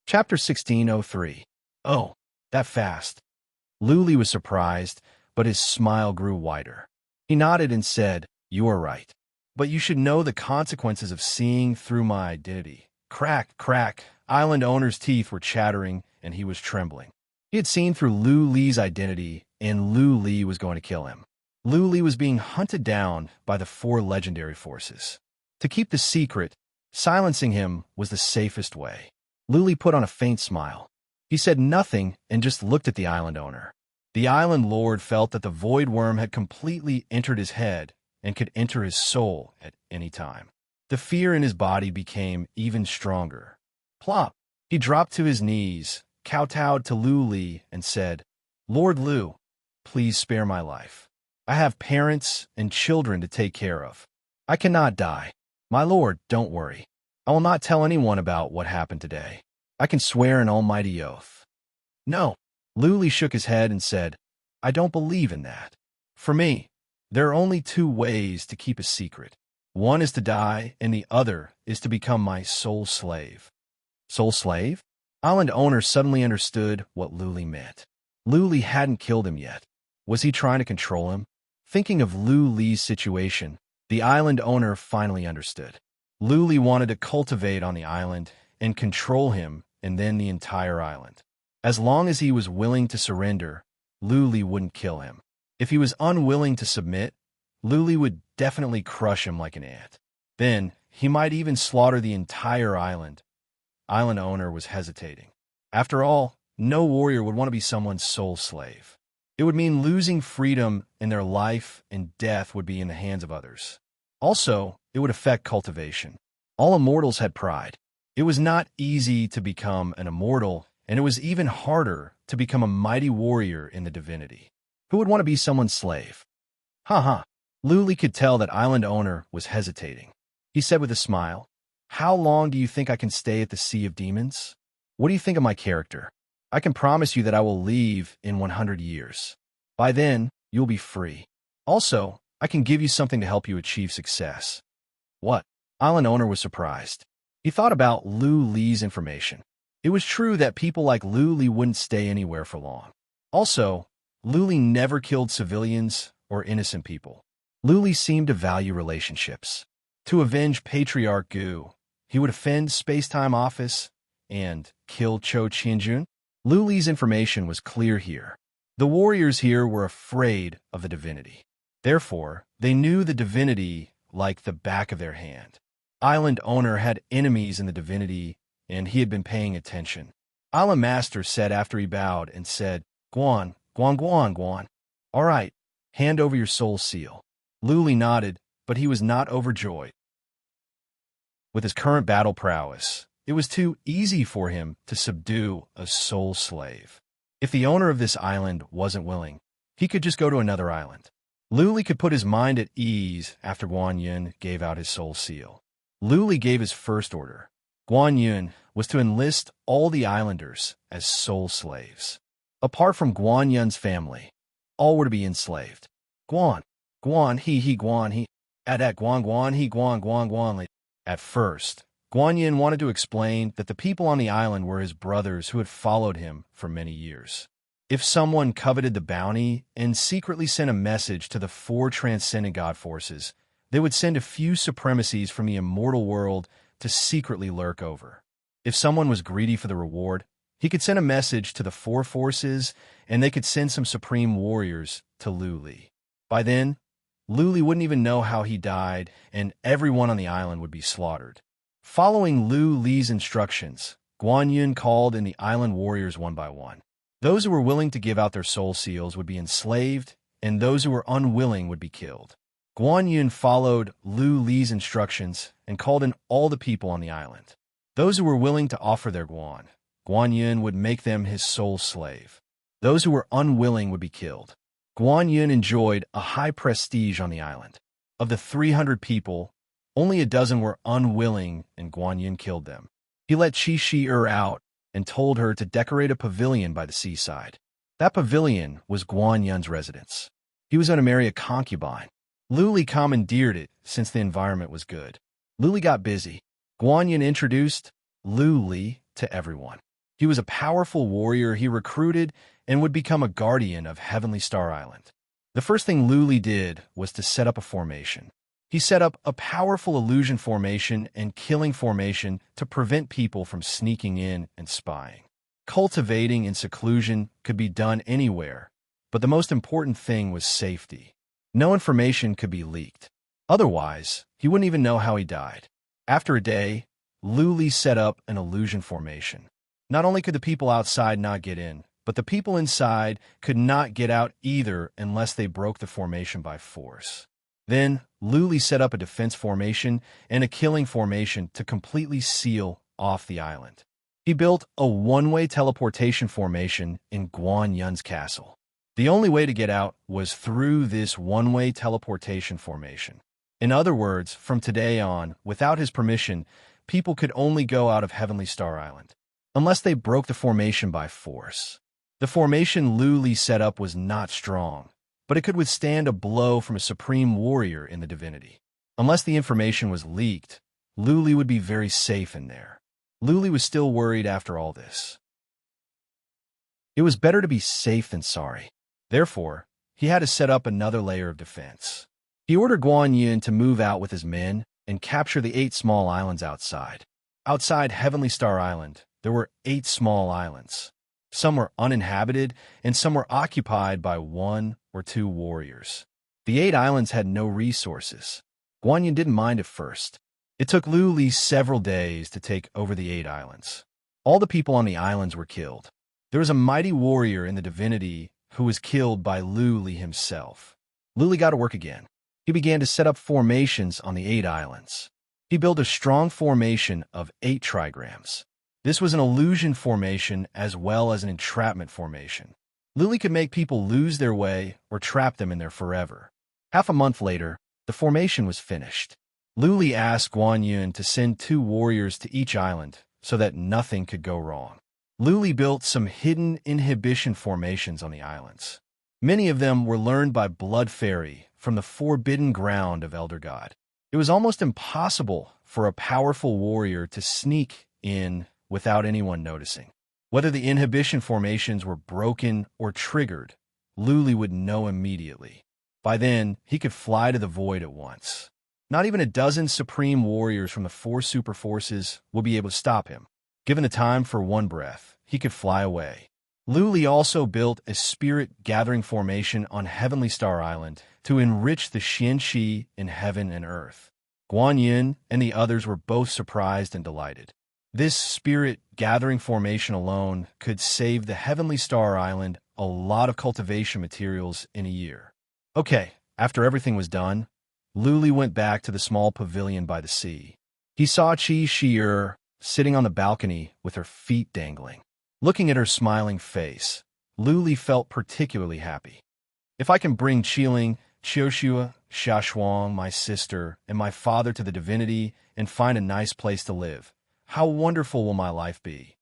Chapter 1603. Oh, that fast. Luli was surprised, but his smile grew wider. He nodded and said, "You are right. But you should know the consequences of seeing through my identity." Crack, crack. Island owner's teeth were chattering, and he was trembling. He had seen through Lu Li's identity, and Lu Li was going to kill him. Lu Li was being hunted down by the four legendary forces. To keep the secret, silencing him was the safest way. Lu Li put on a faint smile. He said nothing and just looked at the island owner. The island lord felt that the void worm had completely entered his head and could enter his soul at any time. The fear in his body became even stronger. Plop! He dropped to his knees, kowtowed to Lu Li, and said, "Lord Lu, please spare my life. I have parents and children to take care of. I cannot die. My lord, don't worry. I will not tell anyone about what happened today. I can swear an almighty oath." "No." Lu Li shook his head and said, "I don't believe in that. For me, there are only two ways to keep a secret. One is to die, and the other is to become my soul slave." Soul slave? Island owner suddenly understood what Lu Li meant. Lu Li hadn't killed him yet. Was he trying to control him? Thinking of Lu Li's situation, the island owner finally understood. Lu Li wanted to cultivate on the island and control him and then the entire island. As long as he was willing to surrender, Lu Li wouldn't kill him. If he was unwilling to submit, Lu Li would definitely crush him like an ant. Then, he might even slaughter the entire island. Island owner was hesitating. After all, no warrior would want to be someone's soul slave. It would mean losing freedom, and their life and death would be in the hands of others. Also, it would affect cultivation. All immortals had pride. It was not easy to become an immortal, and it was even harder to become a mighty warrior in the divinity. Who would want to be someone's slave? Ha. Lu Li could tell that island owner was hesitating. He said with a smile, "How long do you think I can stay at the Sea of Demons? What do you think of my character? I can promise you that I will leave in 100 years. By then, you'll be free. Also, I can give you something to help you achieve success." "What?" Island owner was surprised. He thought about Lu Li's information. It was true that people like Lu Li wouldn't stay anywhere for long. Also, Lu Li never killed civilians or innocent people. Lu Li seemed to value relationships. To avenge Patriarch Gu, he would offend Space-Time Office and kill Cho Qianjun. Lu Li's information was clear here. The warriors here were afraid of the divinity. Therefore, they knew the divinity like the back of their hand. Island owner had enemies in the divinity, and he had been paying attention. Island master said after he bowed and said, "Guan, Guan, Guan, Guan. All right, hand over your soul seal." Lu Li nodded, but he was not overjoyed. With his current battle prowess, it was too easy for him to subdue a soul slave. If the owner of this island wasn't willing, he could just go to another island. Lu Li could put his mind at ease after Guan Yun gave out his soul seal. Lu Li gave his first order. Guan Yun was to enlist all the islanders as soul slaves. Apart from Guan Yun's family, all were to be enslaved. Guan, Guan, he, Guan, he. At Guan, Guan, he, Guan, li. At first, Guan Yin wanted to explain that the people on the island were his brothers who had followed him for many years. If someone coveted the bounty and secretly sent a message to the four transcendent god forces, they would send a few supremacies from the immortal world to secretly lurk over. If someone was greedy for the reward, he could send a message to the four forces, and they could send some supreme warriors to Lu Li. By then, Lu Li wouldn't even know how he died, and everyone on the island would be slaughtered. Following Lu Li's instructions, Guan Yun called in the island warriors one by one. Those who were willing to give out their soul seals would be enslaved, and those who were unwilling would be killed. Guan Yun followed Lu Li's instructions and called in all the people on the island. Those who were willing to offer their Guan Yun would make them his soul slave. Those who were unwilling would be killed. Guan Yun enjoyed a high prestige on the island. Of the 300 people, only a dozen were unwilling, and Guan Yun killed them. He let Qi Shi out and told her to decorate a pavilion by the seaside. That pavilion was Guan Yun's residence. He was going to marry a concubine. Lu Li commandeered it since the environment was good. Lu Li got busy. Guan Yun introduced Lu Li to everyone. He was a powerful warrior he recruited and would become a guardian of Heavenly Star Island. The first thing Luli did was to set up a formation. He set up a powerful illusion formation and killing formation to prevent people from sneaking in and spying. Cultivating in seclusion could be done anywhere, but the most important thing was safety. No information could be leaked. Otherwise, he wouldn't even know how he died. After a day, Luli set up an illusion formation. Not only could the people outside not get in, but the people inside could not get out either unless they broke the formation by force. Then, Luli set up a defense formation and a killing formation to completely seal off the island. He built a one-way teleportation formation in Guan Yun's castle. The only way to get out was through this one-way teleportation formation. In other words, from today on, without his permission, people could only go out of Heavenly Star Island, unless they broke the formation by force. The formation Luli set up was not strong, but it could withstand a blow from a supreme warrior in the divinity. Unless the information was leaked, Luli would be very safe in there. Luli was still worried after all this. It was better to be safe than sorry. Therefore, he had to set up another layer of defense. He ordered Guan Yun to move out with his men and capture the 8 small islands outside. Outside Heavenly Star Island, there were 8 small islands. Some were uninhabited, and some were occupied by 1 or 2 warriors. The 8 islands had no resources. Guan Yun didn't mind at first. It took Luli several days to take over the 8 islands. All the people on the islands were killed. There was a mighty warrior in the divinity who was killed by Luli himself. Luli got to work again. He began to set up formations on the 8 islands. He built a strong formation of 8 trigrams. This was an illusion formation as well as an entrapment formation. Luli could make people lose their way or trap them in there forever. Half a month later, the formation was finished. Luli asked Guan Yun to send 2 warriors to each island so that nothing could go wrong. Luli built some hidden inhibition formations on the islands. Many of them were learned by Blood Fairy from the forbidden ground of Elder God. It was almost impossible for a powerful warrior to sneak in without anyone noticing. Whether the inhibition formations were broken or triggered, Luli would know immediately. By then, he could fly to the void at once. Not even a dozen supreme warriors from the 4 super forces would be able to stop him. Given the time for one breath, he could fly away. Luli also built a spirit-gathering formation on Heavenly Star Island to enrich the Xianxi in heaven and earth. Guan Yun and the others were both surprised and delighted. This spirit-gathering formation alone could save the Heavenly Star Island a lot of cultivation materials in a year. Okay, after everything was done, Luli went back to the small pavilion by the sea. He saw Qi Shi'er sitting on the balcony with her feet dangling. Looking at her smiling face, Luli felt particularly happy. If I can bring Qiling, Qiushua, Xiaoshuang, my sister, and my father to the divinity and find a nice place to live, how wonderful will my life be?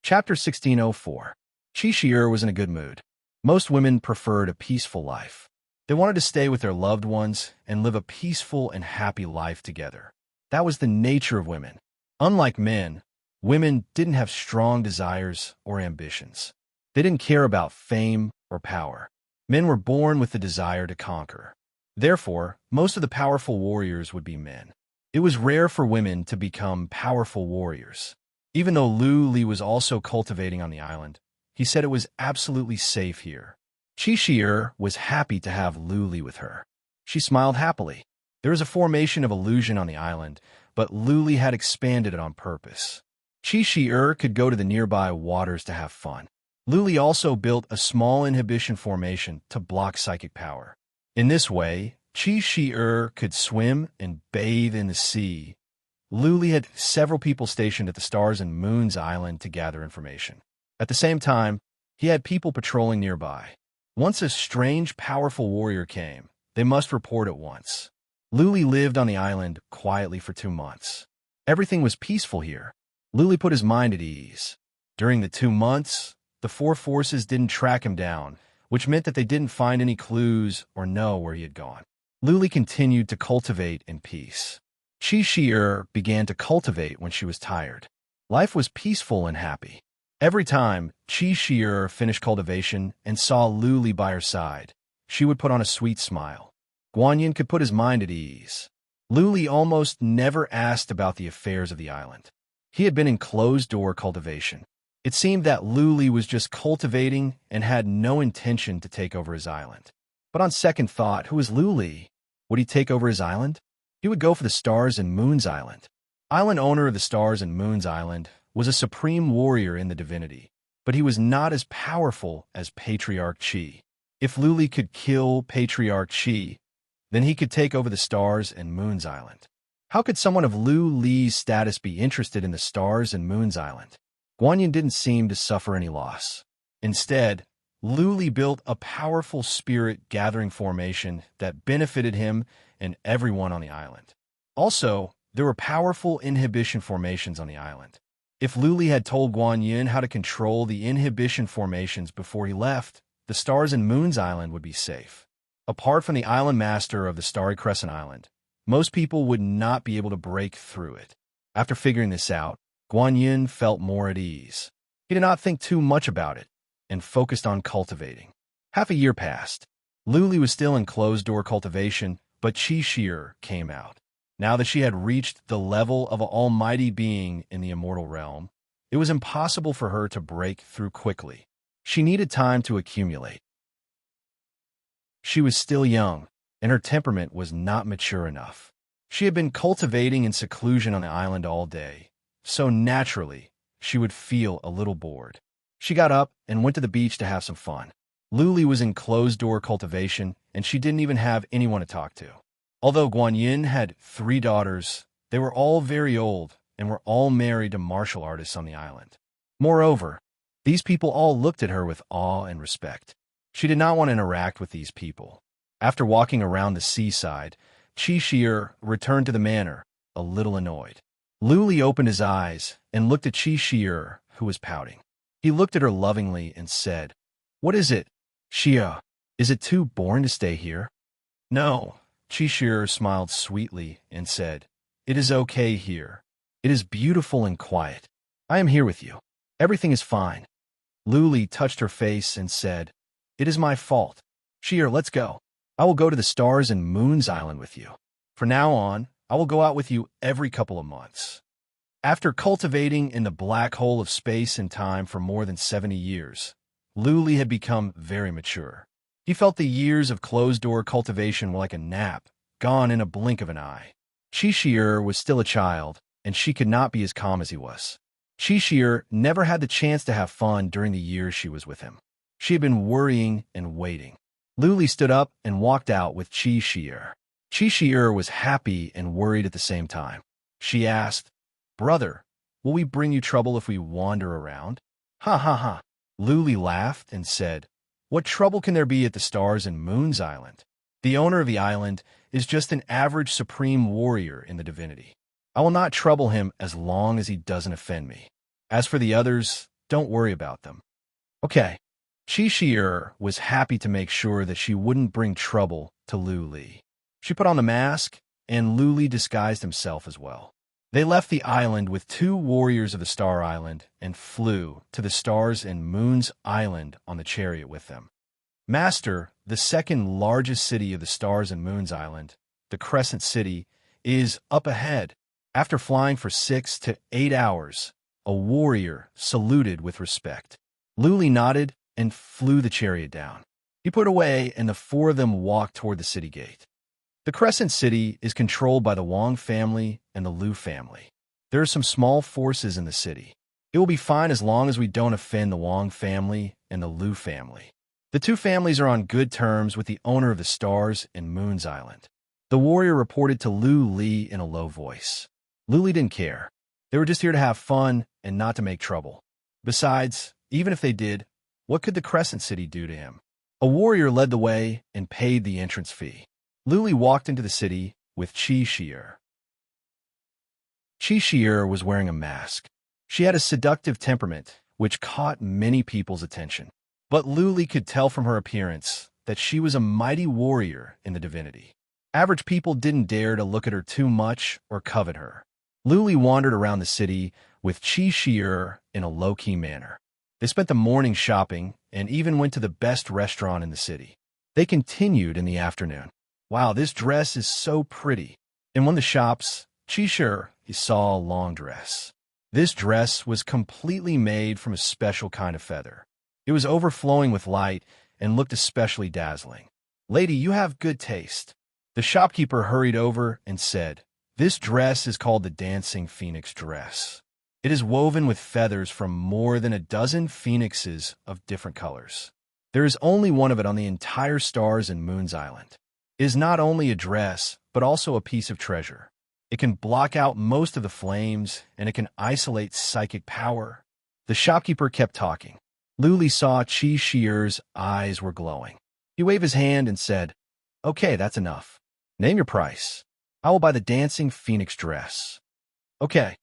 Chapter 1604. Qi Shi'er was in a good mood. Most women preferred a peaceful life. They wanted to stay with their loved ones and live a peaceful and happy life together. That was the nature of women. Unlike men, women didn't have strong desires or ambitions. They didn't care about fame or power. Men were born with the desire to conquer. Therefore, most of the powerful warriors would be men. It was rare for women to become powerful warriors. Even though Luli was also cultivating on the island, he said it was absolutely safe here. Qi Shi'er was happy to have Luli with her. She smiled happily. There was a formation of illusion on the island, but Luli had expanded it on purpose. Qi Shi'er could go to the nearby waters to have fun. Luli also built a small inhibition formation to block psychic power. In this way, Qi Shi'er could swim and bathe in the sea. Luli had several people stationed at the Stars and Moons Island to gather information. At the same time, he had people patrolling nearby. Once a strange, powerful warrior came, they must report at once. Luli lived on the island quietly for 2 months. Everything was peaceful here. Luli put his mind at ease. During the 2 months, the 4 forces didn't track him down, which meant that they didn't find any clues or know where he had gone. Luli continued to cultivate in peace. Chi began to cultivate when she was tired. Life was peaceful and happy. Every time Chi finished cultivation and saw Luli by her side, she would put on a sweet smile. Guanyin could put his mind at ease. Luli almost never asked about the affairs of the island. He had been in closed-door cultivation. It seemed that Luli was just cultivating and had no intention to take over his island. But on second thought, who was Luli? Would he take over his island? He would go for the Stars and Moons Island. Island owner of the Stars and Moons Island was a supreme warrior in the divinity, but he was not as powerful as Patriarch Chi. If Luli could kill Patriarch Chi, then he could take over the Stars and Moons Island. How could someone of Lu Li's status be interested in the Stars and Moons Island? Guanyin didn't seem to suffer any loss. Instead, Lu Li built a powerful spirit-gathering formation that benefited him and everyone on the island. Also, there were powerful inhibition formations on the island. If Lu Li had told Guanyin how to control the inhibition formations before he left, the Stars and Moons Island would be safe. Apart from the island master of the Starry Crescent Island, most people would not be able to break through it. After figuring this out, Guanyin felt more at ease. He did not think too much about it and focused on cultivating. Half a year passed. Lu Li was still in closed-door cultivation, but Chi came out. Now that she had reached the level of an almighty being in the immortal realm, it was impossible for her to break through quickly. She needed time to accumulate. She was still young, and her temperament was not mature enough. She had been cultivating in seclusion on the island all day, so naturally, she would feel a little bored. She got up and went to the beach to have some fun. Lu Li was in closed-door cultivation, and she didn't even have anyone to talk to. Although Guanyin had 3 daughters, they were all very old and were all married to martial artists on the island. Moreover, these people all looked at her with awe and respect. She did not want to interact with these people. After walking around the seaside, Chi returned to the manor, a little annoyed. Lu Li opened his eyes and looked at Chi who was pouting. He looked at her lovingly and said, "What is it, Xia? Is it too boring to stay here?" "No." Chi smiled sweetly and said, "It is okay here. It is beautiful and quiet. I am here with you. Everything is fine." Lu Li touched her face and said, "It is my fault. Xia, let's go. I will go to the Stars and Moons Island with you. From now on, I will go out with you every couple of months." After cultivating in the black hole of space and time for more than 70 years, Lu Li had become very mature. He felt the years of closed-door cultivation were like a nap, gone in a blink of an eye. Chi was still a child, and she could not be as calm as he was. Chi never had the chance to have fun during the years she was with him. She had been worrying and waiting. Lu Li stood up and walked out with Chi Chi was happy and worried at the same time. She asked, "Brother, will we bring you trouble if we wander around?" "Ha ha ha." Lu Li laughed and said, "What trouble can there be at the Stars and Moons Island? The owner of the island is just an average supreme warrior in the divinity. I will not trouble him as long as he doesn't offend me. As for the others, don't worry about them." Okay. Chi was happy to make sure that she wouldn't bring trouble to Lu Li. She put on the mask, and Lu Li disguised himself as well. They left the island with 2 warriors of the Star Island and flew to the Stars and Moons Island on the chariot with them. Master, the second largest city of the Stars and Moons Island, the Crescent City, is up ahead. After flying for 6 to 8 hours, a warrior saluted with respect. Lu Li nodded and flew the chariot down. He put away, and the 4 of them walked toward the city gate. The Crescent City is controlled by the Wang family and the Lu family. There are some small forces in the city. It will be fine as long as we don't offend the Wang family and the Lu family. The 2 families are on good terms with the owner of the Stars and Moons Island. The warrior reported to Lu Li in a low voice. Lu Li didn't care. They were just here to have fun and not to make trouble. Besides, even if they did, what could the Crescent City do to him? A warrior led the way and paid the entrance fee. Lu Li walked into the city with Chi Chi was wearing a mask. She had a seductive temperament, which caught many people's attention. But Lu Li could tell from her appearance that she was a mighty warrior in the divinity. Average people didn't dare to look at her too much or covet her. Luli wandered around the city with Chi Shi'er in a low-key manner. They spent the morning shopping and even went to the best restaurant in the city. They continued in the afternoon. Wow, this dress is so pretty. In one of the shops, Chi Shi'er saw a long dress. This dress was completely made from a special kind of feather. It was overflowing with light and looked especially dazzling. Lady, you have good taste. The shopkeeper hurried over and said, this dress is called the Dancing Phoenix dress. It is woven with feathers from more than a dozen phoenixes of different colors. There is only one of it on the entire Stars and Moons Island. It is not only a dress, but also a piece of treasure. It can block out most of the flames, and it can isolate psychic power. The shopkeeper kept talking. Luli saw Chi Shi'er's eyes were glowing. He waved his hand and said, okay, that's enough. Name your price. I will buy the Dancing Phoenix dress. Okay.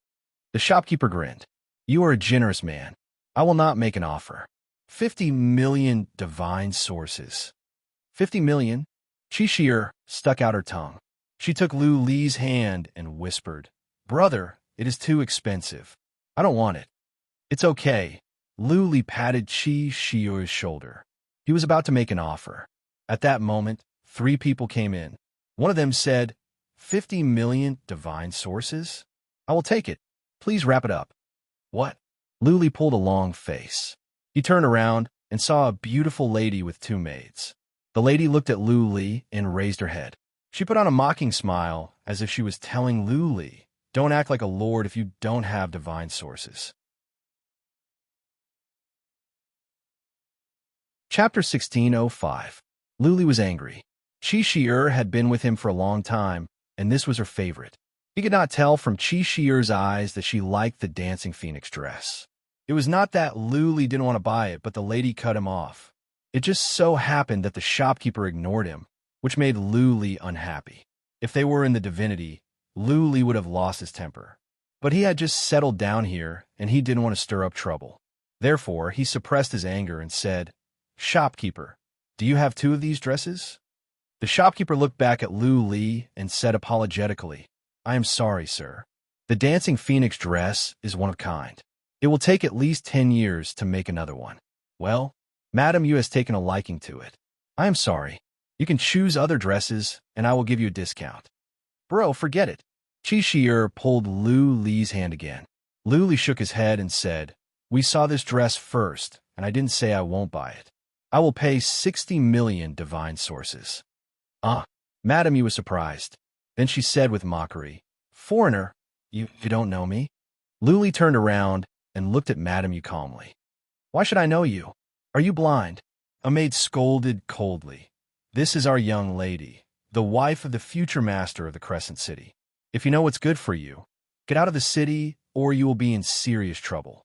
The shopkeeper grinned. You are a generous man. I will not make an offer. 50 million divine sources. 50 million? Chi Shi'er stuck out her tongue. She took Lu Li's hand and whispered, brother, it is too expensive. I don't want it. It's okay. Lu Li patted Chi Shi'er's shoulder. He was about to make an offer. At that moment, 3 people came in. One of them said, 50 million divine sources? I will take it. Please wrap it up. What? Lu Li pulled a long face. He turned around and saw a beautiful lady with 2 maids. The lady looked at Lu Li and raised her head. She put on a mocking smile as if she was telling Lu Li, don't act like a lord if you don't have divine sources. Chapter 16:05. Lu Li was angry. Chi Shi'er had been with him for a long time, and this was her favorite. He could not tell from Chi Shi'er's eyes that she liked the Dancing Phoenix dress. It was not that Lu Li didn't want to buy it, but the lady cut him off. It just so happened that the shopkeeper ignored him, which made Lu Li unhappy. If they were in the divinity, Lu Li would have lost his temper. But he had just settled down here, and he didn't want to stir up trouble. Therefore, he suppressed his anger and said, shopkeeper, do you have 2 of these dresses? The shopkeeper looked back at Lu Li and said apologetically, I am sorry, sir. The Dancing Phoenix dress is one of a kind. It will take at least 10 years to make another one. Well, Madam Yu has taken a liking to it. I am sorry. You can choose other dresses, and I will give you a discount. Bro, forget it. Chi Shi'er pulled Lu Li's hand again. Lu Li shook his head and said, we saw this dress first, and I didn't say I won't buy it. I will pay 60 million divine sources. Madam Yu was surprised. Then she said with mockery, foreigner, you don't know me? Lu Li turned around and looked at Madam Yu calmly. Why should I know you? Are you blind? A maid scolded coldly. This is our young lady, the wife of the future master of the Crescent City. If you know what's good for you, get out of the city or you will be in serious trouble.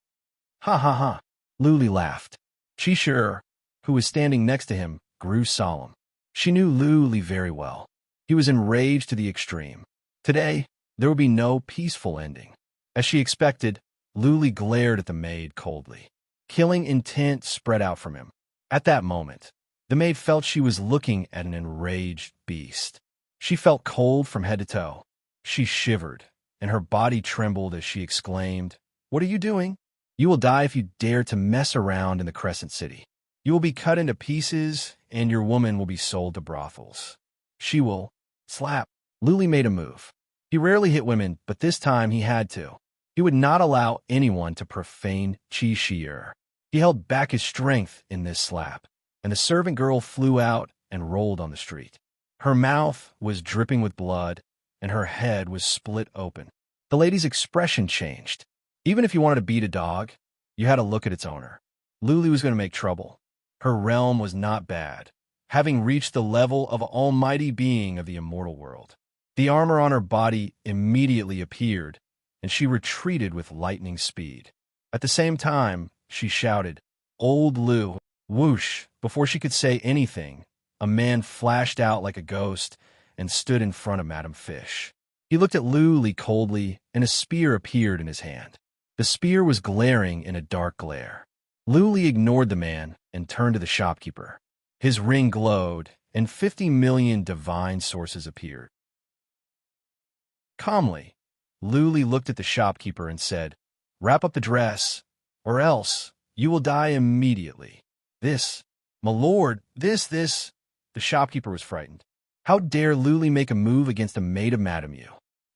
Ha ha ha. Lu Li laughed. Chi Shi'er, who was standing next to him, grew solemn. She knew Lu Li very well. He was enraged to the extreme. Today, there would be no peaceful ending. As she expected, Lu Li glared at the maid coldly. Killing intent spread out from him. At that moment, the maid felt she was looking at an enraged beast. She felt cold from head to toe. She shivered, and her body trembled as she exclaimed, what are you doing? You will die if you dare to mess around in the Crescent City. You will be cut into pieces, and your woman will be sold to brothels. She will slap. Lu Li made a move. He rarely hit women, but this time he had to. He would not allow anyone to profane Chi Shi'er. He held back his strength in this slap, and the servant girl flew out and rolled on the street. Her mouth was dripping with blood, and her head was split open. The lady's expression changed. Even if you wanted to beat a dog, you had to look at its owner. Lu Li was going to make trouble. Her realm was not bad, having reached the level of almighty being of the immortal world. The armor on her body immediately appeared, and she retreated with lightning speed. At the same time, she shouted, Old Lu, whoosh! Before she could say anything, a man flashed out like a ghost and stood in front of Madame Fish. He looked at Lu Li coldly, and a spear appeared in his hand. The spear was glaring in a dark glare. Lu Li ignored the man and turned to the shopkeeper. His ring glowed, and 50 million divine sources appeared. Calmly, Luli looked at the shopkeeper and said, "Wrap up the dress, or else you will die immediately." "This, my lord, this. The shopkeeper was frightened. How dare Luli make a move against a maid of Madame Yu?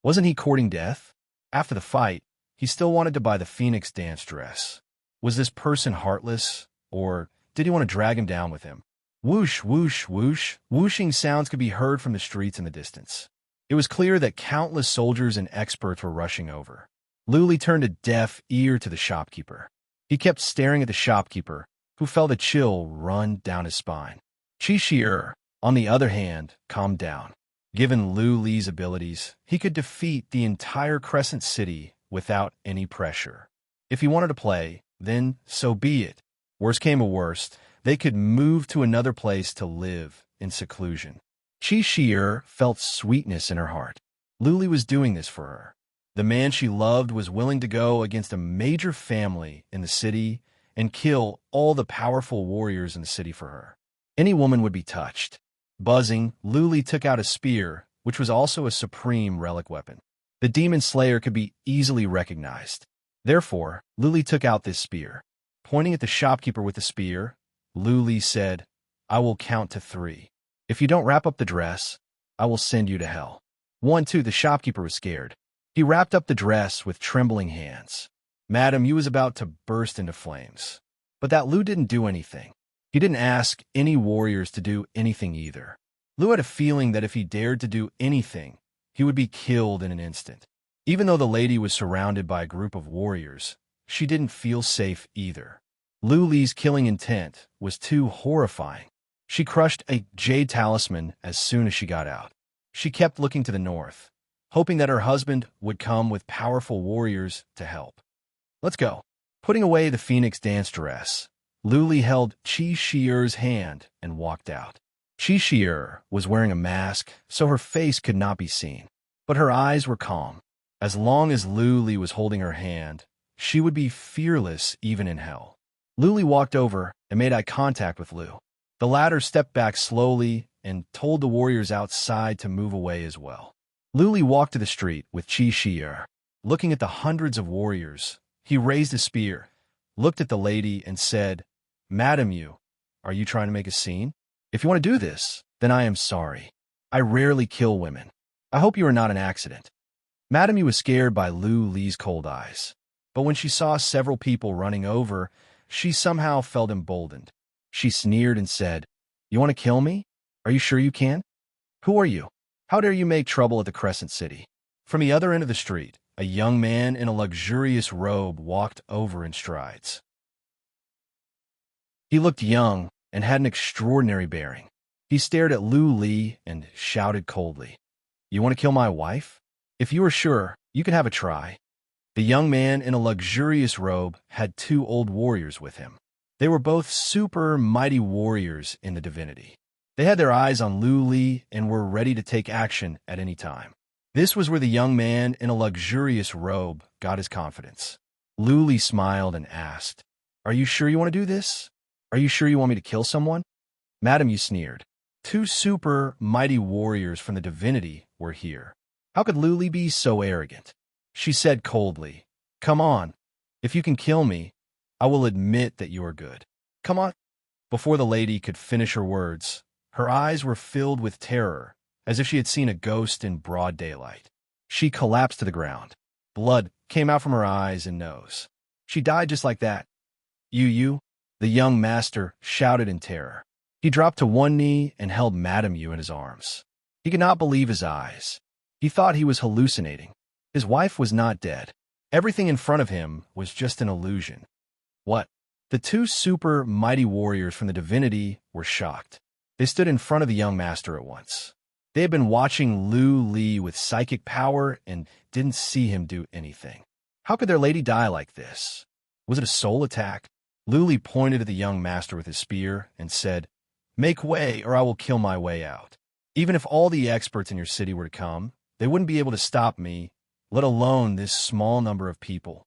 Wasn't he courting death? After the fight, he still wanted to buy the Phoenix dance dress. Was this person heartless, or did he want to drag him down with him? Whoosh, whoosh, whoosh. Whooshing sounds could be heard from the streets in the distance. It was clear that countless soldiers and experts were rushing over. Luli turned a deaf ear to the shopkeeper. He kept staring at the shopkeeper, who felt a chill run down his spine. Qixi, on the other hand, calmed down. Given Luli's abilities, he could defeat the entire Crescent City without any pressure. If he wanted to play, then so be it. Worst came to worst, they could move to another place to live in seclusion. Qixi felt sweetness in her heart. Luli was doing this for her. The man she loved was willing to go against a major family in the city and kill all the powerful warriors in the city for her. Any woman would be touched. Buzzing, Luli took out a spear, which was also a supreme relic weapon. The demon slayer could be easily recognized. Therefore, Luli took out this spear. Pointing at the shopkeeper with the spear, Luli said, "I will count to 3. If you don't wrap up the dress, I will send you to hell." 1, 2, the shopkeeper was scared. He wrapped up the dress with trembling hands. Madame Yu was about to burst into flames. But that Lu didn't do anything. He didn't ask any warriors to do anything either. Lu had a feeling that if he dared to do anything, he would be killed in an instant. Even though the lady was surrounded by a group of warriors, she didn't feel safe either. Luli's killing intent was too horrifying. She crushed a jade talisman as soon as she got out. She kept looking to the north, hoping that her husband would come with powerful warriors to help. "Let's go." Putting away the Phoenix dance dress, Luli held Qixi's hand and walked out. Qixi was wearing a mask, so her face could not be seen, but her eyes were calm. As long as Luli was holding her hand, she would be fearless even in hell. Luli walked over and made eye contact with Lu. The latter stepped back slowly and told the warriors outside to move away as well. Luli walked to the street with Qixi. Looking at the hundreds of warriors, he raised a spear, looked at the lady, and said, "Madame Yu, are you trying to make a scene? If you want to do this, then I am sorry. I rarely kill women. I hope you are not an accident." Madame Yu was scared by Luli's cold eyes. But when she saw several people running over, she somehow felt emboldened. She sneered and said, "You want to kill me? Are you sure you can? Who are you? How dare you make trouble at the Crescent City?" From the other end of the street, a young man in a luxurious robe walked over in strides. He looked young and had an extraordinary bearing. He stared at Luli and shouted coldly, "You want to kill my wife? If you are sure, you can have a try." The young man in a luxurious robe had 2 old warriors with him. They were both super mighty warriors in the divinity. They had their eyes on Luli and were ready to take action at any time. This was where the young man in a luxurious robe got his confidence. Luli smiled and asked, "Are you sure you want to do this? Are you sure you want me to kill someone?" Madame Yu sneered. 2 super mighty warriors from the divinity were here. How could Luli be so arrogant? She said coldly, "Come on. If you can kill me, I will admit that you are good. Come on." Before the lady could finish her words, her eyes were filled with terror, as if she had seen a ghost in broad daylight. She collapsed to the ground. Blood came out from her eyes and nose. She died just like that. You, the young master shouted in terror. He dropped to one knee and held Madame Yu in his arms. He could not believe his eyes. He thought he was hallucinating. His wife was not dead. Everything in front of him was just an illusion. What? The 2 super mighty warriors from the divinity were shocked. They stood in front of the young master at once. They had been watching Luli with psychic power and didn't see him do anything. How could their lady die like this? Was it a soul attack? Luli pointed at the young master with his spear and said, "Make way, or I will kill my way out. Even if all the experts in your city were to come, they wouldn't be able to stop me, let alone this small number of people."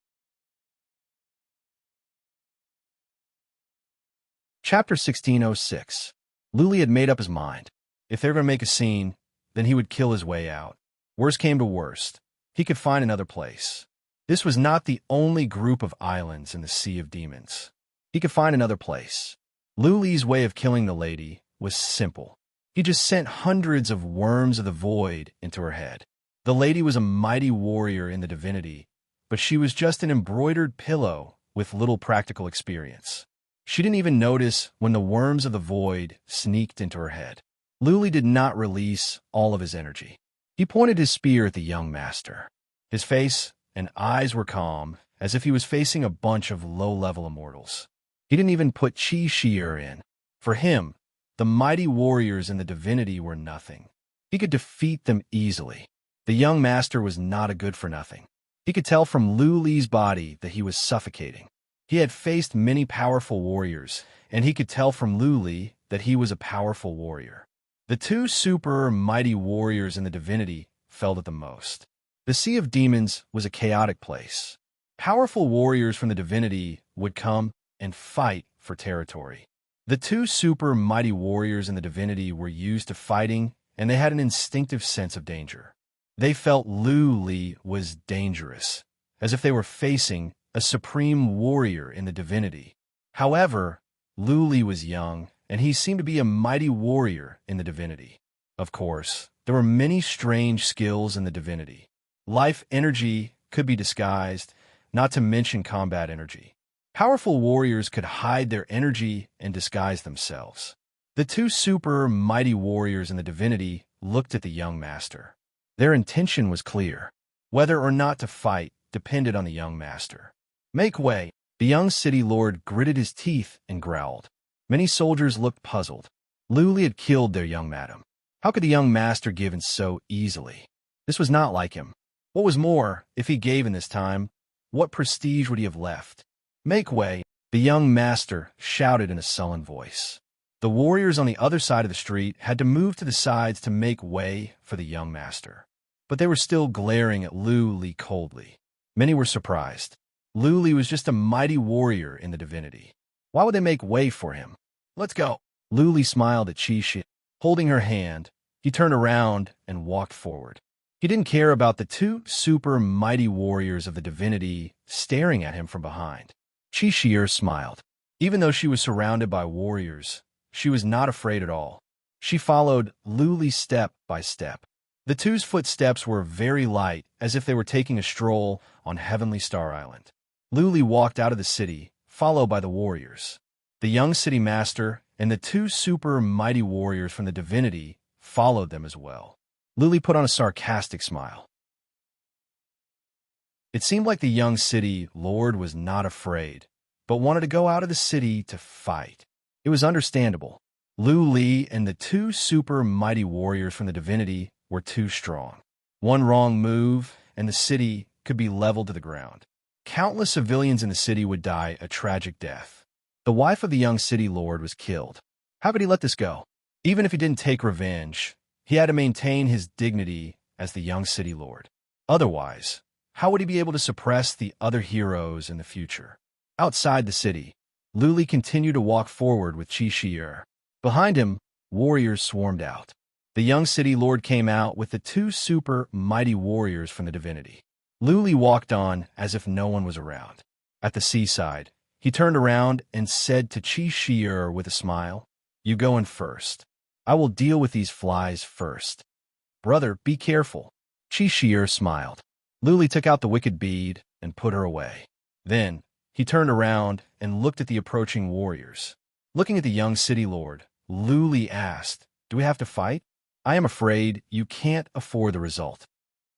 Chapter 1606. Luli had made up his mind. If they were going to make a scene, then he would kill his way out. Worst came to worst, he could find another place. This was not the only group of islands in the Sea of Demons. He could find another place. Luli's way of killing the lady was simple. He just sent hundreds of worms of the void into her head. The lady was a mighty warrior in the divinity, but she was just an embroidered pillow with little practical experience. She didn't even notice when the worms of the void sneaked into her head. Luli did not release all of his energy. He pointed his spear at the young master. His face and eyes were calm, as if he was facing a bunch of low-level immortals. He didn't even put Qi Shi'er in. For him, the mighty warriors in the divinity were nothing. He could defeat them easily. The young master was not a good-for-nothing. He could tell from Luli's body that he was suffocating. He had faced many powerful warriors, and he could tell from Luli that he was a powerful warrior. The two super mighty warriors in the divinity felt it the most. The Sea of Demons was a chaotic place. Powerful warriors from the divinity would come and fight for territory. The two super mighty warriors in the divinity were used to fighting, and they had an instinctive sense of danger. They felt Luli was dangerous, as if they were facing a supreme warrior in the divinity. However, Luli was young, and he seemed to be a mighty warrior in the divinity. Of course, there were many strange skills in the divinity. Life energy could be disguised, not to mention combat energy. Powerful warriors could hide their energy and disguise themselves. The two super mighty warriors in the divinity looked at the young master. Their intention was clear. Whether or not to fight depended on the young master. Make way! The young city lord gritted his teeth and growled. Many soldiers looked puzzled. Luli had killed their young madam. How could the young master give in so easily? This was not like him. What was more, if he gave in this time, what prestige would he have left? Make way! The young master shouted in a sullen voice. The warriors on the other side of the street had to move to the sides to make way for the young master. But they were still glaring at Luli coldly. Many were surprised. Luli was just a mighty warrior in the divinity. Why would they make way for him? Let's go. Luli smiled at Qi Shi'er. Holding her hand, he turned around and walked forward. He didn't care about the two super mighty warriors of the divinity staring at him from behind. Qi Shi'er smiled. Even though she was surrounded by warriors, she was not afraid at all. She followed Luli step by step. The two's footsteps were very light, as if they were taking a stroll on Heavenly Star Island. Luli walked out of the city, followed by the warriors. The young city master and the two super mighty warriors from the divinity followed them as well. Luli put on a sarcastic smile. It seemed like the young city lord was not afraid, but wanted to go out of the city to fight. It was understandable. Luli and the two super mighty warriors from the divinity were too strong. One wrong move, and the city could be leveled to the ground. Countless civilians in the city would die a tragic death. The wife of the young city lord was killed. How could he let this go? Even if he didn't take revenge, he had to maintain his dignity as the young city lord. Otherwise, how would he be able to suppress the other heroes in the future? Outside the city, Luli continued to walk forward with Qi Shi'er. Behind him, warriors swarmed out. The young city lord came out with the two super mighty warriors from the divinity. Luli walked on as if no one was around. At the seaside, he turned around and said to Qi Shi'er with a smile, "You go in first. I will deal with these flies first. Brother, be careful." Qi Shi'er smiled. Luli took out the wicked bead and put her away. Then, he turned around and looked at the approaching warriors. Looking at the young city lord, Luli asked, "Do we have to fight? I am afraid you can't afford the result."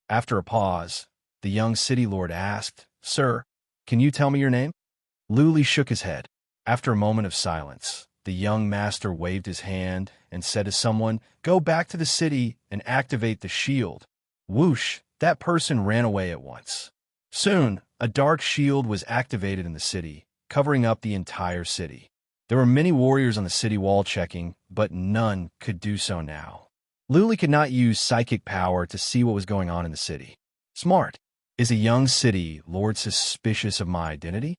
After a pause, the young city lord asked, "Sir, can you tell me your name?" Luli shook his head. After a moment of silence, the young master waved his hand and said to someone, "Go back to the city and activate the shield." Whoosh, that person ran away at once. Soon, a dark shield was activated in the city, covering up the entire city. There were many warriors on the city wall checking, but none could do so now. Luli could not use psychic power to see what was going on in the city. Smart. Is a young city lord suspicious of my identity?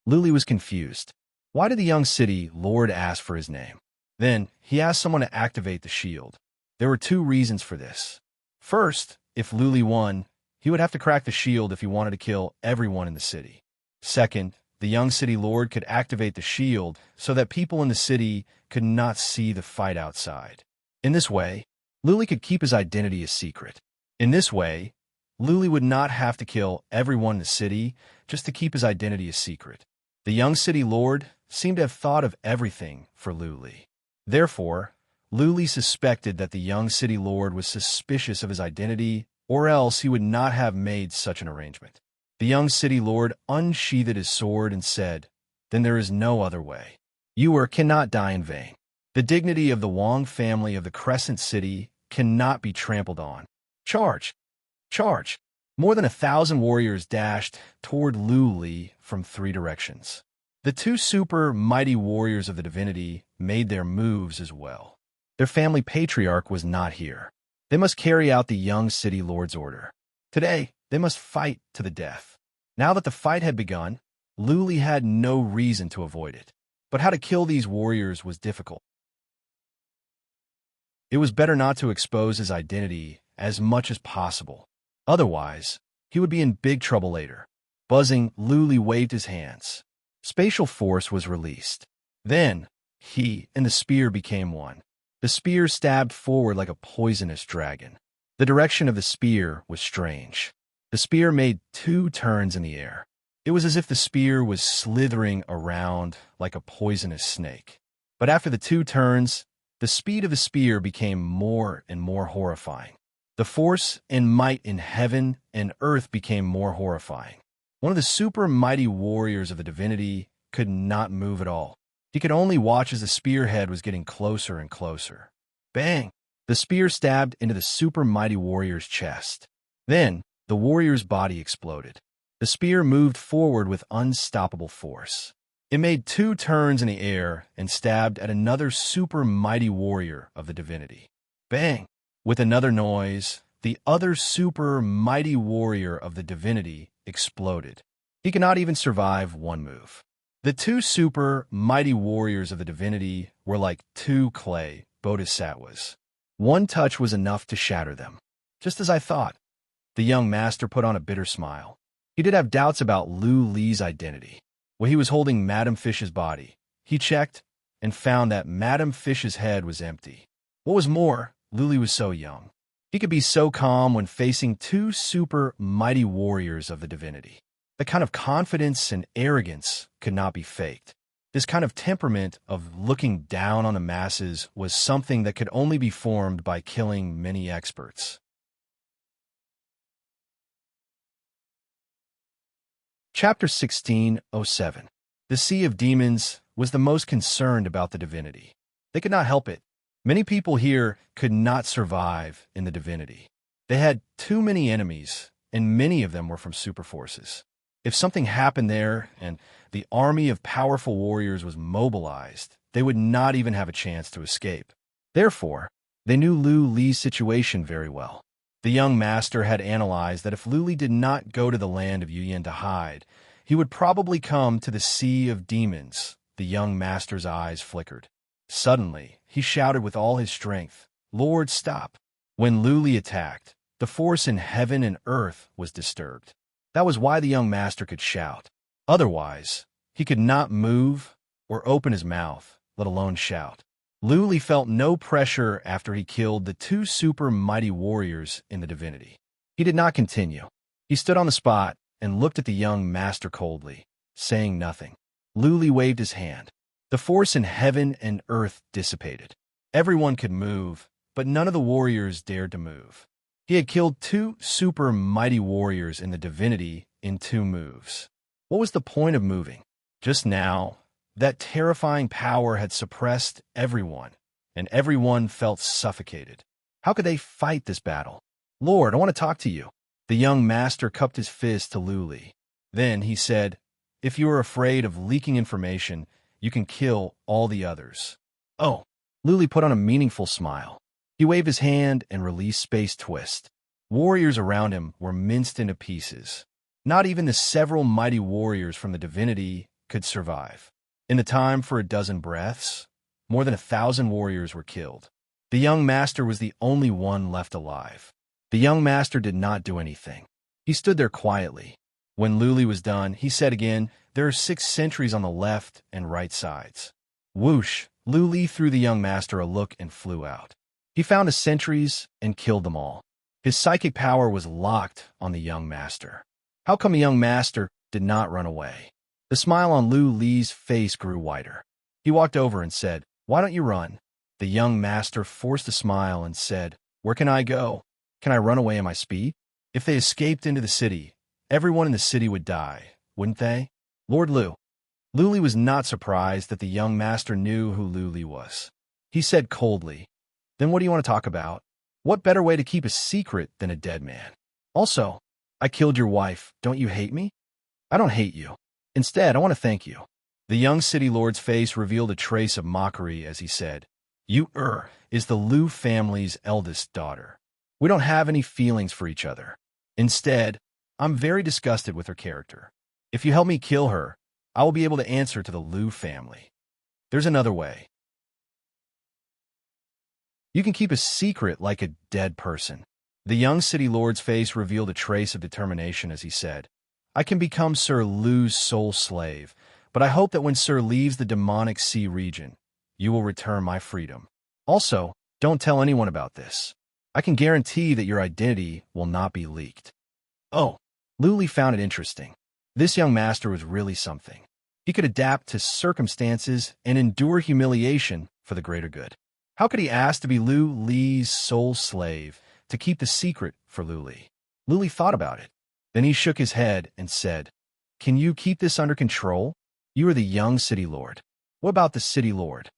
Luli was confused. Why did the young city lord ask for his name? Then, he asked someone to activate the shield. There were two reasons for this. First, if Luli won, he would have to crack the shield if he wanted to kill everyone in the city. Second, the young city lord could activate the shield so that people in the city could not see the fight outside. In this way, Luli could keep his identity a secret. In this way, Luli would not have to kill everyone in the city just to keep his identity a secret. The young city lord seemed to have thought of everything for Luli. Therefore, Luli suspected that the young city lord was suspicious of his identity, or else he would not have made such an arrangement. The young city lord unsheathed his sword and said, "Then there is no other way. You cannot die in vain. The dignity of the Wang family of the Crescent City cannot be trampled on. Charge! Charge!" More than 1,000 warriors dashed toward Luli from 3 directions. The 2 super mighty warriors of the divinity made their moves as well. Their family patriarch was not here. They must carry out the young city lord's order. Today, they must fight to the death. Now that the fight had begun, Luli had no reason to avoid it. But how to kill these warriors was difficult. It was better not to expose his identity as much as possible. Otherwise, he would be in big trouble later. Buzzing, Luli waved his hands. Spatial force was released. Then, he and the spear became one. The spear stabbed forward like a poisonous dragon. The direction of the spear was strange. The spear made 2 turns in the air. It was as if the spear was slithering around like a poisonous snake. But after the 2 turns, the speed of the spear became more and more horrifying. The force and might in heaven and earth became more horrifying. One of the super mighty warriors of the divinity could not move at all. He could only watch as the spearhead was getting closer and closer. Bang! The spear stabbed into the super mighty warrior's chest. Then, the warrior's body exploded. The spear moved forward with unstoppable force. It made 2 turns in the air and stabbed at another super mighty warrior of the divinity. Bang! With another noise, the other super mighty warrior of the divinity exploded. He could not even survive 1 move. The 2 super mighty warriors of the divinity were like 2 clay bodhisattvas. 1 touch was enough to shatter them. Just as I thought. The young master put on a bitter smile. He did have doubts about Luli's identity. When he was holding Madame Fish's body, he checked and found that Madame Fish's head was empty. What was more, Luli was so young. He could be so calm when facing 2 super mighty warriors of the divinity. The kind of confidence and arrogance could not be faked. This kind of temperament of looking down on the masses was something that could only be formed by killing many experts. Chapter 16:07. The Sea of Demons was the most concerned about the divinity. They could not help it. Many people here could not survive in the divinity. They had too many enemies, and many of them were from superforces. If something happened there and the army of powerful warriors was mobilized, they would not even have a chance to escape. Therefore, they knew Luli's situation very well. The young master had analyzed that if Luli did not go to the land of Yuyan to hide, he would probably come to the Sea of Demons. The young master's eyes flickered. Suddenly, he shouted with all his strength, "Lord, stop!" When Luli attacked, the force in heaven and earth was disturbed. That was why the young master could shout. Otherwise, he could not move or open his mouth, let alone shout. Luli felt no pressure after he killed the 2 super mighty warriors in the divinity. He did not continue. He stood on the spot and looked at the young master coldly, saying nothing. Luli waved his hand. The force in heaven and earth dissipated. Everyone could move, but none of the warriors dared to move. He had killed 2 super mighty warriors in the divinity in 2 moves. What was the point of moving? Just now, that terrifying power had suppressed everyone, and everyone felt suffocated. How could they fight this battle? "Lord, I want to talk to you." The young master cupped his fist to Luli. Then he said, "If you are afraid of leaking information, you can kill all the others." "Oh." Luli put on a meaningful smile. He waved his hand and released Space Twist. Warriors around him were minced into pieces. Not even the several mighty warriors from the divinity could survive. In the time for a dozen breaths, more than 1,000 warriors were killed. The young master was the only one left alive. The young master did not do anything. He stood there quietly. When Luli was done, he said again, "There are 6 sentries on the left and right sides." Whoosh! Luli threw the young master a look and flew out. He found the sentries and killed them all. His psychic power was locked on the young master. How come the young master did not run away? The smile on Luli's face grew wider. He walked over and said, "Why don't you run?" The young master forced a smile and said, "Where can I go? Can I run away in my speed?" If they escaped into the city, everyone in the city would die, wouldn't they? Lord Lu. Luli was not surprised that the young master knew who Luli was. He said coldly, "Then what do you want to talk about? What better way to keep a secret than a dead man? Also, I killed your wife. Don't you hate me?" "I don't hate you. Instead, I want to thank you." The young city lord's face revealed a trace of mockery as he said, "You is the Lu family's eldest daughter. We don't have any feelings for each other. Instead, I'm very disgusted with her character. If you help me kill her, I will be able to answer to the Lu family. There's another way. You can keep a secret like a dead person." The young city lord's face revealed a trace of determination as he said, "I can become Sir Lu's sole slave, but I hope that when Sir leaves the demonic sea region, you will return my freedom. Also, don't tell anyone about this. I can guarantee that your identity will not be leaked." Oh, Luli found it interesting. This young master was really something. He could adapt to circumstances and endure humiliation for the greater good. How could he ask to be Luli's sole slave to keep the secret for Luli? Luli thought about it. Then he shook his head and said, "Can you keep this under control? You are the young city lord. What about the city lord?"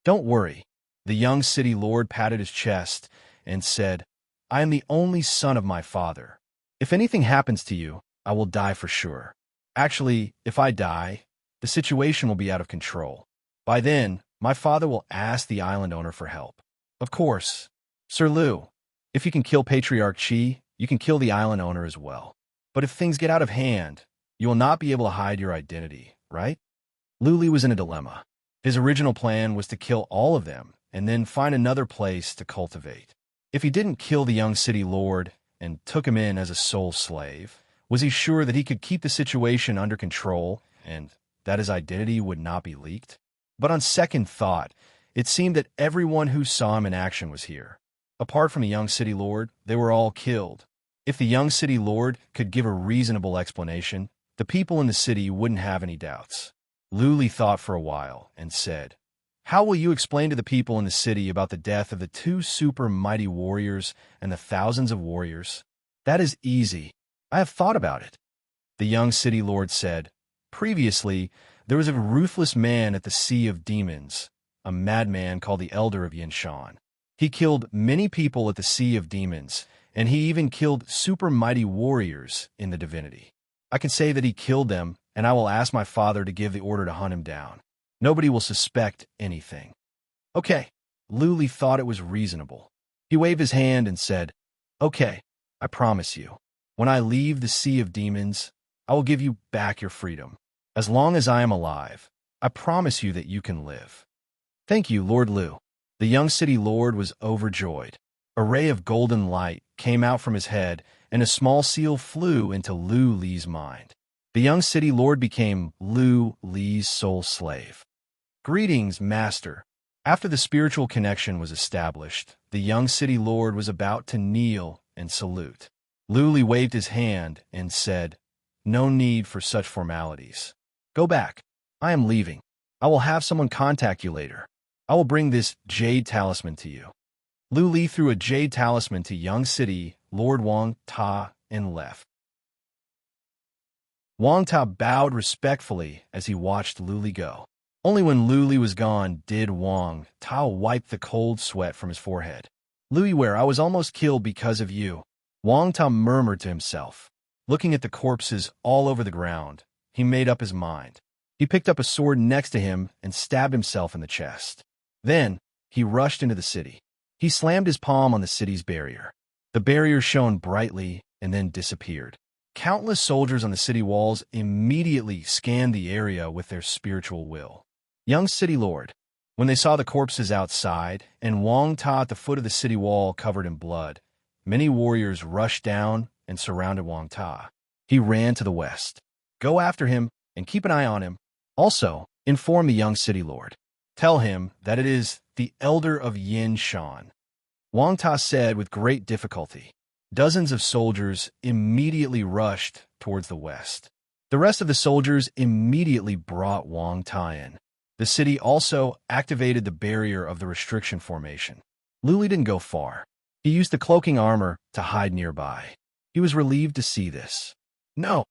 "Don't worry." The young city lord patted his chest and said, "I am the only son of my father. If anything happens to you, I will die for sure. Actually, if I die, the situation will be out of control. By then, my father will ask the island owner for help. Of course, Sir Lu, if you can kill Patriarch Chi, you can kill the island owner as well. But if things get out of hand, you will not be able to hide your identity, right?" Luli was in a dilemma. His original plan was to kill all of them and then find another place to cultivate. If he didn't kill the young city lord and took him in as a sole slave, was he sure that he could keep the situation under control and that his identity would not be leaked? But on second thought, it seemed that everyone who saw him in action was here. Apart from the young city lord, they were all killed. If the young city lord could give a reasonable explanation, the people in the city wouldn't have any doubts. Luli thought for a while and said, "How will you explain to the people in the city about the death of the 2 super mighty warriors and the thousands of warriors?" "That is easy. I have thought about it." The young city lord said, "Previously, there was a ruthless man at the Sea of Demons, a madman called the Elder of Yinshan. He killed many people at the Sea of Demons, and he even killed super mighty warriors in the divinity. I can say that he killed them, and I will ask my father to give the order to hunt him down. Nobody will suspect anything." "Okay." Luli thought it was reasonable. He waved his hand and said, "Okay, I promise you. When I leave the Sea of Demons, I will give you back your freedom. As long as I am alive, I promise you that you can live." "Thank you, Lord Lu." The young city lord was overjoyed. A ray of golden light came out from his head, and a small seal flew into Lu Li's mind. The young city lord became Lu Li's sole slave. "Greetings, master." After the spiritual connection was established, the young city lord was about to kneel and salute. Luli waved his hand and said, "No need for such formalities. Go back. I am leaving. I will have someone contact you later. I will bring this jade talisman to you." Luli threw a jade talisman to young city Lord Wang Ta and left. Wang Ta bowed respectfully as he watched Luli go. Only when Luli was gone did Wang Ta wipe the cold sweat from his forehead. "Luli, where I was almost killed because of you," Wang Ta murmured to himself. Looking at the corpses all over the ground, he made up his mind. He picked up a sword next to him and stabbed himself in the chest. Then, he rushed into the city. He slammed his palm on the city's barrier. The barrier shone brightly and then disappeared. Countless soldiers on the city walls immediately scanned the area with their spiritual will. "Young city lord, When they saw the corpses outside and Wang Ta at the foot of the city wall covered in blood, many warriors rushed down and surrounded Wang Ta. He ran to the west. "Go after him and keep an eye on him. Also, inform the young city lord. Tell him that it is the elder of Yin Shan." Wang Ta said with great difficulty. Dozens of soldiers immediately rushed towards the west. The rest of the soldiers immediately brought Wang Ta in. The city also activated the barrier of the restriction formation. Luli didn't go far. He used the cloaking armor to hide nearby. He was relieved to see this. No.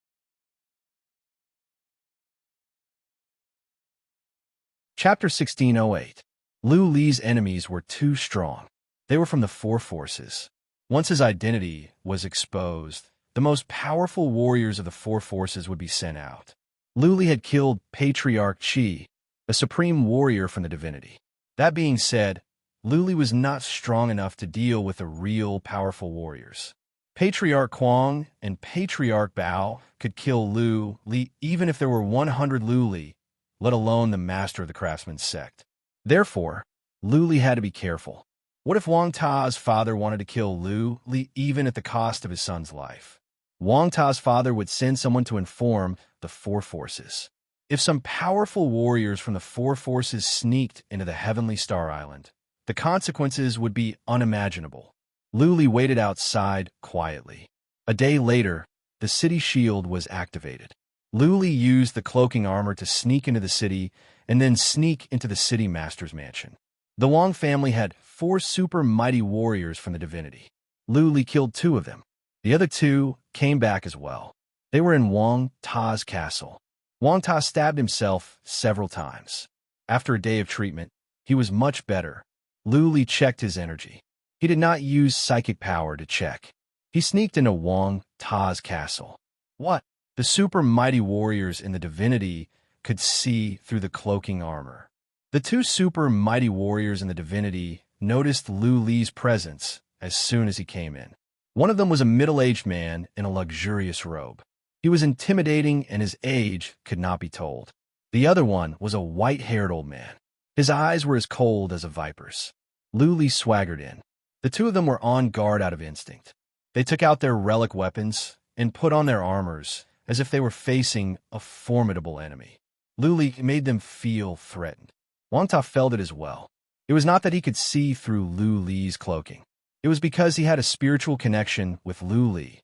Chapter 1608. Lu Li's enemies were too strong. They were from the four forces. Once his identity was exposed, the most powerful warriors of the four forces would be sent out. Lu Li had killed Patriarch Qi, a supreme warrior from the divinity. That being said, Lu Li was not strong enough to deal with the real powerful warriors. Patriarch Kuang and Patriarch Bao could kill Lu Li even if there were 100 Lu Li, let alone the master of the craftsman's sect. Therefore, Lu Li had to be careful. What if Wang Ta's father wanted to kill Lu Li even at the cost of his son's life? Wang Ta's father would send someone to inform the four forces. If some powerful warriors from the four forces sneaked into the Heavenly Star Island, the consequences would be unimaginable. Lu Li waited outside quietly. A day later, the city shield was activated. Lu Li used the cloaking armor to sneak into the city and then sneak into the city master's mansion. The Wang family had 4 super mighty warriors from the divinity. Lu Li killed 2 of them. The other 2 came back as well. They were in Wang Ta's castle. Wang Ta stabbed himself several times. After a day of treatment, he was much better. Lu Li checked his energy. He did not use psychic power to check. He sneaked into Wang Ta's castle. What? The super mighty warriors in the divinity could see through the cloaking armor. The 2 super mighty warriors in the divinity noticed Lu Li's presence as soon as he came in. One of them was a middle-aged man in a luxurious robe. He was intimidating and his age could not be told. The other one was a white-haired old man. His eyes were as cold as a viper's. Lu Li swaggered in. The 2 of them were on guard out of instinct. They took out their relic weapons and put on their armors as if they were facing a formidable enemy. Lu Li made them feel threatened. Wang Ta felt it as well. It was not that he could see through Lu Li's cloaking. It was because he had a spiritual connection with Lu Li.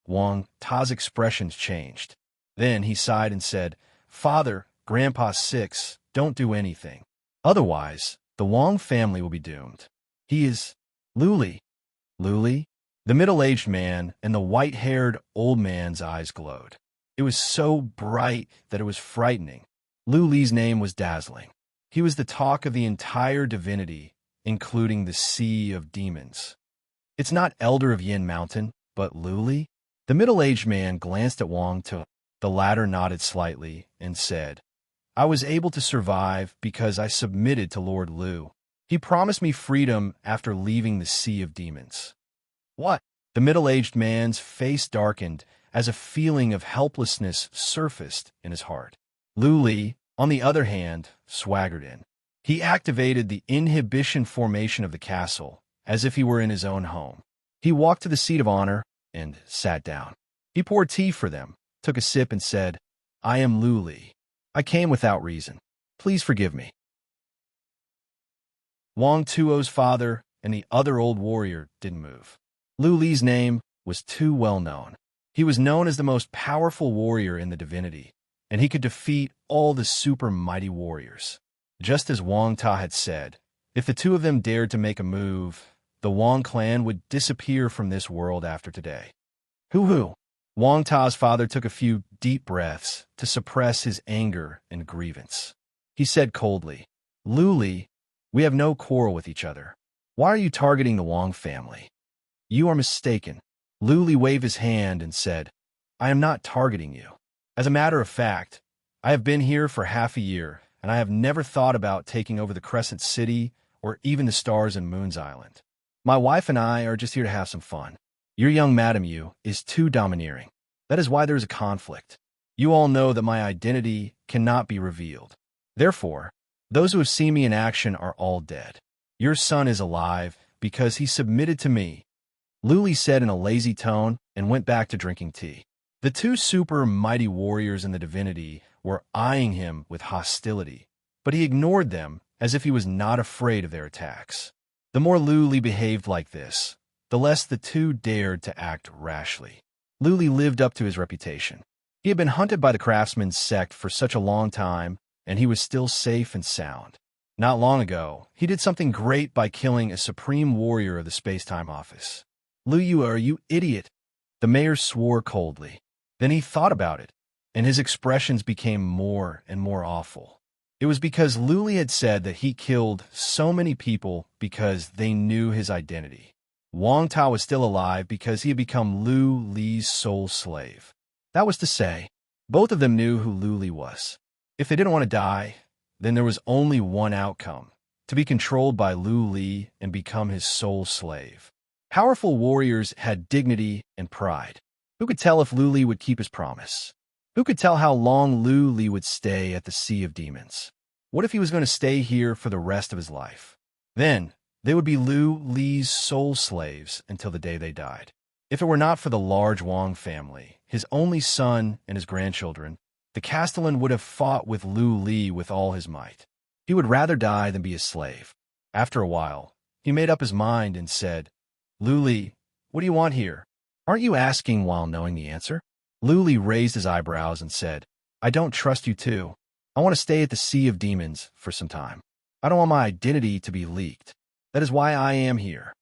Wang Ta's expressions changed. Then he sighed and said, "Father, Grandpa's 6, don't do anything. Otherwise, the Wang family will be doomed." He is Lu Li. Lu Li? The middle-aged man and the white-haired old man's eyes glowed. It was so bright that it was frightening. Lu Li's name was dazzling. He was the talk of the entire divinity, including the sea of demons. It's not Elder of Yin Mountain, but Lu Li? The middle-aged man glanced at Wang Ta. The latter nodded slightly and said, "I was able to survive because I submitted to Lord Lu. He promised me freedom after leaving the sea of demons." What? The middle-aged man's face darkened as a feeling of helplessness surfaced in his heart. Lu Li, on the other hand, swaggered in. He activated the inhibition formation of the castle as if he were in his own home. He walked to the seat of honor and sat down. He poured tea for them, took a sip and said, "I am Lu Li. I came without reason. Please forgive me." Wang Tuo's father and the other old warrior didn't move. Lu Li's name was too well known. He was known as the most powerful warrior in the divinity, and he could defeat all the super mighty warriors. Just as Wang Ta had said, if the 2 of them dared to make a move, the Wang clan would disappear from this world after today. Hoo-hoo! Wang Ta's father took a few deep breaths to suppress his anger and grievance. He said coldly, "Lu Li, we have no quarrel with each other. Why are you targeting the Wang family?" "You are mistaken." Lu Li waved his hand and said, "I am not targeting you. As a matter of fact, I have been here for half a year, and I have never thought about taking over the Crescent City or even the Stars and Moons Island. My wife and I are just here to have some fun. Your young Madame Yu is too domineering. That is why there is a conflict. You all know that my identity cannot be revealed. Therefore, Those who have seen me in action are all dead. Your son is alive because he submitted to me, Luli said in a lazy tone and went back to drinking tea. The two super mighty warriors in the divinity were eyeing him with hostility, but he ignored them as if he was not afraid of their attacks. The more Luli behaved like this, the less the two dared to act rashly. Luli lived up to his reputation. He had been hunted by the craftsman's sect for such a long time, and he was still safe and sound. Not long ago, he did something great by killing a supreme warrior of the space-time office. Lu, you idiot! The mayor swore coldly. Then he thought about it, and his expressions became more and more awful. It was because Luli had said that he killed so many people because they knew his identity. Wang Ta was still alive because he had become Lu Li's sole slave. That was to say, both of them knew who Lu Li was. If they didn't want to die, then there was only one outcome: to be controlled by Lu Li and become his sole slave. Powerful warriors had dignity and pride. Who could tell if Lu Li would keep his promise? Who could tell how long Lu Li would stay at the Sea of Demons? What if he was going to stay here for the rest of his life? Then, they would be Lu Li's sole slaves until the day they died. If it were not for the large Wang family, his only son and his grandchildren, the Castellan would have fought with Lu Li with all his might. He would rather die than be a slave. After a while, he made up his mind and said, "Lu Li, what do you want here? Aren't you asking while knowing the answer?" Lu Li raised his eyebrows and said, "I don't trust you too. I want to stay at the Sea of Demons for some time. I don't want my identity to be leaked. That is why I am here."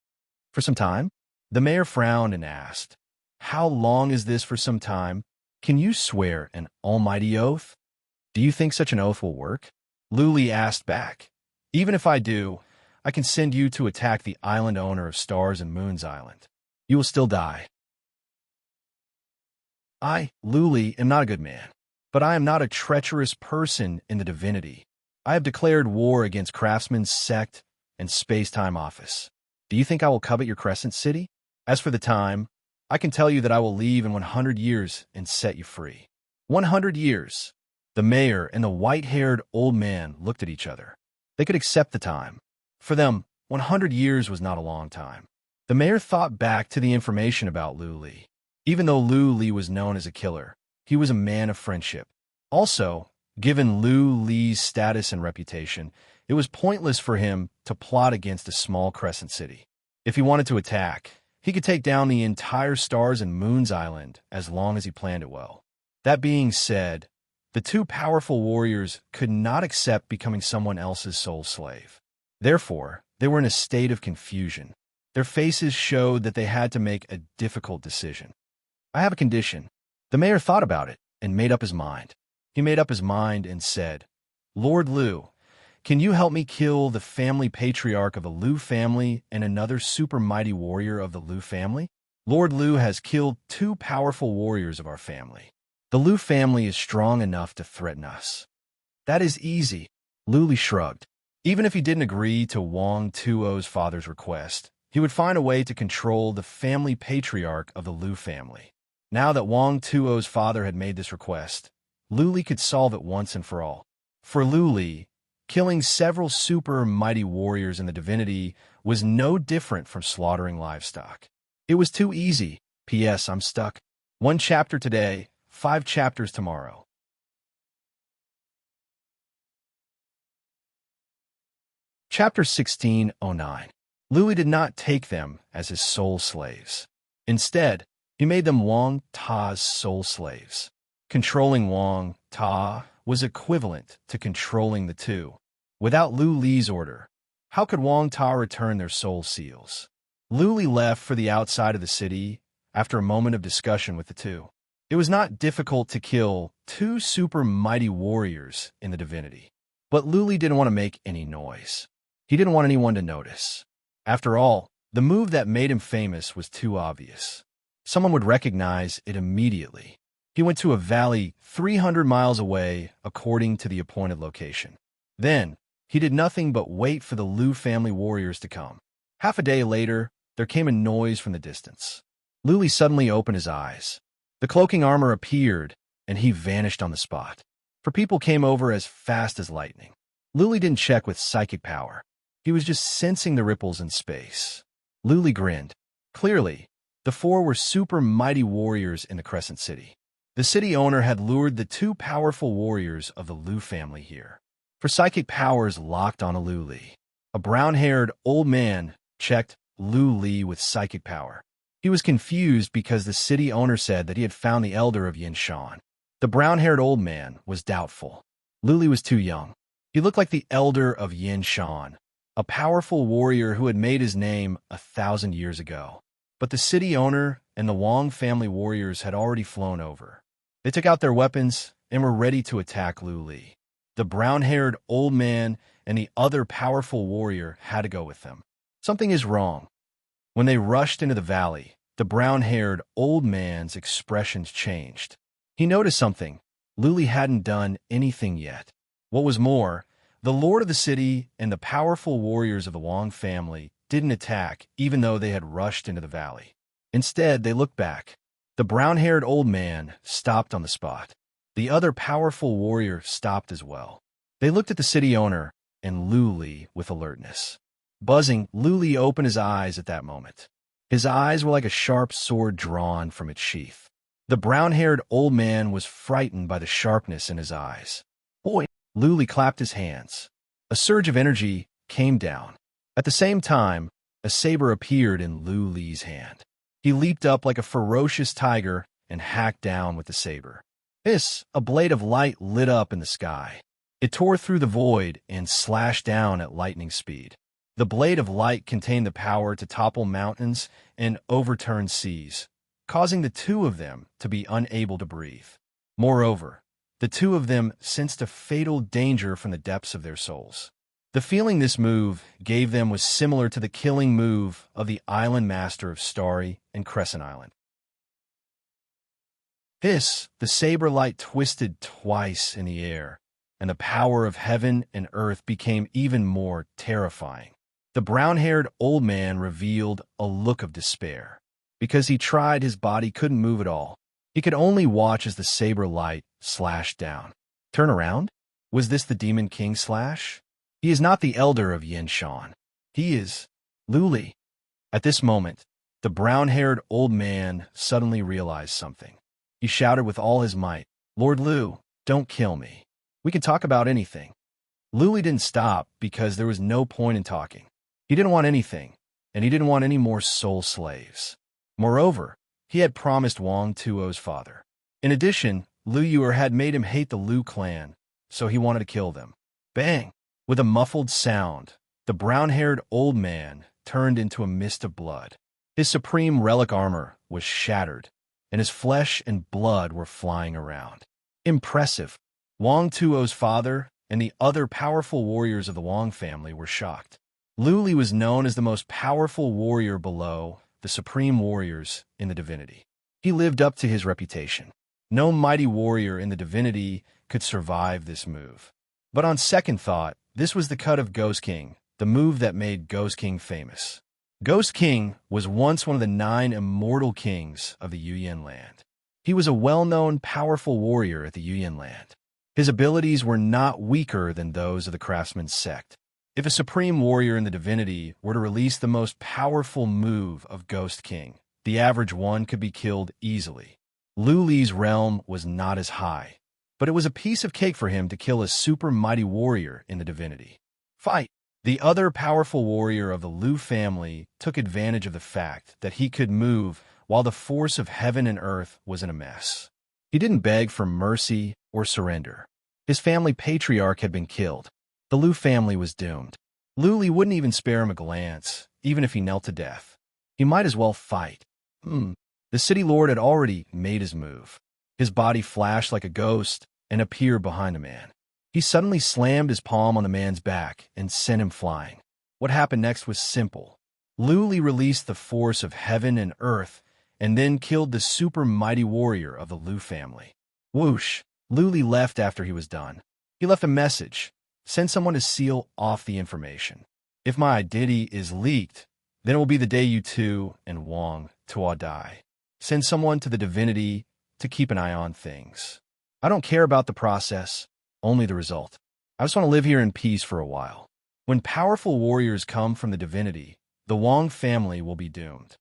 "For some time?" The mayor frowned and asked, "How long is this for some time? Can you swear an almighty oath?" "Do you think such an oath will work?" Lu Li asked back. "Even if I do, I can send you to attack the island owner of Stars and Moons Island. You will still die." "I, Lu Li, am not a good man, but I am not a treacherous person in the divinity. I have declared war against Craftsman's sect and Space-Time Office. Do you think I will covet your Crescent City? As for the time, I can tell you that I will leave in 100 years and set you free." 100 years. The mayor and the white-haired old man looked at each other. They could accept the time. For them, 100 years was not a long time. The mayor thought back to the information about Lu Li. Even though Lu Li was known as a killer, he was a man of friendship. Also, given Lu Li's status and reputation, it was pointless for him to plot against a small crescent city. If he wanted to attack, he could take down the entire Stars and Moons Island as long as he planned it well. That being said, the two powerful warriors could not accept becoming someone else's sole slave. Therefore, they were in a state of confusion. Their faces showed that they had to make a difficult decision. "I have a condition." The mayor thought about it and made up his mind. He made up his mind and said, "Lord Lu, can you help me kill the family patriarch of the Lu family and another super mighty warrior of the Lu family? Lord Lu has killed two powerful warriors of our family. The Lu family is strong enough to threaten us." "That is easy," Lu Li shrugged. Even if he didn't agree to Wang Tuo's father's request, he would find a way to control the family patriarch of the Lu family. Now that Wang Tuo's father had made this request, Lu Li could solve it once and for all. For Lu Li, killing several super mighty warriors in the divinity was no different from slaughtering livestock. It was too easy. P.S. I'm stuck. 1 chapter today, 5 chapters tomorrow. Chapter 1609. Louis did not take them as his sole slaves. Instead, he made them Wang Ta's sole slaves. Controlling Wang Ta was equivalent to controlling the two. Without Lu Li's order, how could Wang Ta return their soul seals? Lu Li left for the outside of the city after a moment of discussion with the two. It was not difficult to kill two super mighty warriors in the divinity. But Lu Li didn't want to make any noise. He didn't want anyone to notice. After all, the move that made him famous was too obvious. Someone would recognize it immediately. He went to a valley 300 miles away according to the appointed location. Then, he did nothing but wait for the Lu family warriors to come. Half a day later, there came a noise from the distance. Lu Li suddenly opened his eyes. The cloaking armor appeared, and he vanished on the spot. For people came over as fast as lightning. Luli didn't check with psychic power. He was just sensing the ripples in space. Luli grinned. Clearly, the four were super mighty warriors in the Crescent City. The city owner had lured the two powerful warriors of the Lu family here. For psychic powers locked on a Luli. A brown-haired old man checked Luli with psychic power. He was confused because the city owner said that he had found the elder of Yinshan. The brown-haired old man was doubtful. Luli was too young. He looked like the elder of Yinshan, a powerful warrior who had made his name 1,000 years ago. But the city owner and the Wang family warriors had already flown over. They took out their weapons and were ready to attack Luli. The brown-haired old man and the other powerful warrior had to go with them. Something is wrong. When they rushed into the valley, the brown-haired old man's expressions changed. He noticed something. Luli hadn't done anything yet. What was more, the lord of the city and the powerful warriors of the Wang family didn't attack even though they had rushed into the valley. Instead, they looked back. The brown-haired old man stopped on the spot. The other powerful warrior stopped as well. They looked at the city owner and Luli with alertness. Buzzing, Luli opened his eyes at that moment. His eyes were like a sharp sword drawn from its sheath. The brown-haired old man was frightened by the sharpness in his eyes. Boy! Luli clapped his hands. A surge of energy came down. At the same time, a saber appeared in Luli's hand. He leaped up like a ferocious tiger and hacked down with the saber. A blade of light lit up in the sky. It tore through the void and slashed down at lightning speed. The blade of light contained the power to topple mountains and overturn seas, causing the two of them to be unable to breathe. Moreover, the two of them sensed a fatal danger from the depths of their souls. The feeling this move gave them was similar to the killing move of the island master of Starry and Crescent Island. The saber light twisted twice in the air, and the power of heaven and earth became even more terrifying. The brown-haired old man revealed a look of despair. Because he tried, his body couldn't move at all. He could only watch as the saber light slashed down. Turn around? Was this the Demon King Slash? He is not the elder of Yinshan. He is Luli. At this moment, the brown-haired old man suddenly realized something. He shouted with all his might, "Lord Lu, don't kill me. We can talk about anything." Luli didn't stop because there was no point in talking. He didn't want anything, and he didn't want any more soul slaves. Moreover, he had promised Wang Tuo's father. In addition, Lu Yuer had made him hate the Lu clan, so he wanted to kill them. Bang! With a muffled sound, the brown-haired old man turned into a mist of blood. His supreme relic armor was shattered, and his flesh and blood were flying around. Impressive! Wang Tuo's father and the other powerful warriors of the Wang family were shocked. Luli was known as the most powerful warrior below the supreme warriors in the divinity. He lived up to his reputation. No mighty warrior in the divinity could survive this move. But on second thought, this was the cut of Ghost King, the move that made Ghost King famous. Ghost King was once one of the 9 immortal kings of the Yuyan land. He was a well-known, powerful warrior at the Yuyan land. His abilities were not weaker than those of the Craftsman's sect. If a supreme warrior in the divinity were to release the most powerful move of Ghost King, the average one could be killed easily. Luli's realm was not as high, but it was a piece of cake for him to kill a super mighty warrior in the divinity. Fight! The other powerful warrior of the Lu family took advantage of the fact that he could move while the force of heaven and earth was in a mess. He didn't beg for mercy or surrender. His family patriarch had been killed. The Lu family was doomed. Luli wouldn't even spare him a glance, even if he knelt to death. He might as well fight. The city lord had already made his move. His body flashed like a ghost and appeared behind the man. He suddenly slammed his palm on the man's back and sent him flying. What happened next was simple. Luli released the force of heaven and earth and then killed the super mighty warrior of the Lu family. Whoosh! Luli left after he was done. He left a message. Send someone to seal off the information. If my identity is leaked, then it will be the day you two and Wang Tuo die. Send someone to the divinity to keep an eye on things. I don't care about the process, only the result. I just want to live here in peace for a while. When powerful warriors come from the divinity, the Wang family will be doomed.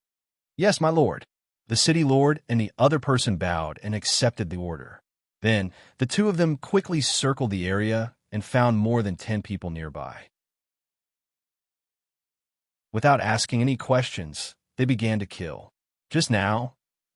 Yes, my lord. The city lord and the other person bowed and accepted the order. Then, the two of them quickly circled the area and found more than 10 people nearby. Without asking any questions, they began to kill. Just now,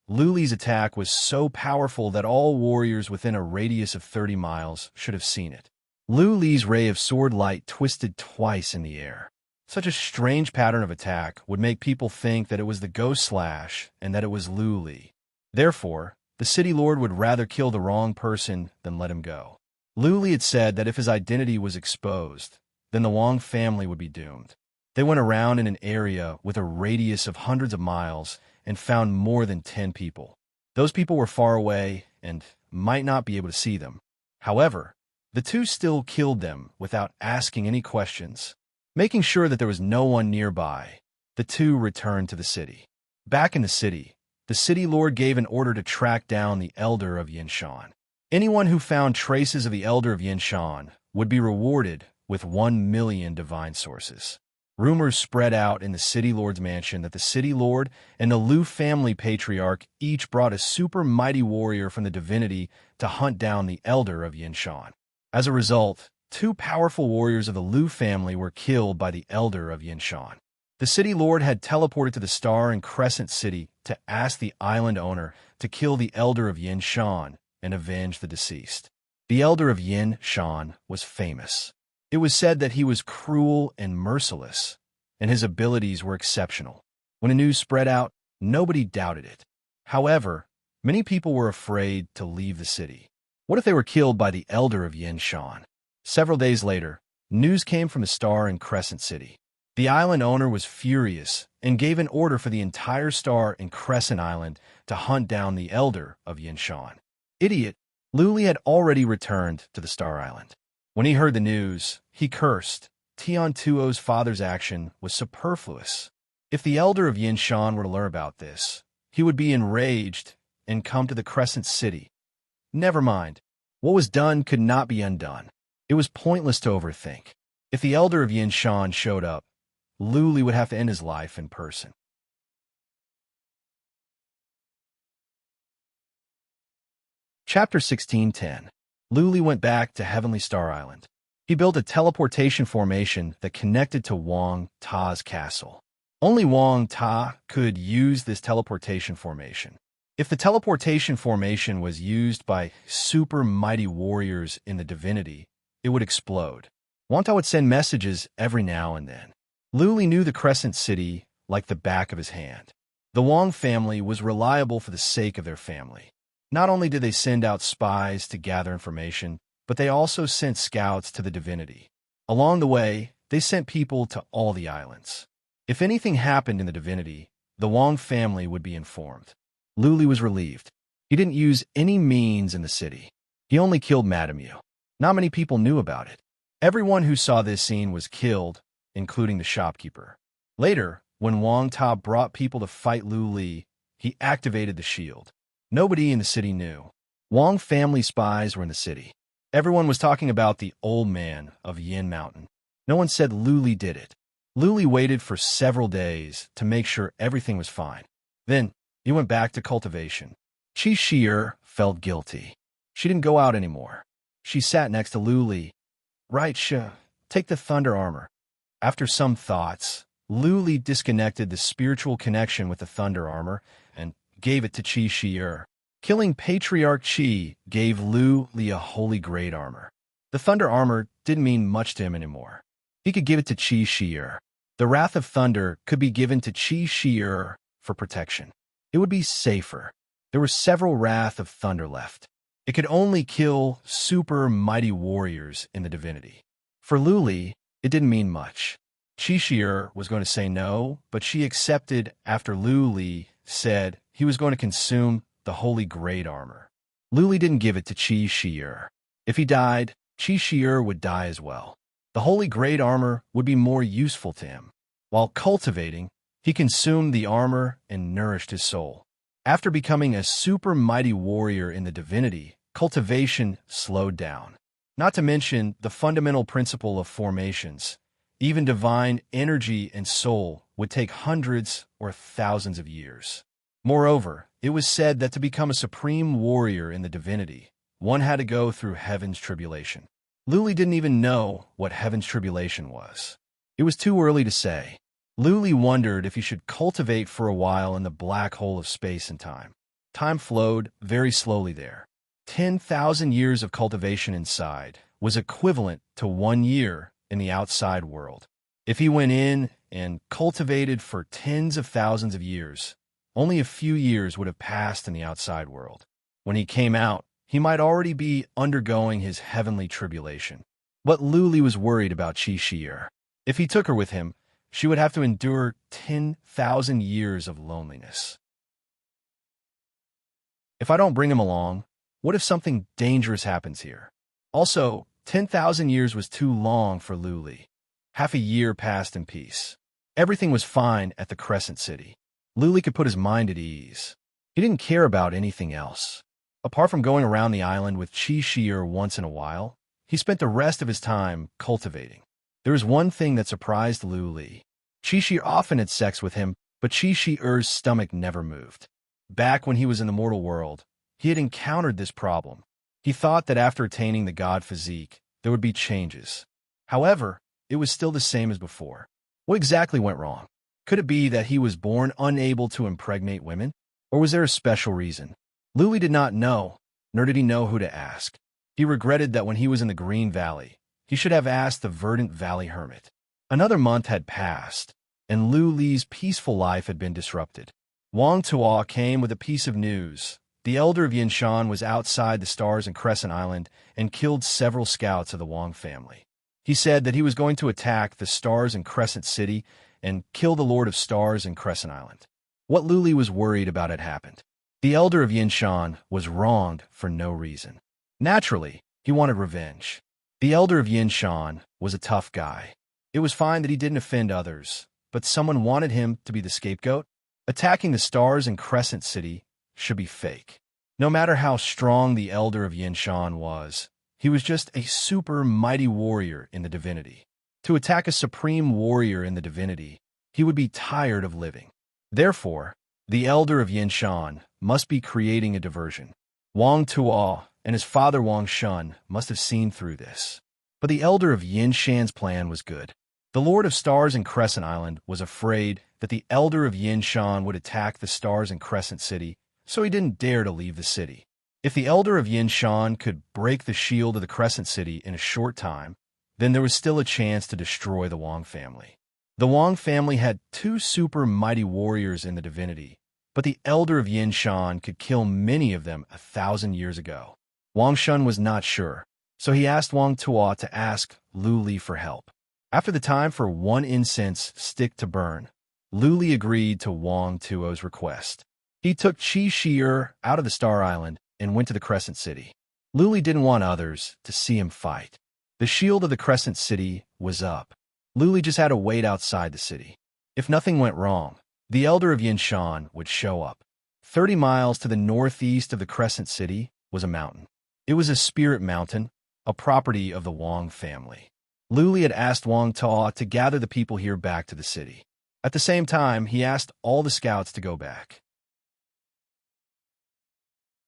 Luli's attack was so powerful that all warriors within a radius of 30 miles should have seen it. Luli's ray of sword light twisted twice in the air. Such a strange pattern of attack would make people think that it was the ghost slash and that it was Luli. Therefore, the city lord would rather kill the wrong person than let him go. Luli had said that if his identity was exposed, then the Wang family would be doomed. They went around in an area with a radius of hundreds of miles and found more than 10 people. Those people were far away and might not be able to see them. However, the two still killed them without asking any questions. Making sure that there was no one nearby, the two returned to the city. Back in the city lord gave an order to track down the elder of Yinshan. Anyone who found traces of the elder of Yinshan would be rewarded with 1 million divine sources. Rumors spread out in the city lord's mansion that the city lord and the Lu family patriarch each brought a super mighty warrior from the divinity to hunt down the elder of Yinshan. As a result, 2 powerful warriors of the Lu family were killed by the elder of Yinshan. The city lord had teleported to the Star and Crescent City to ask the island owner to kill the elder of Yinshan and avenge the deceased. The elder of Yinshan was famous. It was said that he was cruel and merciless, and his abilities were exceptional. When the news spread out, nobody doubted it. However, many people were afraid to leave the city. What if they were killed by the elder of Yinshan? Several days later, news came from the Star and Crescent City. The island owner was furious and gave an order for the entire Star and Crescent Island to hunt down the elder of Yinshan. Idiot, Luli had already returned to the Star Island. When he heard the news, he cursed. Tian Tuo's father's action was superfluous. If the elder of Yinshan were to learn about this, he would be enraged and come to the Crescent City. Never mind. What was done could not be undone. It was pointless to overthink. If the elder of Yinshan showed up, Luli would have to end his life in person. Chapter 16:10. Luli went back to Heavenly Star Island. He built a teleportation formation that connected to Wang Ta's castle. Only Wang Ta could use this teleportation formation. If the teleportation formation was used by super mighty warriors in the divinity, it would explode. Wang Ta would send messages every now and then. Luli knew the Crescent City like the back of his hand. The Wang family was reliable for the sake of their family. Not only did they send out spies to gather information, but they also sent scouts to the divinity. Along the way, they sent people to all the islands. If anything happened in the divinity, the Wang family would be informed. Luli was relieved. He didn't use any means in the city. He only killed Madame Yu. Not many people knew about it. Everyone who saw this scene was killed, including the shopkeeper. Later, when Wang Ta brought people to fight Luli, he activated the shield. Nobody in the city knew. Wang family spies were in the city. Everyone was talking about the old man of Yin Mountain. No one said Luli did it. Luli waited for several days to make sure everything was fine. Then, he went back to cultivation. Qi Shi'er felt guilty. She didn't go out anymore. She sat next to Luli. Right, take the thunder armor. After some thoughts, Luli disconnected the spiritual connection with the thunder armor and gave it to Qi Shi'er. Killing Patriarch Qi gave Luli a holy grade armor. The thunder armor didn't mean much to him anymore. He could give it to Qi Shi'er. The Wrath of Thunder could be given to Qi Shi'er for protection. It would be safer. There were several Wrath of Thunder left. It could only kill super mighty warriors in the divinity. For Luli, it didn't mean much. Qi Shi'er was going to say no, but she accepted after Luli said he was going to consume the holy grade armor. Luli didn't give it to Qi Shi'er. If he died, Qi Shi'er would die as well. The holy grade armor would be more useful to him. While cultivating, he consumed the armor and nourished his soul. After becoming a super mighty warrior in the divinity, cultivation slowed down. Not to mention the fundamental principle of formations. Even divine energy and soul would take hundreds or thousands of years. Moreover, it was said that to become a supreme warrior in the divinity, one had to go through heaven's tribulation. Luli didn't even know what heaven's tribulation was. It was too early to say. Luli wondered if he should cultivate for a while in the black hole of space and time. Time flowed very slowly there. 10,000 years of cultivation inside was equivalent to 1 year in the outside world. If he went in and cultivated for tens of thousands of years, only a few years would have passed in the outside world. When he came out, he might already be undergoing his heavenly tribulation. But Luli was worried about Chi. If he took her with him, she would have to endure 10,000 years of loneliness. If I don't bring him along, what if something dangerous happens here? Also, 10,000 years was too long for Luli. Half a year passed in peace. Everything was fine at the Crescent City. Luli could put his mind at ease. He didn't care about anything else. Apart from going around the island with Chi once in a while, he spent the rest of his time cultivating. There was one thing that surprised Luli. Chi often had sex with him, but Chi's stomach never moved. Back when he was in the mortal world, he had encountered this problem. He thought that after attaining the god physique, there would be changes. However, it was still the same as before. What exactly went wrong? Could it be that he was born unable to impregnate women? Or was there a special reason? Luli did not know, nor did he know who to ask. He regretted that when he was in the Green Valley, he should have asked the Verdant Valley Hermit. Another month had passed, and Luli's peaceful life had been disrupted. Wang Tuo came with a piece of news. The elder of Yinshan was outside the Stars and Crescent Island and killed several scouts of the Wang family. He said that he was going to attack the Stars and Crescent City and kill the Lord of Stars and Crescent Island. What Luli was worried about had happened. The elder of Yinshan was wronged for no reason. Naturally, he wanted revenge. The elder of Yinshan was a tough guy. It was fine that he didn't offend others, but someone wanted him to be the scapegoat. Attacking the Stars and Crescent City should be fake. No matter how strong the elder of Yinshan was, he was just a super mighty warrior in the divinity. To attack a supreme warrior in the divinity, he would be tired of living. Therefore, the elder of Yinshan must be creating a diversion. Wang Tuo and his father Wang Shun must have seen through this. But the elder of Yinshan's plan was good. The Lord of Stars and Crescent Island was afraid that the elder of Yinshan would attack the Stars and Crescent City, so he didn't dare to leave the city. If the elder of Yinshan could break the shield of the Crescent City in a short time, then there was still a chance to destroy the Wang family. The Wang family had 2 super mighty warriors in the divinity, but the elder of Yinshan could kill many of them 1,000 years ago. Wang Shun was not sure, so he asked Wang Tuo to ask Luli for help. After the time for 1 incense stick to burn, Luli agreed to Wang Tuo's request. He took Chi out of the Star Island and went to the Crescent City. Luli didn't want others to see him fight. The shield of the Crescent City was up. Luli just had to wait outside the city. If nothing went wrong, the elder of Yinshan would show up. 30 miles to the northeast of the Crescent City was a mountain. It was a spirit mountain, a property of the Wang family. Luli had asked Wang Tuo to gather the people here back to the city. At the same time, he asked all the scouts to go back.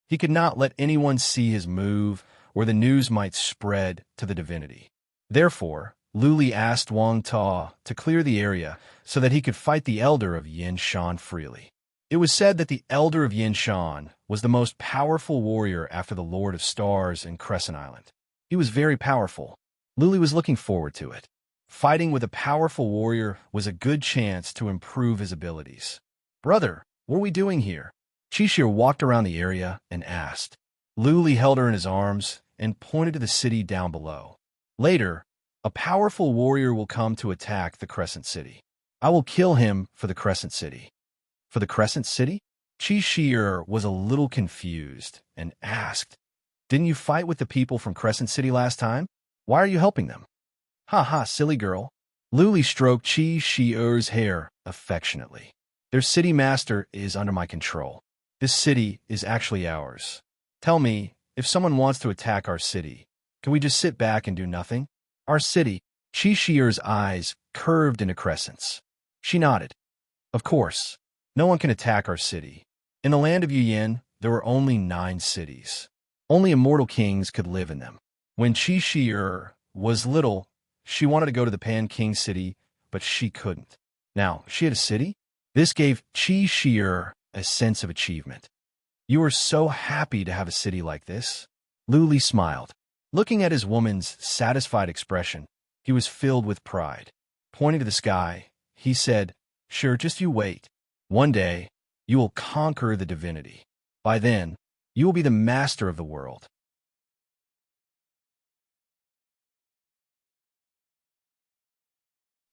He could not let anyone see his move, or the news might spread to the divinity. Therefore, Luli asked Wang Tuo to clear the area so that he could fight the elder of Yinshan freely. It was said that the elder of Yinshan was the most powerful warrior after the Lord of Stars and Crescent Island. He was very powerful. Luli was looking forward to it. Fighting with a powerful warrior was a good chance to improve his abilities. "Brother, what are we doing here?" Chi walked around the area and asked. Luli held her in his arms and pointed to the city down below. "Later, a powerful warrior will come to attack the Crescent City. I will kill him for the Crescent City." "For the Crescent City?" Chi was a little confused and asked, "Didn't you fight with the people from Crescent City last time? Why are you helping them?" "Ha ha, silly girl." Luli stroked Chi's hair affectionately. "Their city master is under my control. This city is actually ours. Tell me, if someone wants to attack our city, Can we just sit back and do nothing? Our city. Chi-Shier's eyes curved into crescents. She nodded. Of course. No one can attack our city. In the land of Yin, there were only 9 cities. Only immortal kings could live in them. When Chi-Shier was little, she wanted to go to the Pan-King city, but she couldn't. Now, she had a city? This gave Chi-Shier a sense of achievement. You are so happy to have a city like this? Luli smiled. Looking at his woman's satisfied expression, he was filled with pride. Pointing to the sky, he said, "Sure, just you wait. One day, you will conquer the divinity. By then, you will be the master of the world."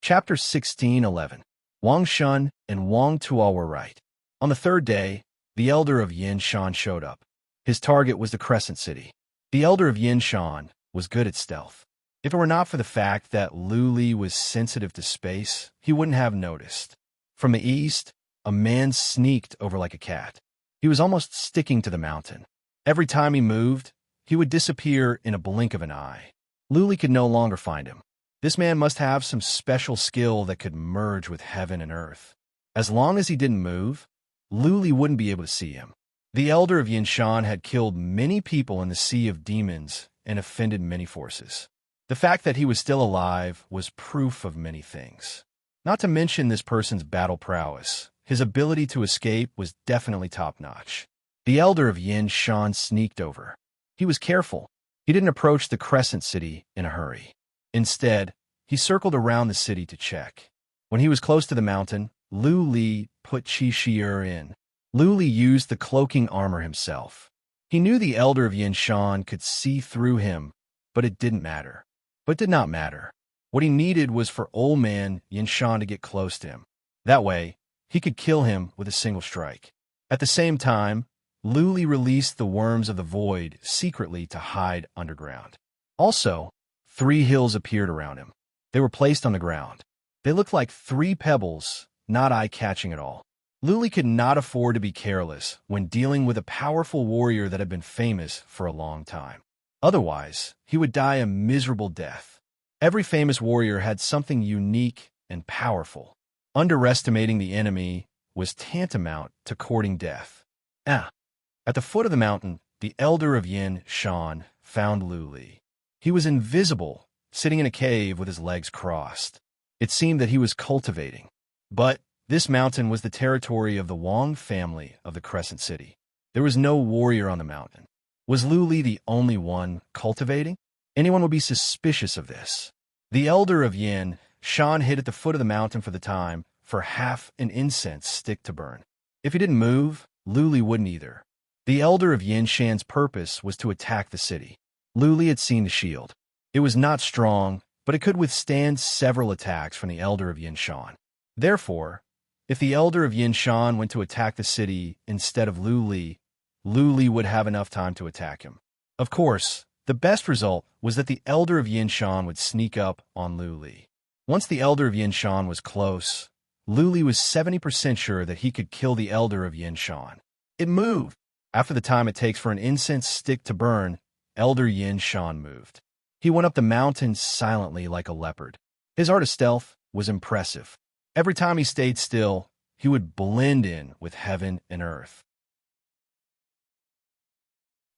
Chapter 16:11. Wang Shun and Wang Tuo were right. On the 3rd day, the elder of Yin Shan showed up. His target was the Crescent City. The elder of Yin Shan was good at stealth. If it were not for the fact that Luli was sensitive to space, he wouldn't have noticed. From the east, a man sneaked over like a cat. He was almost sticking to the mountain. Every time he moved, he would disappear in a blink of an eye. Luli could no longer find him. This man must have some special skill that could merge with heaven and earth. As long as he didn't move, Luli wouldn't be able to see him. The elder of Yinshan had killed many people in the Sea of Demons and offended many forces. The fact that he was still alive was proof of many things. Not to mention this person's battle prowess. His ability to escape was definitely top-notch. The elder of Yinshan sneaked over. He was careful. He didn't approach the Crescent City in a hurry. Instead, he circled around the city to check. When he was close to the mountain, Lu Li put Chi-Shier in. Lu Li used the cloaking armor himself. He knew the elder of Yinshan could see through him, but it didn't matter. But it did not matter. What he needed was for old man Yinshan to get close to him. That way, he could kill him with a single strike. At the same time, Lu Li released the worms of the void secretly to hide underground. Also, 3 hills appeared around him. They were placed on the ground. They looked like 3 pebbles, not eye-catching at all. Luli could not afford to be careless when dealing with a powerful warrior that had been famous for a long time. Otherwise, he would die a miserable death. Every famous warrior had something unique and powerful. Underestimating the enemy was tantamount to courting death. At the foot of the mountain, the elder of Yin Shan found Luli. He was invisible, sitting in a cave with his legs crossed. It seemed that he was cultivating. But this mountain was the territory of the Wang family of the Crescent City. There was no warrior on the mountain. Was Lu Li the only one cultivating? Anyone would be suspicious of this. The elder of Yin Shan hid at the foot of the mountain for the time for half an incense stick to burn. If he didn't move, Lu Li wouldn't either. The elder of Yin Shan's purpose was to attack the city. Lu Li had seen the shield. It was not strong, but it could withstand several attacks from the elder of Yin Shan. Therefore, if the elder of Yin Shan went to attack the city instead of Lu Li would have enough time to attack him. Of course, the best result was that the elder of Yin Shan would sneak up on Lu Li. Once the elder of Yin Shan was close, Lu Li was 70% sure that he could kill the elder of Yin Shan. It moved. After the time it takes for an incense stick to burn, elder Yin Shan moved. He went up the mountain silently like a leopard. His art of stealth was impressive. Every time he stayed still, he would blend in with heaven and earth.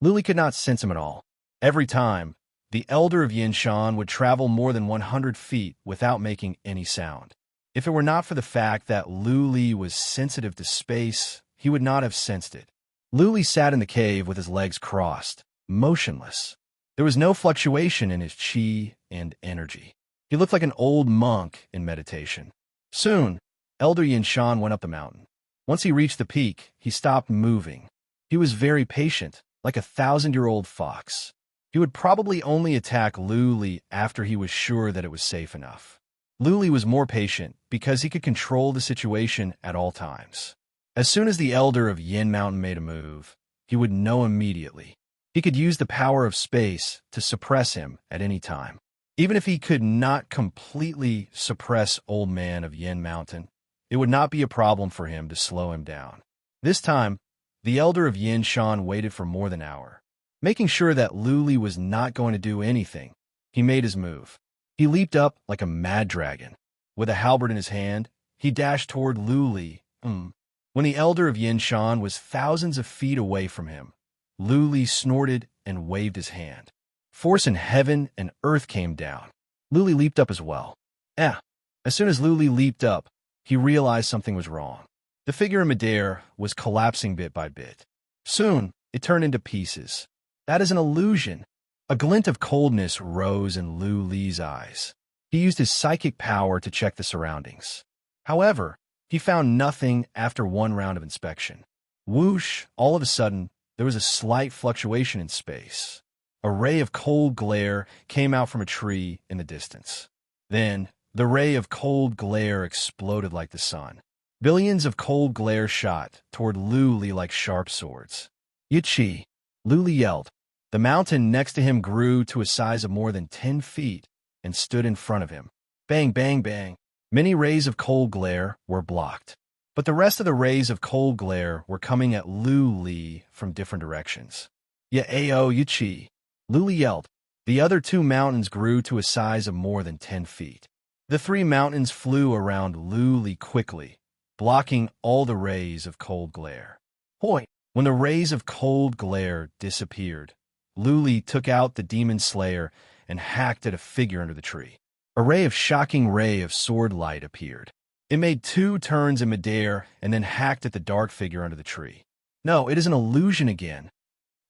Luli could not sense him at all. Every time, the elder of Yin Shan would travel more than 100 feet without making any sound. If it were not for the fact that Lu Li was sensitive to space, he would not have sensed it. Lu Li sat in the cave with his legs crossed, motionless. There was no fluctuation in his chi and energy. He looked like an old monk in meditation. Soon, elder Yin Shan went up the mountain. Once he reached the peak, he stopped moving. He was very patient, like a 1,000-year-old fox. He would probably only attack Lu Li after he was sure that it was safe enough. Lu Li was more patient because he could control the situation at all times. As soon as the elder of Yin Mountain made a move, he would know immediately. He could use the power of space to suppress him at any time. Even if he could not completely suppress Old Man of Yin Mountain, it would not be a problem for him to slow him down. This time, the elder of Yin Shan waited for more than an hour. Making sure that Luli was not going to do anything, he made his move. He leaped up like a mad dragon. With a halberd in his hand, he dashed toward Luli. When the elder of Yinshan was thousands of feet away from him, Luli snorted and waved his hand. Force in heaven and earth came down. Luli leaped up as well. As soon as Luli leaped up, he realized something was wrong. The figure in midair was collapsing bit by bit. Soon, it turned into pieces. That is an illusion. A glint of coldness rose in Luli's eyes. He used his psychic power to check the surroundings. However, he found nothing after one round of inspection. Whoosh, all of a sudden, there was a slight fluctuation in space. A ray of cold glare came out from a tree in the distance. Then, the ray of cold glare exploded like the sun. Billions of cold glare shot toward Luli like sharp swords. Yichi! Luli yelled. The mountain next to him grew to a size of more than 10 feet and stood in front of him. Bang, bang, bang. Many rays of cold glare were blocked. But the rest of the rays of cold glare were coming at Luli from different directions. Ya-ao, Yichi! Luli yelled. The other two mountains grew to a size of more than 10 feet. The three mountains flew around Luli quickly, blocking all the rays of cold glare. Hoi! When the rays of cold glare disappeared, Luli took out the demon slayer and hacked at a figure under the tree. A shocking ray of sword light appeared. It made 2 turns in midair and then hacked at the dark figure under the tree. No, it is an illusion again.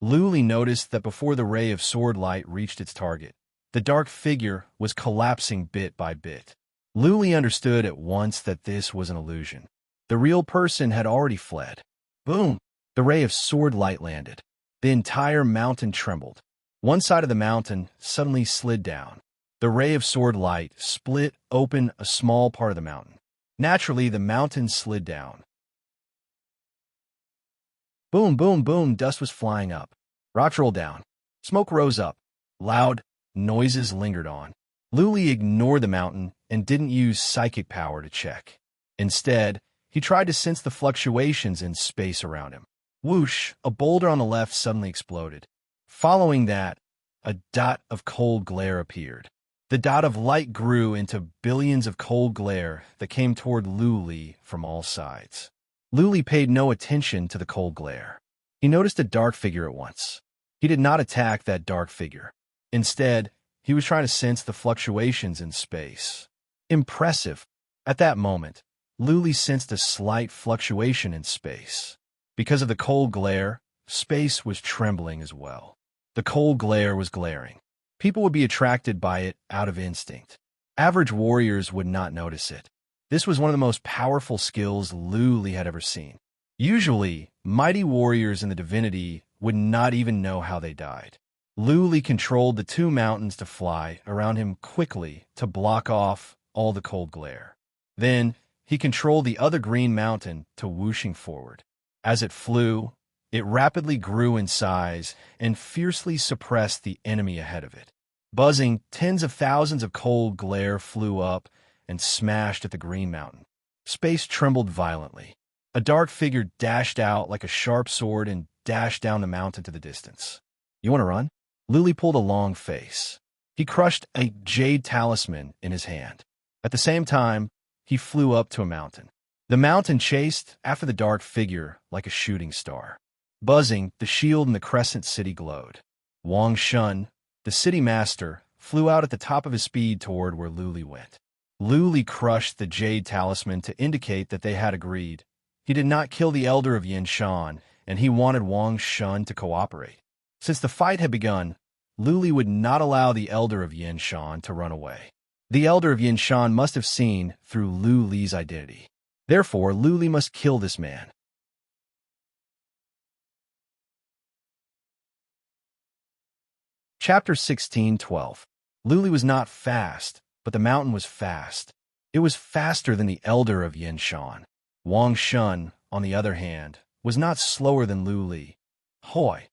Luli noticed that before the ray of sword light reached its target, the dark figure was collapsing bit by bit. Luli understood at once that this was an illusion. The real person had already fled. Boom! The ray of sword light landed. The entire mountain trembled. One side of the mountain suddenly slid down. The ray of sword light split open a small part of the mountain. Naturally, the mountain slid down. Boom, boom, boom, dust was flying up. Rocks rolled down. Smoke rose up. Loud noises lingered on. Luli ignored the mountain and didn't use psychic power to check. Instead, he tried to sense the fluctuations in space around him. Whoosh, a boulder on the left suddenly exploded. Following that, a dot of cold glare appeared. The dot of light grew into billions of cold glare that came toward Luli from all sides. Luli paid no attention to the cold glare. He noticed a dark figure at once. He did not attack that dark figure. Instead, he was trying to sense the fluctuations in space. Impressive. At that moment, Luli sensed a slight fluctuation in space. Because of the cold glare, space was trembling as well. The cold glare was glaring. People would be attracted by it out of instinct. Average warriors would not notice it. This was one of the most powerful skills Luli had ever seen. Usually, mighty warriors in the divinity would not even know how they died. Luli controlled the 2 mountains to fly around him quickly to block off all the cold glare. Then, he controlled the other green mountain to whooshing forward. As it flew, it rapidly grew in size and fiercely suppressed the enemy ahead of it. Buzzing, tens of thousands of cold glare flew up and smashed at the green mountain. Space trembled violently. A dark figure dashed out like a sharp sword and dashed down the mountain to the distance. You want to run? Luli pulled a long face. He crushed a jade talisman in his hand. At the same time, he flew up to a mountain. The mountain chased after the dark figure like a shooting star. Buzzing, the shield in the crescent city glowed. Wang Shun, the city master, flew out at the top of his speed toward where Luli went. Luli crushed the jade talisman to indicate that they had agreed. He did not kill the elder of Yinshan, and he wanted Wang Shun to cooperate. Since the fight had begun, Luli would not allow the elder of Yinshan to run away. The elder of Yinshan must have seen through Luli's identity. Therefore, Luli must kill this man. Chapter 16:12. Luli was not fast, but the mountain was fast. It was faster than the elder of Yinshan. Wang Shun, on the other hand, was not slower than Luli. Hoi!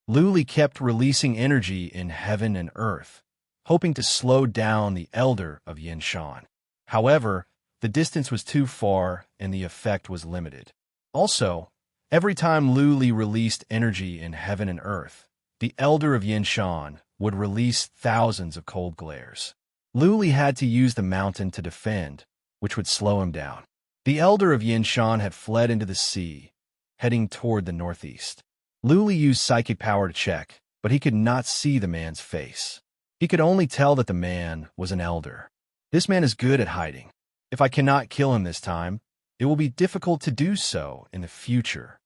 Luli kept releasing energy in heaven and earth, hoping to slow down the elder of Yinshan. However, the distance was too far and the effect was limited. Also, every time Luli released energy in heaven and earth, the elder of Yinshan would release thousands of cold glares. Luli had to use the mountain to defend, which would slow him down. The elder of Yinshan had fled into the sea, heading toward the northeast. Luli used psychic power to check, but he could not see the man's face. He could only tell that the man was an elder. This man is good at hiding. If I cannot kill him this time, it will be difficult to do so in the future.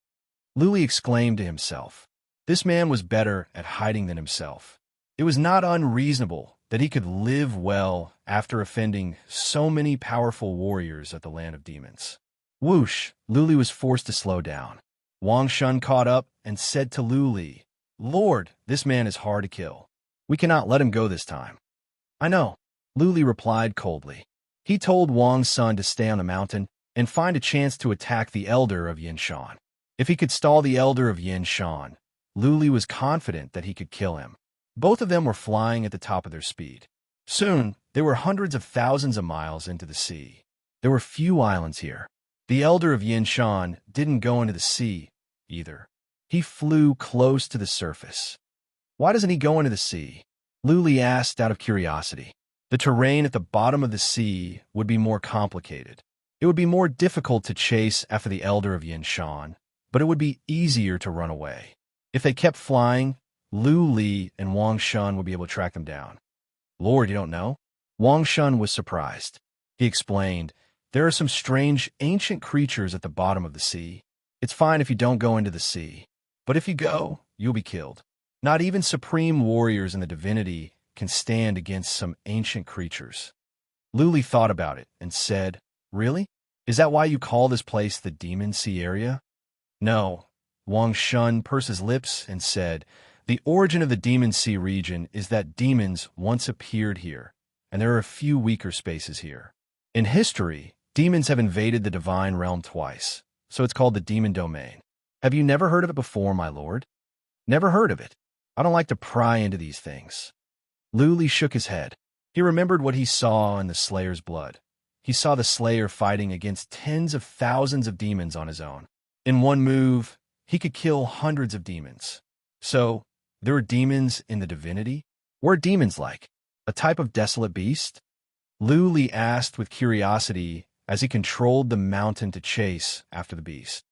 Luli exclaimed to himself. This man was better at hiding than himself. It was not unreasonable that he could live well after offending so many powerful warriors at the land of demons. Whoosh! Luli was forced to slow down. Wang Shun caught up and said to Luli, Lord, this man is hard to kill. We cannot let him go this time. I know, Luli replied coldly. He told Wang Sun to stay on the mountain and find a chance to attack the elder of Yinshan. If he could stall the elder of Yinshan, Luli was confident that he could kill him. Both of them were flying at the top of their speed. Soon, they were hundreds of thousands of miles into the sea. There were few islands here. The elder of Yinshan didn't go into the sea, either. He flew close to the surface. Why doesn't he go into the sea? Luli asked out of curiosity. The terrain at the bottom of the sea would be more complicated. It would be more difficult to chase after the elder of Yinshan, but it would be easier to run away. If they kept flying, Luli and Wang Shun would be able to track them down. Lord, you don't know? Wang Shun was surprised. He explained, there are some strange ancient creatures at the bottom of the sea. It's fine if you don't go into the sea, but if you go, you'll be killed. Not even supreme warriors in the divinity can stand against some ancient creatures. Luli thought about it and said, Really? Is that why you call this place the Demon Sea area? No. Wang Shun pursed his lips and said, The origin of the Demon Sea region is that demons once appeared here, and there are a few weaker spaces here. In history, demons have invaded the divine realm twice, so it's called the Demon Domain. Have you never heard of it before, my lord? Never heard of it. I don't like to pry into these things. Luli shook his head. He remembered what he saw in the Slayer's blood. He saw the Slayer fighting against tens of thousands of demons on his own. In one move, he could kill hundreds of demons. So, there were demons in the divinity? What are demons like? A type of desolate beast? Luli asked with curiosity as he controlled the mountain to chase after the beast.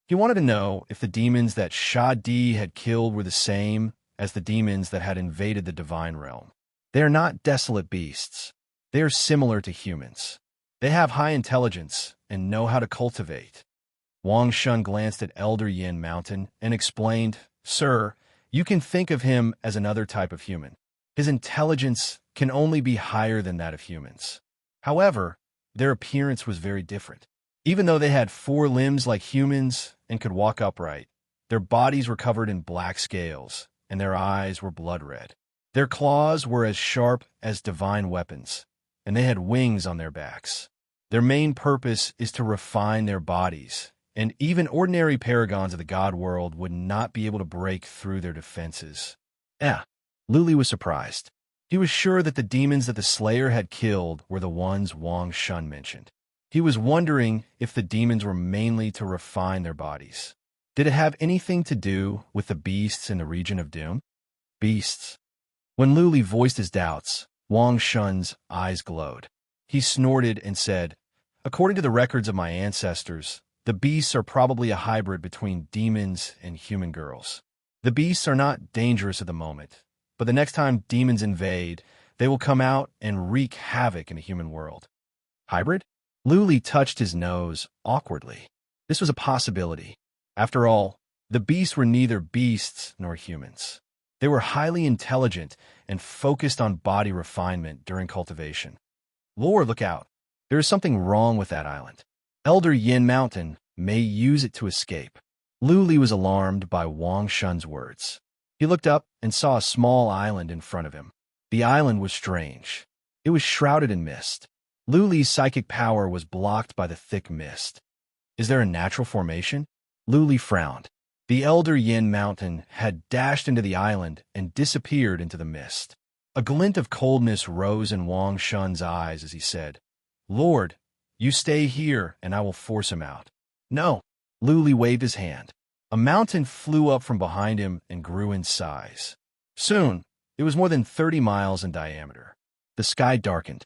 He wanted to know if the demons that Shadi had killed were the same as the demons that had invaded the divine realm. They are not desolate beasts. They are similar to humans. They have high intelligence and know how to cultivate. Wang Shun glanced at Elder Yin Mountain and explained, Sir, you can think of him as another type of human. His intelligence can only be higher than that of humans. However, their appearance was very different. Even though they had 4 limbs like humans and could walk upright, their bodies were covered in black scales, and their eyes were blood red. Their claws were as sharp as divine weapons, and they had wings on their backs. Their main purpose is to refine their bodies, and even ordinary paragons of the god world would not be able to break through their defenses. Luli was surprised. He was sure that the demons that the Slayer had killed were the ones Wang Shun mentioned. He was wondering if the demons were mainly to refine their bodies. Did it have anything to do with the beasts in the region of Doom? Beasts. When Luli voiced his doubts, Wang Shun's eyes glowed. He snorted and said, According to the records of my ancestors, the beasts are probably a hybrid between demons and human girls. The beasts are not dangerous at the moment, but the next time demons invade, they will come out and wreak havoc in the human world. Hybrid? Luli touched his nose awkwardly. This was a possibility. After all, the beasts were neither beasts nor humans. They were highly intelligent and focused on body refinement during cultivation. Lord, look out. There is something wrong with that island. Elder Yin Mountain may use it to escape. Luli was alarmed by Wang Shun's words. He looked up and saw a small island in front of him. The island was strange. It was shrouded in mist. Luli's psychic power was blocked by the thick mist. Is there a natural formation? Luli frowned. The Elder Yin Mountain had dashed into the island and disappeared into the mist. A glint of coldness rose in Wang Shun's eyes as he said, Lord, you stay here and I will force him out. No. Luli waved his hand. A mountain flew up from behind him and grew in size. Soon, it was more than 30 miles in diameter. The sky darkened.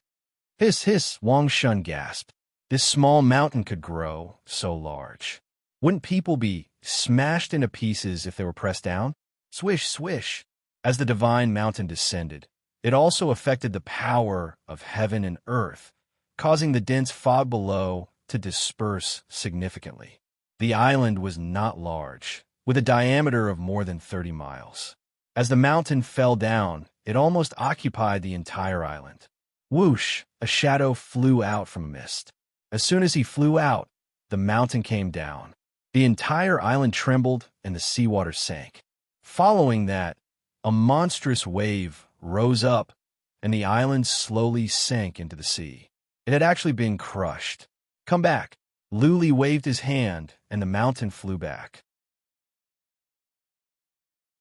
Hiss, hiss, Wang Shun gasped. This small mountain could grow so large. Wouldn't people be smashed into pieces if they were pressed down? Swish, swish. As the divine mountain descended, it also affected the power of heaven and earth, causing the dense fog below to disperse significantly. The island was not large, with a diameter of more than 30 miles. As the mountain fell down, it almost occupied the entire island. Whoosh! A shadow flew out from a mist. As soon as he flew out, the mountain came down. The entire island trembled and the seawater sank. Following that, a monstrous wave rose up and the island slowly sank into the sea. It had actually been crushed. Come back. Luli waved his hand and the mountain flew back.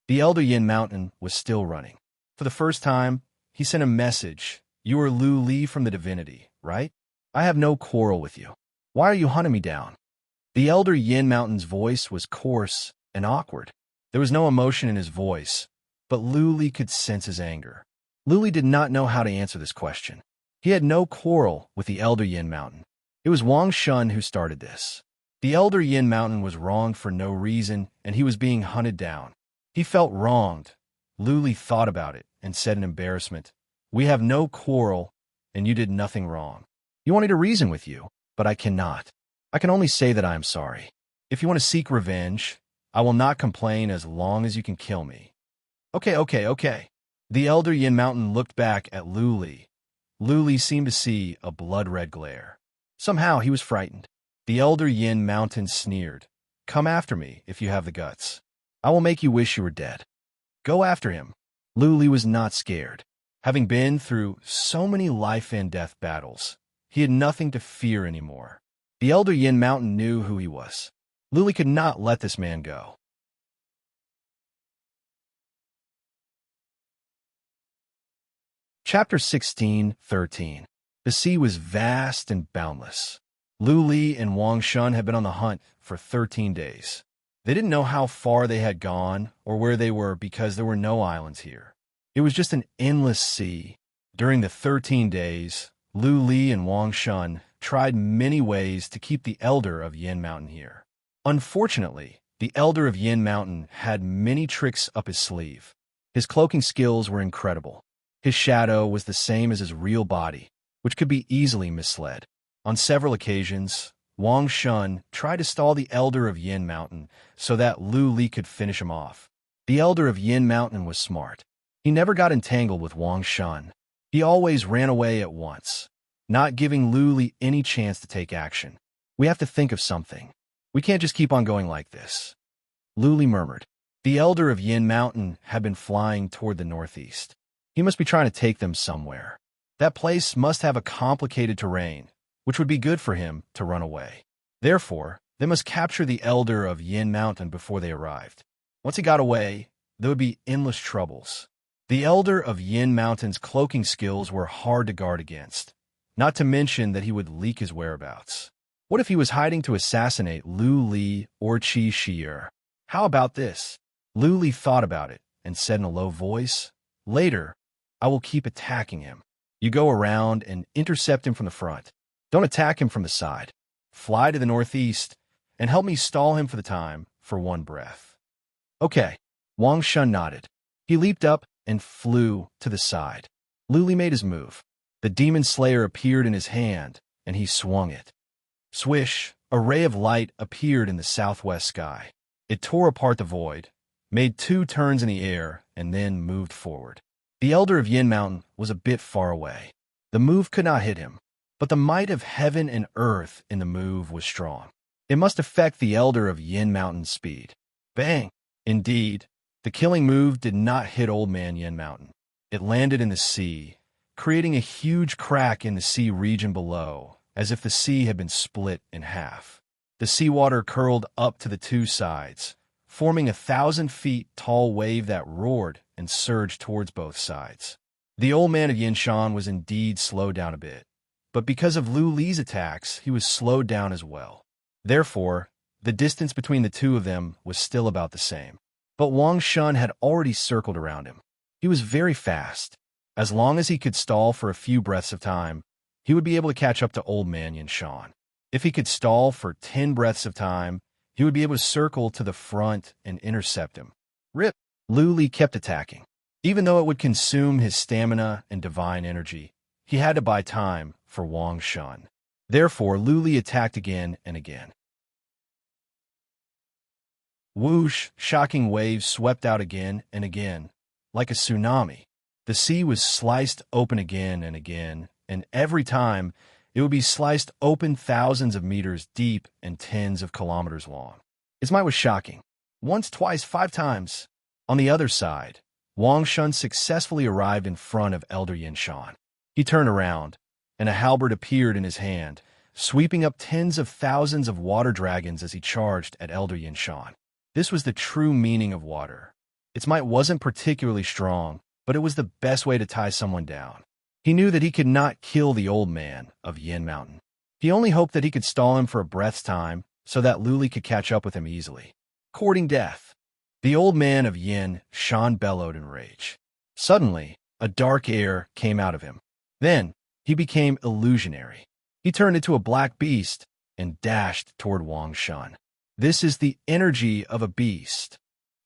The Elder Yin Mountain was still running. For the first time, he sent a message. You are Lu Li from the divinity, right? I have no quarrel with you. Why are you hunting me down? The Elder Yin Mountain's voice was coarse and awkward. There was no emotion in his voice, but Lu Li could sense his anger. Lu Li did not know how to answer this question. He had no quarrel with the Elder Yin Mountain. It was Wang Shun who started this. The Elder Yin Mountain was wrong for no reason, and he was being hunted down. He felt wronged. Lu Li thought about it and said in embarrassment, We have no quarrel, and you did nothing wrong. You want me to reason with you, but I cannot. I can only say that I am sorry. If you want to seek revenge, I will not complain as long as you can kill me. Okay. The Elder Yin Mountain looked back at Lu Li. Lu Li seemed to see a blood-red glare. Somehow he was frightened. The Elder Yin Mountain sneered. Come after me if you have the guts. I will make you wish you were dead. Go after him. Lu Li was not scared. Having been through so many life and death battles, he had nothing to fear anymore. The Elder Yin Mountain knew who he was. Lu Li could not let this man go. Chapter 16:13. The sea was vast and boundless. Lu Li and Wang Shun had been on the hunt for 13 days. They didn't know how far they had gone or where they were because there were no islands here. It was just an endless sea. During the 13 days, Lu Li and Wang Shun tried many ways to keep the Elder of Yin Mountain here. Unfortunately, the Elder of Yin Mountain had many tricks up his sleeve. His cloaking skills were incredible. His shadow was the same as his real body, which could be easily misled. On several occasions, Wang Shun tried to stall the Elder of Yin Mountain so that Lu Li could finish him off. The Elder of Yin Mountain was smart. He never got entangled with Wang Shun. He always ran away at once, not giving Lu Li any chance to take action. We have to think of something. We can't just keep on going like this. Lu Li murmured. The Elder of Yin Mountain had been flying toward the northeast. He must be trying to take them somewhere. That place must have a complicated terrain, which would be good for him to run away. Therefore, they must capture the Elder of Yin Mountain before they arrived. Once he got away, there would be endless troubles. The Elder of Yin Mountain's cloaking skills were hard to guard against, not to mention that he would leak his whereabouts. What if he was hiding to assassinate Lu Li or Qi Shi'er? How about this? Lu Li thought about it and said in a low voice, Later, I will keep attacking him. You go around and intercept him from the front. Don't attack him from the side. Fly to the northeast and help me stall him for the time for one breath. Okay. Wang Shun nodded. He leaped up and flew to the side. Lu Li made his move. The demon slayer appeared in his hand, and he swung it. Swish, a ray of light appeared in the southwest sky. It tore apart the void, made 2 turns in the air, and then moved forward. The Elder of Yin Mountain was a bit far away. The move could not hit him, but the might of heaven and earth in the move was strong. It must affect the Elder of Yin Mountain's speed. Bang! Indeed, the killing move did not hit Old Man Yin Mountain. It landed in the sea, creating a huge crack in the sea region below, as if the sea had been split in half. The seawater curled up to the 2 sides, forming a 1,000 feet tall wave that roared and surged towards both sides. The Old Man of Yinshan was indeed slowed down a bit, but because of Lu Li's attacks, he was slowed down as well. Therefore, The distance between the two of them was still about the same. But Wang Shun had already circled around him. He was very fast. As long as he could stall for a few breaths of time, he would be able to catch up to Old Man Yin Shan. If he could stall for 10 breaths of time, he would be able to circle to the front and intercept him. Rip! Lu Li kept attacking. Even though it would consume his stamina and divine energy, he had to buy time for Wang Shun. Therefore, Lu Li attacked again and again. Whoosh! Shocking waves swept out again and again, like a tsunami. The sea was sliced open again, and every time it would be sliced open thousands of meters deep and tens of kilometers long. His might was shocking. Once, twice, 5 times. On the other side, Wang Shun successfully arrived in front of Elder Yin Shan. He turned around, and a halberd appeared in his hand, sweeping up tens of thousands of water dragons as he charged at Elder Yin Shan. This was the true meaning of water. Its might wasn't particularly strong, but it was the best way to tie someone down. He knew that he could not kill the old man of Yin Mountain. He only hoped that he could stall him for a breath's time so that Lu Li could catch up with him easily. Courting death. The old man of Yin Shan bellowed in rage. Suddenly, a dark air came out of him. Then, he became illusionary. He turned into a black beast and dashed toward Wang Shun. This is the energy of a beast.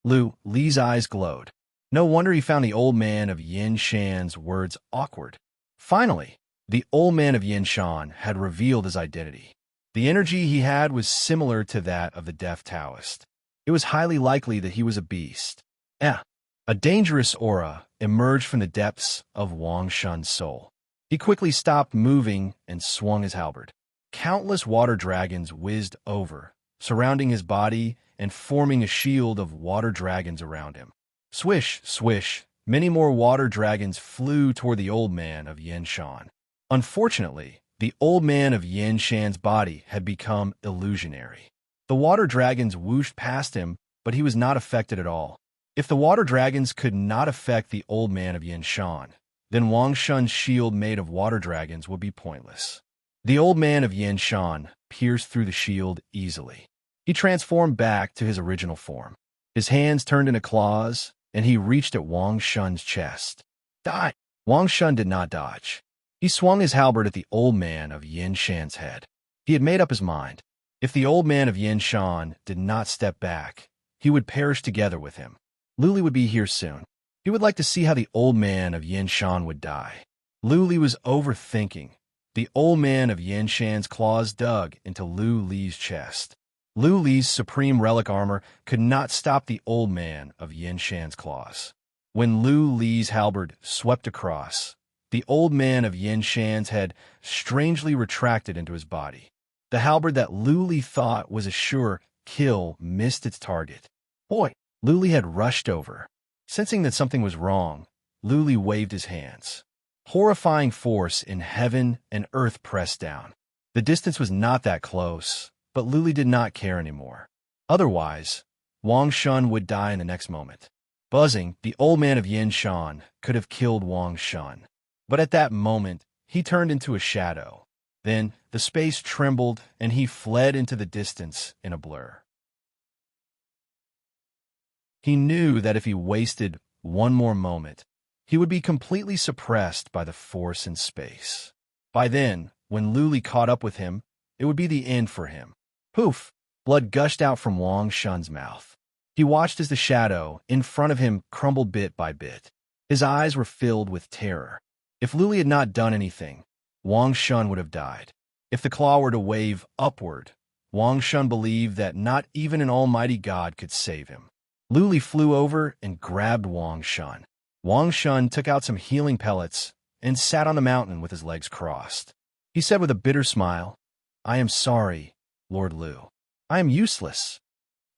Lu Li's eyes glowed. No wonder he found the old man of Yin Shan's words awkward. Finally, the old man of Yin Shan had revealed his identity. The energy he had was similar to that of the deaf Taoist. It was highly likely that he was a beast. A dangerous aura emerged from the depths of Wang Shun's soul. He quickly stopped moving and swung his halberd. Countless water dragons whizzed over, surrounding his body and forming a shield of water dragons around him. Swish, swish, many more water dragons flew toward the old man of Yin Shan. Unfortunately, the old man of Yin Shan's body had become illusionary. The water dragons whooshed past him, but he was not affected at all. If the water dragons could not affect the old man of Yin Shan, then Wang Shun's shield made of water dragons would be pointless. The old man of Yin Shan pierced through the shield easily. He transformed back to his original form. His hands turned into claws, and he reached at Wang Shun's chest. Die! Wang Shun did not dodge. He swung his halberd at the old man of Yin Shan's head. He had made up his mind. If the old man of Yin Shan did not step back, he would perish together with him. Lu Li would be here soon. He would like to see how the old man of Yin Shan would die. Lu Li was overthinking. The old man of Yin Shan's claws dug into Lu Li's chest. Lu Li's supreme relic armor could not stop the old man of Yin Shan's claws. When Lu Li's halberd swept across, the old man of Yin Shan's head strangely retracted into his body. The halberd that Lu Li thought was a sure kill missed its target. Boy! Lu Li had rushed over. Sensing that something was wrong, Lu Li waved his hands. Horrifying force in heaven and earth pressed down. The distance was not that close, but Lu Li did not care anymore. Otherwise, Wang Shun would die in the next moment. Buzzing, the old man of Yin Shan could have killed Wang Shun. But at that moment, he turned into a shadow. Then, the space trembled, and he fled into the distance in a blur. He knew that if he wasted one more moment, he would be completely suppressed by the force in space. By then, when Lu Li caught up with him, it would be the end for him. Poof! Blood gushed out from Wang Shun's mouth. He watched as the shadow in front of him crumbled bit by bit. His eyes were filled with terror. If Lu Li had not done anything, Wang Shun would have died. If the claw were to wave upward, Wang Shun believed that not even an almighty God could save him. Lu Li flew over and grabbed Wang Shun. Wang Shun took out some healing pellets and sat on the mountain with his legs crossed. He said with a bitter smile, "I am sorry, Lord Lu. I am useless.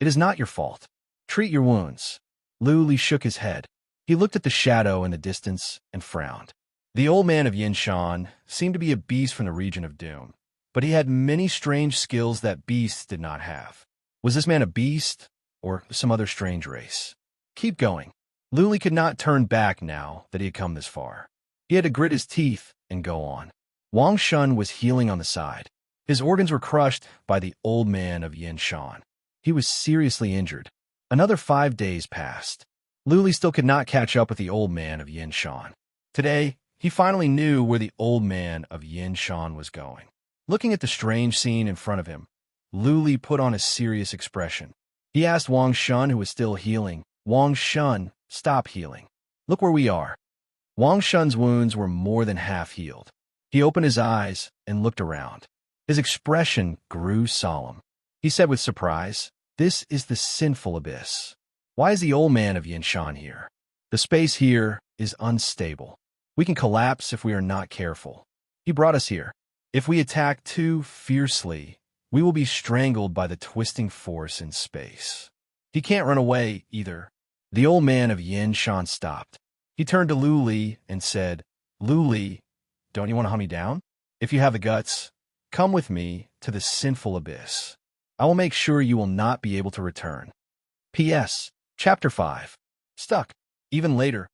It is not your fault. Treat your wounds." Lu Li shook his head. He looked at the shadow in the distance and frowned. The old man of Yin Shan seemed to be a beast from the region of Doom, but he had many strange skills that beasts did not have. Was this man a beast or some other strange race? Keep going. Lu Li could not turn back now that he had come this far. He had to grit his teeth and go on. Wang Shun was healing on the side. His organs were crushed by the old man of Yin Shan. He was seriously injured. Another 5 days passed. Luli still could not catch up with the old man of Yin Shan. Today, he finally knew where the old man of Yin Shan was going. Looking at the strange scene in front of him, Luli put on a serious expression. He asked Wang Shun, who was still healing, "Wang Shun, stop healing. Look where we are." Wang Shun's wounds were more than half healed. He opened his eyes and looked around. His expression grew solemn. He said with surprise, "This is the sinful abyss. Why is the old man of Yin Shan here? The space here is unstable. We can collapse if we are not careful. He brought us here. If we attack too fiercely, we will be strangled by the twisting force in space. He can't run away either." The old man of Yin Shan stopped. He turned to Luli and said, "Luli, don't you want to hunt me down? If you have the guts, come with me to the sinful abyss. I will make sure you will not be able to return." P.S. Chapter 5. Stuck. Even later.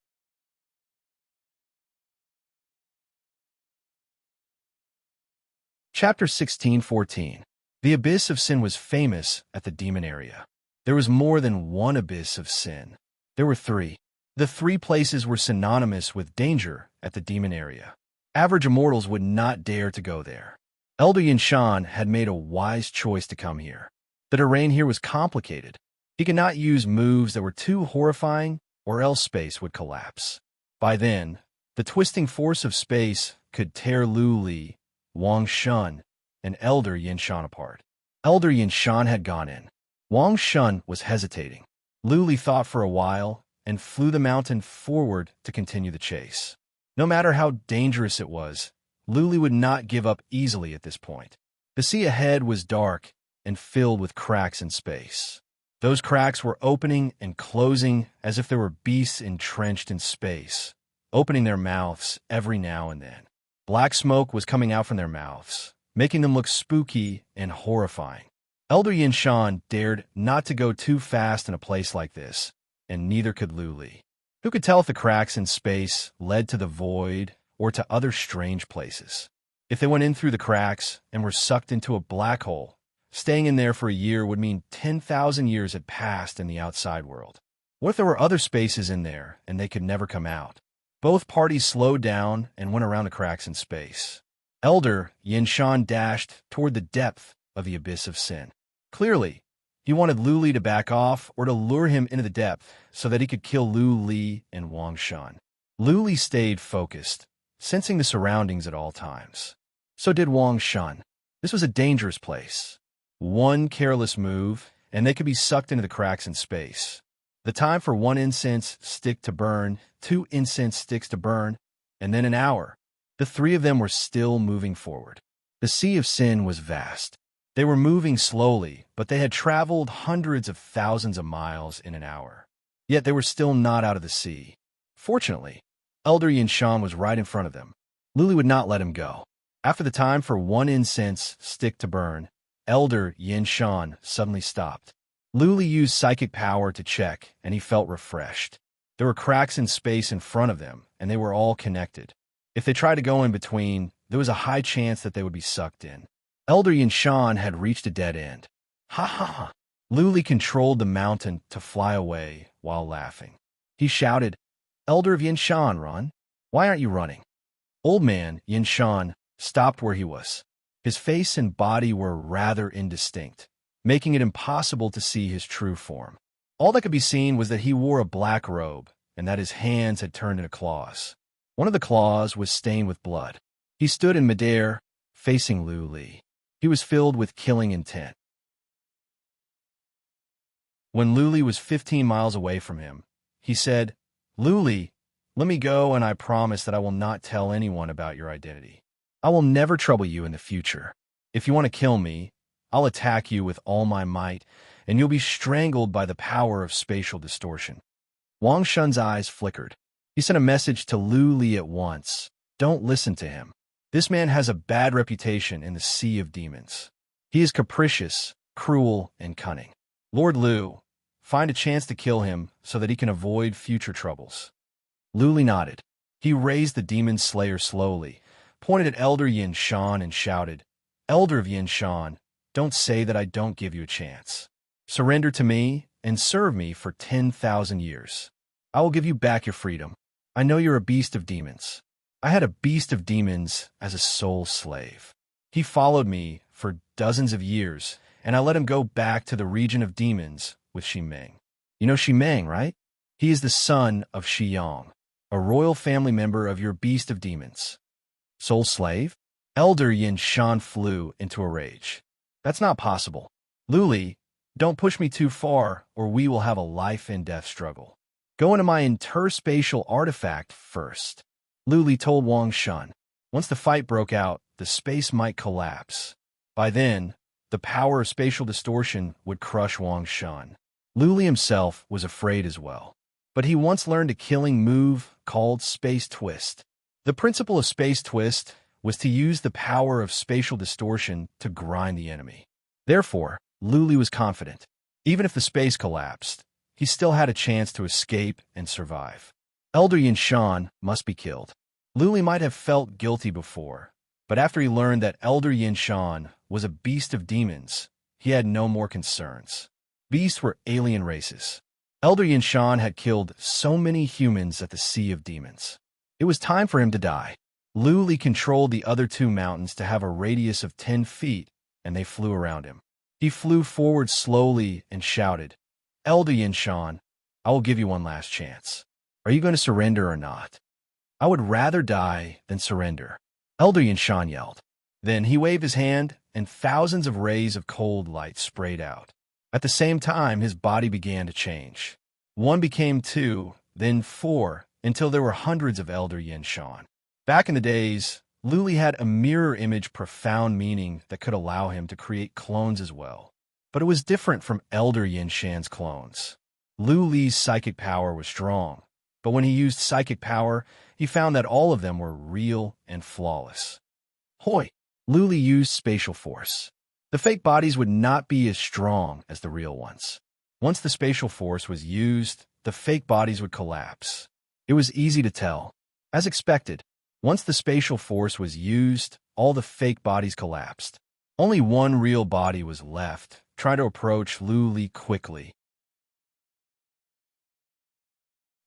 Chapter 16:14. The abyss of sin was famous at the demon area. There was more than one abyss of sin. There were 3. The 3 places were synonymous with danger at the demon area. Average immortals would not dare to go there. Elder Yin Shan had made a wise choice to come here. The terrain here was complicated. He could not use moves that were too horrifying, or else space would collapse. By then, the twisting force of space could tear Luli, Wang Shun, and Elder Yin Shan apart. Elder Yin Shan had gone in. Wang Shun was hesitating. Luli thought for a while and flew the mountain forward to continue the chase. No matter how dangerous it was, Luli would not give up easily at this point. The sea ahead was dark and filled with cracks in space. Those cracks were opening and closing as if there were beasts entrenched in space, opening their mouths every now and then. Black smoke was coming out from their mouths, making them look spooky and horrifying. Elder Yin Shan dared not to go too fast in a place like this, and neither could Luli. Who could tell if the cracks in space led to the void or to other strange places? If they went in through the cracks and were sucked into a black hole, staying in there for a year would mean 10,000 years had passed in the outside world. What if there were other spaces in there and they could never come out? Both parties slowed down and went around the cracks in space. Elder Yin Shan dashed toward the depth of the abyss of sin. Clearly, he wanted Luli to back off or to lure him into the depth so that he could kill Luli and Wang Shun. Luli stayed focused, sensing the surroundings at all times. So did Wang Shun. This was a dangerous place. One careless move, and they could be sucked into the cracks in space. The time for 1 incense stick to burn, 2 incense sticks to burn, and then an hour. The 3 of them were still moving forward. The sea of sin was vast. They were moving slowly, but they had traveled hundreds of thousands of miles in an hour. Yet they were still not out of the sea. Fortunately, Elder Yin Shan was right in front of them. Luli would not let him go. After the time for 1 incense stick to burn, Elder Yin Shan suddenly stopped. Luli used psychic power to check, and he felt refreshed. There were cracks in space in front of them, and they were all connected. If they tried to go in between, there was a high chance that they would be sucked in. Elder Yin Shan had reached a dead end. Ha ha ha! Luli controlled the mountain to fly away while laughing. He shouted, "Elder of Yin Shan, run! Why aren't you running?" Old man Yin Shan stopped where he was. His face and body were rather indistinct, making it impossible to see his true form. All that could be seen was that he wore a black robe and that his hands had turned into claws. One of the claws was stained with blood. He stood in midair, facing Luli. He was filled with killing intent. When Luli was 15 miles away from him, he said, "Luli, let me go, and I promise that I will not tell anyone about your identity. I will never trouble you in the future. If you want to kill me, I'll attack you with all my might, and you'll be strangled by the power of spatial distortion." Wang Shun's eyes flickered. He sent a message to Luli at once. Don't listen to him. This man has a bad reputation in the sea of demons. He is capricious, cruel, and cunning. Lord Lu, find a chance to kill him so that he can avoid future troubles. Luli nodded. He raised the demon slayer slowly, pointed at Elder Yin Shan, and shouted, "Elder of Yin Shan, don't say that I don't give you a chance. Surrender to me and serve me for 10,000 years. I will give you back your freedom. I know you're a beast of demons. I had a beast of demons as a soul slave. He followed me for dozens of years, and I let him go back to the region of demons with Shimeng. You know Shimeng, right? He is the son of Shiyang, a royal family member of your beast of demons. Soul slave? Elder Yin Shan flew into a rage. That's not possible. Luli, don't push me too far, or we will have a life and death struggle. Go into my interspatial artifact first. Luli told Wang Shun. Once the fight broke out, the space might collapse. By then, the power of spatial distortion would crush Wang Shun. Luli himself was afraid as well. But he once learned a killing move called Space Twist. The principle of Space Twist was to use the power of spatial distortion to grind the enemy. Therefore, Luli was confident. Even if the space collapsed, he still had a chance to escape and survive. Elder Yin Shan must be killed. Luli might have felt guilty before, but after he learned that Elder Yin Shan was a beast of demons, he had no more concerns. Beasts were alien races. Elder Yin Shan had killed so many humans at the Sea of Demons. It was time for him to die. Luli controlled the other two mountains to have a radius of 10 feet, and they flew around him. He flew forward slowly and shouted, Elder Yin Shan, I will give you one last chance. Are you going to surrender or not? I would rather die than surrender, Elder Yin Shan yelled. Then he waved his hand, and thousands of rays of cold light sprayed out. At the same time, his body began to change. 1 became 2, then 4, until there were hundreds of Elder Yin Shan. Back in the days, Luli had a mirror image profound meaning that could allow him to create clones as well. But it was different from Elder Yin Shan's clones. Luli's psychic power was strong, but when he used psychic power, he found that all of them were real and flawless. Hoi! Luli used spatial force. The fake bodies would not be as strong as the real ones. Once the spatial force was used, the fake bodies would collapse. It was easy to tell. As expected, once the spatial force was used, all the fake bodies collapsed. Only one real body was left, trying to approach Luli quickly.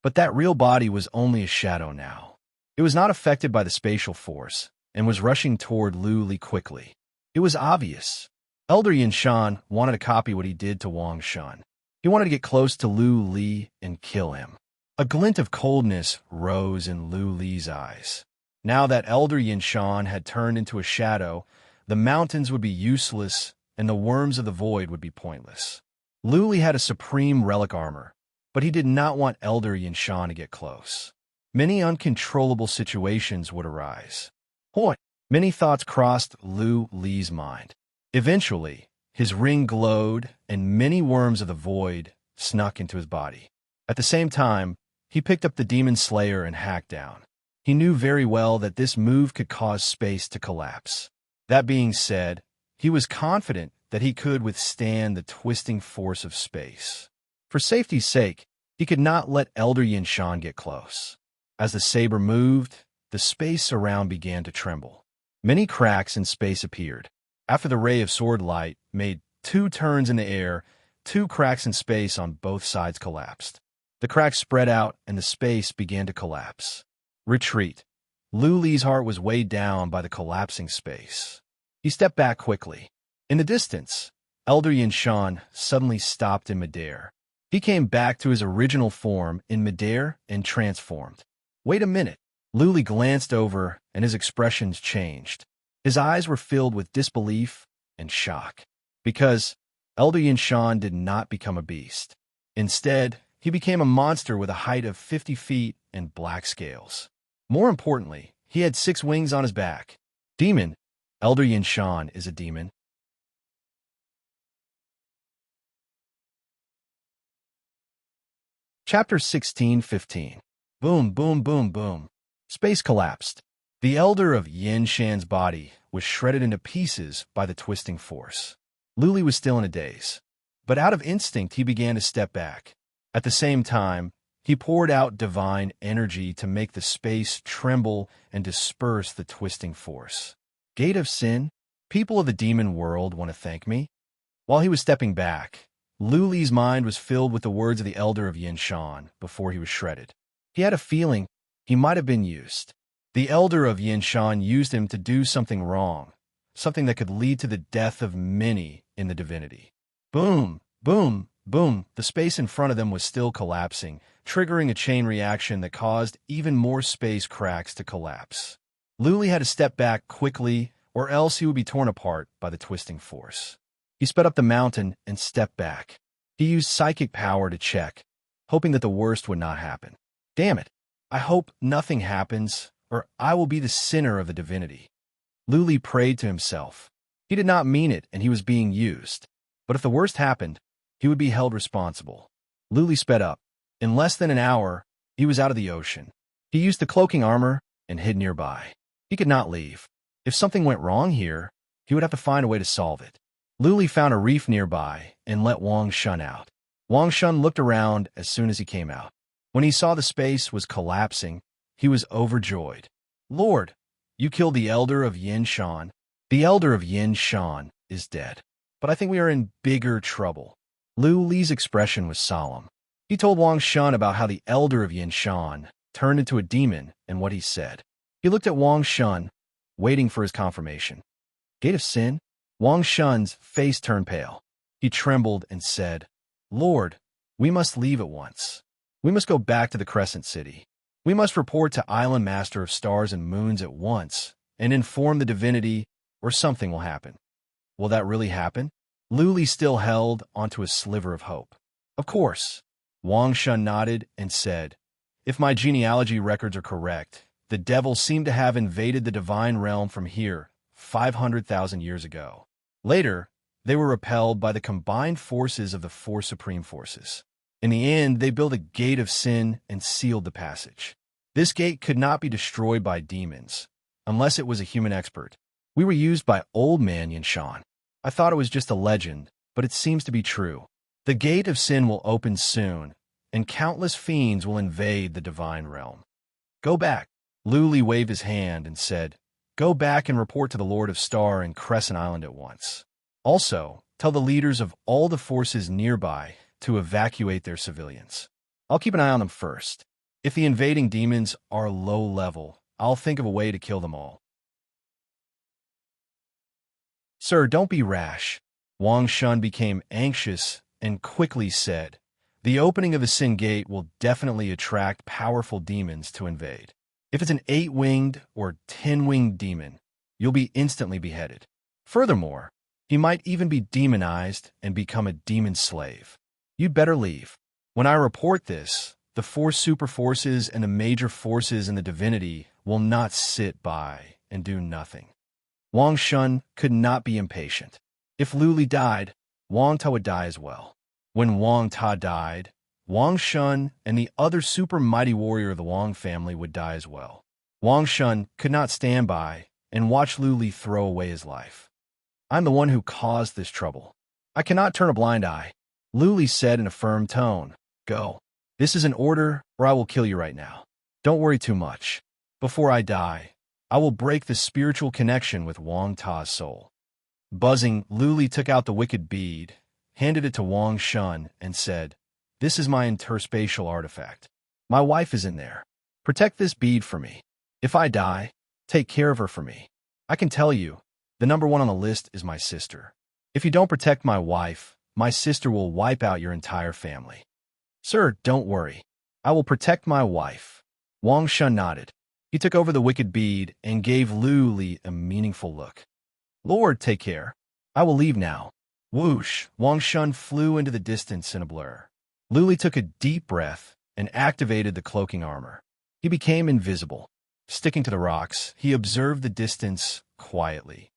But that real body was only a shadow now. It was not affected by the spatial force, and was rushing toward Luli quickly. It was obvious. Elder Yin Shan wanted to copy what he did to Wang Shun. He wanted to get close to Lu Li and kill him. A glint of coldness rose in Lu Li's eyes. Now that Elder Yin Shan had turned into a shadow, the mountains would be useless and the worms of the void would be pointless. Lu Li had a supreme relic armor, but he did not want Elder Yin Shan to get close. Many uncontrollable situations would arise. Hoi! Many thoughts crossed Lu Li's mind. Eventually, his ring glowed and many worms of the void snuck into his body. At the same time, he picked up the Demon Slayer and hacked down. He knew very well that this move could cause space to collapse. That being said, he was confident that he could withstand the twisting force of space. For safety's sake, he could not let Elder Yin Shan get close. As the saber moved, the space around began to tremble. Many cracks in space appeared. After the ray of sword light made 2 turns in the air, 2 cracks in space on both sides collapsed. The cracks spread out and the space began to collapse. Retreat. Lu Li's heart was weighed down by the collapsing space. He stepped back quickly. In the distance, Elder Yin Shan suddenly stopped in midair. He came back to his original form in midair and transformed. Wait a minute. Lu Li glanced over and his expressions changed. His eyes were filled with disbelief and shock. Because Elder Yin Shan did not become a beast. Instead, he became a monster with a height of 50 feet and black scales. More importantly, he had 6 wings on his back. Demon. Elder Yin Shan is a demon. Chapter 16:15. Boom, boom, boom, boom. Space collapsed. The Elder of Yin Shan's body was shredded into pieces by the twisting force. Luli was still in a daze, but out of instinct he began to step back. At the same time, he poured out divine energy to make the space tremble and disperse the twisting force. Gate of Sin, people of the demon world want to thank me? While he was stepping back, Luli's mind was filled with the words of the elder of Yin Shan before he was shredded. He had a feeling he might have been used. The elder of Yin Shan used him to do something wrong, something that could lead to the death of many in the divinity. Boom, boom, boom. The space in front of them was still collapsing, triggering a chain reaction that caused even more space cracks to collapse. Luli had to step back quickly, or else he would be torn apart by the twisting force. He sped up the mountain and stepped back. He used psychic power to check, hoping that the worst would not happen. Damn it! I hope nothing happens, or I will be the sinner of the divinity. Luli prayed to himself. He did not mean it, and he was being used. But if the worst happened, he would be held responsible. Luli sped up. In less than an hour, he was out of the ocean. He used the cloaking armor and hid nearby. He could not leave. If something went wrong here, he would have to find a way to solve it. Luli found a reef nearby and let Wang Shun out. Wang Shun looked around as soon as he came out. When he saw the space was collapsing, he was overjoyed. Lord, you killed the elder of Yin Shan. The elder of Yin Shan is dead. But I think we are in bigger trouble. Luli's expression was solemn. He told Wang Shun about how the elder of Yin Shan turned into a demon and what he said. He looked at Wang Shun, waiting for his confirmation. Gate of Sin? Wang Shun's face turned pale. He trembled and said, Lord, we must leave at once. We must go back to the Crescent City. We must report to Island Master of Stars and Moons at once and inform the divinity, or something will happen. Will that really happen? Luli still held onto a sliver of hope. Of course. Wang Shun nodded and said, if my genealogy records are correct, the devils seem to have invaded the divine realm from here 500,000 years ago. Later, they were repelled by the combined forces of the four supreme forces. In the end, they built a gate of sin and sealed the passage. This gate could not be destroyed by demons, unless it was a human expert. We were used by Old Man Yin Shan. I thought it was just a legend, but it seems to be true. The gate of sin will open soon, and countless fiends will invade the divine realm. Go back. Luli waved his hand and said, go back and report to the Lord of Star and Crescent Island at once. Also, tell the leaders of all the forces nearby to evacuate their civilians. I'll keep an eye on them first. If the invading demons are low level, I'll think of a way to kill them all. Sir, don't be rash. Wang Shun became anxious and quickly said, the opening of the Sin Gate will definitely attract powerful demons to invade. If it's an 8-winged or 10-winged demon, you'll be instantly beheaded. Furthermore, he might even be demonized and become a demon slave. You'd better leave. When I report this, the four super forces and the major forces in the divinity will not sit by and do nothing. Wang Shun could not be impatient. If Luli died, Wang Ta would die as well. When Wang Ta died, Wang Shun and the other super mighty warrior of the Wang family would die as well. Wang Shun could not stand by and watch Luli throw away his life. I'm the one who caused this trouble. I cannot turn a blind eye. Luli said in a firm tone, go. This is an order, or I will kill you right now. Don't worry too much. Before I die, I will break the spiritual connection with Wang Ta's soul. Buzzing, Luli took out the wicked bead, handed it to Wang Shun, and said, this is my interspatial artifact. My wife is in there. Protect this bead for me. If I die, take care of her for me. I can tell you, the number one on the list is my sister. If you don't protect my wife, my sister will wipe out your entire family. Sir, don't worry. I will protect my wife. Wang Shun nodded. He took over the wicked bead and gave Luli a meaningful look. Lord, take care. I will leave now. Whoosh! Wang Shun flew into the distance in a blur. Luli took a deep breath and activated the cloaking armor. He became invisible. Sticking to the rocks, he observed the distance quietly.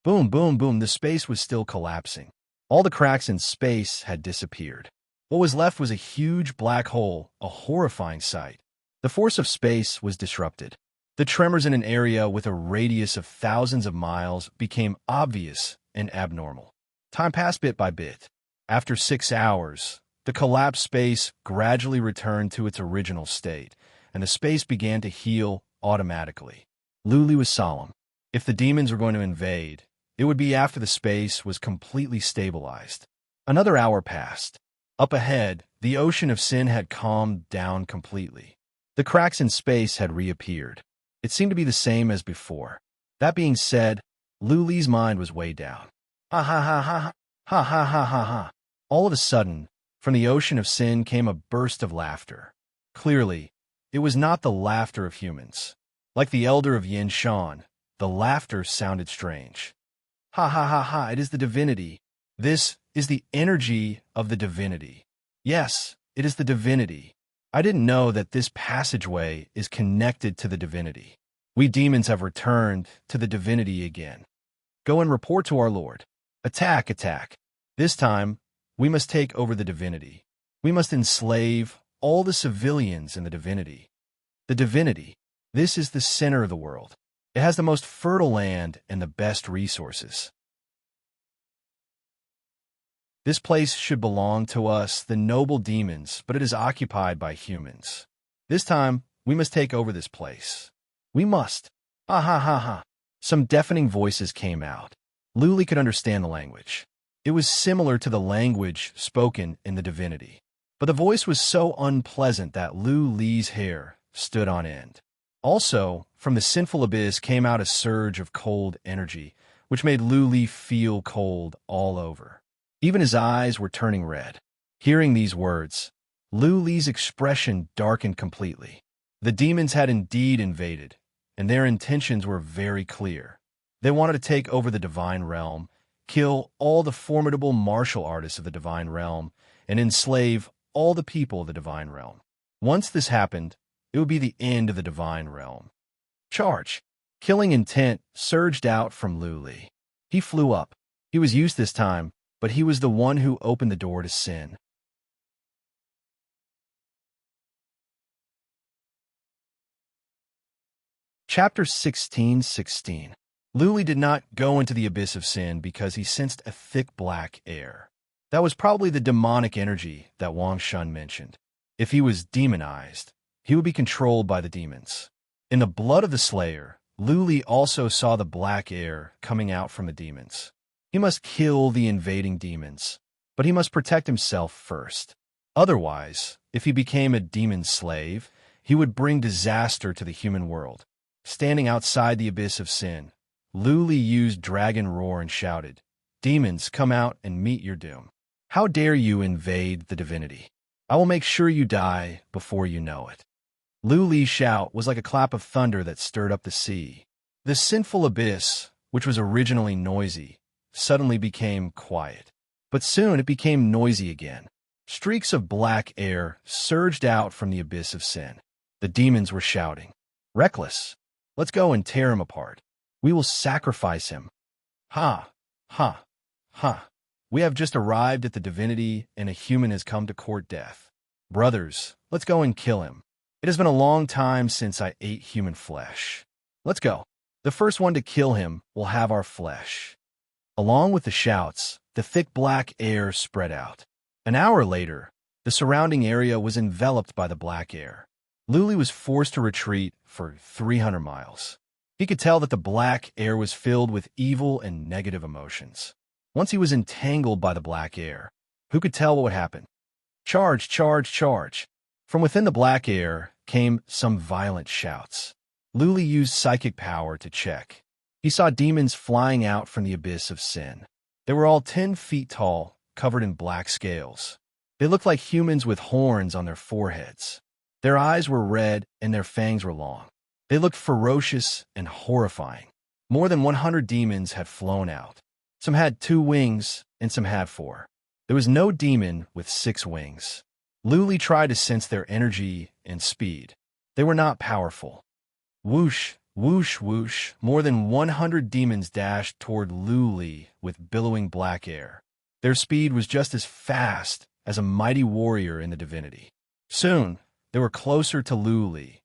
Boom, boom, boom, the space was still collapsing. All the cracks in space had disappeared. What was left was a huge black hole, a horrifying sight. The force of space was disrupted. The tremors in an area with a radius of thousands of miles became obvious and abnormal. Time passed bit by bit. After 6 hours, the collapsed space gradually returned to its original state, and the space began to heal automatically. Luli was solemn. If the demons were going to invade, it would be after the space was completely stabilized. Another hour passed. Up ahead, the ocean of sin had calmed down completely. The cracks in space had reappeared. It seemed to be the same as before. That being said, Luli's mind was way down. Ha ha ha ha ha ha ha ha ha. All of a sudden, from the ocean of sin came a burst of laughter. Clearly, it was not the laughter of humans. Like the elder of Yin Shan, the laughter sounded strange. Ha ha ha ha, it is the divinity. This is the energy of the divinity. Yes, it is the divinity. I didn't know that this passageway is connected to the divinity. We demons have returned to the divinity again. Go and report to our Lord. Attack, attack. This time, we must take over the divinity. We must enslave all the civilians in the divinity. The divinity, this is the center of the world. It has the most fertile land and the best resources. This place should belong to us, the noble demons, but it is occupied by humans. This time, we must take over this place. We must. Ha ha ha ha. Some deafening voices came out. Luli could understand the language. It was similar to the language spoken in the divinity. But the voice was so unpleasant that Luli's hair stood on end. Also, from the sinful abyss came out a surge of cold energy, which made Luli feel cold all over. Even his eyes were turning red. Hearing these words, Luli's expression darkened completely. The demons had indeed invaded, and their intentions were very clear. They wanted to take over the divine realm, kill all the formidable martial artists of the divine realm, and enslave all the people of the divine realm. Once this happened, it would be the end of the divine realm. Charge! Killing intent surged out from Luli. He flew up. He was used this time, but he was the one who opened the door to sin. Chapter 16:16. Luli did not go into the abyss of sin because he sensed a thick black air. That was probably the demonic energy that Wang Shun mentioned. If he was demonized, he would be controlled by the demons. In the blood of the Slayer, Luli also saw the black air coming out from the demons. He must kill the invading demons, but he must protect himself first. Otherwise, if he became a demon slave, he would bring disaster to the human world. Standing outside the abyss of sin, Luli used Dragon Roar and shouted, "Demons, come out and meet your doom. How dare you invade the divinity? I will make sure you die before you know it." Luli's shout was like a clap of thunder that stirred up the sea. The sinful abyss, which was originally noisy, suddenly became quiet. But soon it became noisy again. Streaks of black air surged out from the abyss of sin. The demons were shouting, "Reckless! Let's go and tear him apart. We will sacrifice him." Ha! Ha! Ha! We have just arrived at the divinity, and a human has come to court death. Brothers, let's go and kill him. It has been a long time since I ate human flesh. Let's go. The first one to kill him will have our flesh. Along with the shouts, the thick black air spread out. An hour later, the surrounding area was enveloped by the black air. Luli was forced to retreat for 300 miles. He could tell that the black air was filled with evil and negative emotions. Once he was entangled by the black air, who could tell what would happen? Charge, charge, charge. From within the black air came some violent shouts. Luli used psychic power to check. He saw demons flying out from the abyss of sin. They were all 10 feet tall, covered in black scales. They looked like humans with horns on their foreheads. Their eyes were red and their fangs were long. They looked ferocious and horrifying. More than 100 demons had flown out. Some had 2 wings and some had 4. There was no demon with 6 wings. Luli tried to sense their energy and speed. They were not powerful. Whoosh, whoosh, whoosh. More than 100 demons dashed toward Luli with billowing black air. Their speed was just as fast as a mighty warrior in the divinity. Soon, they were closer to Luli.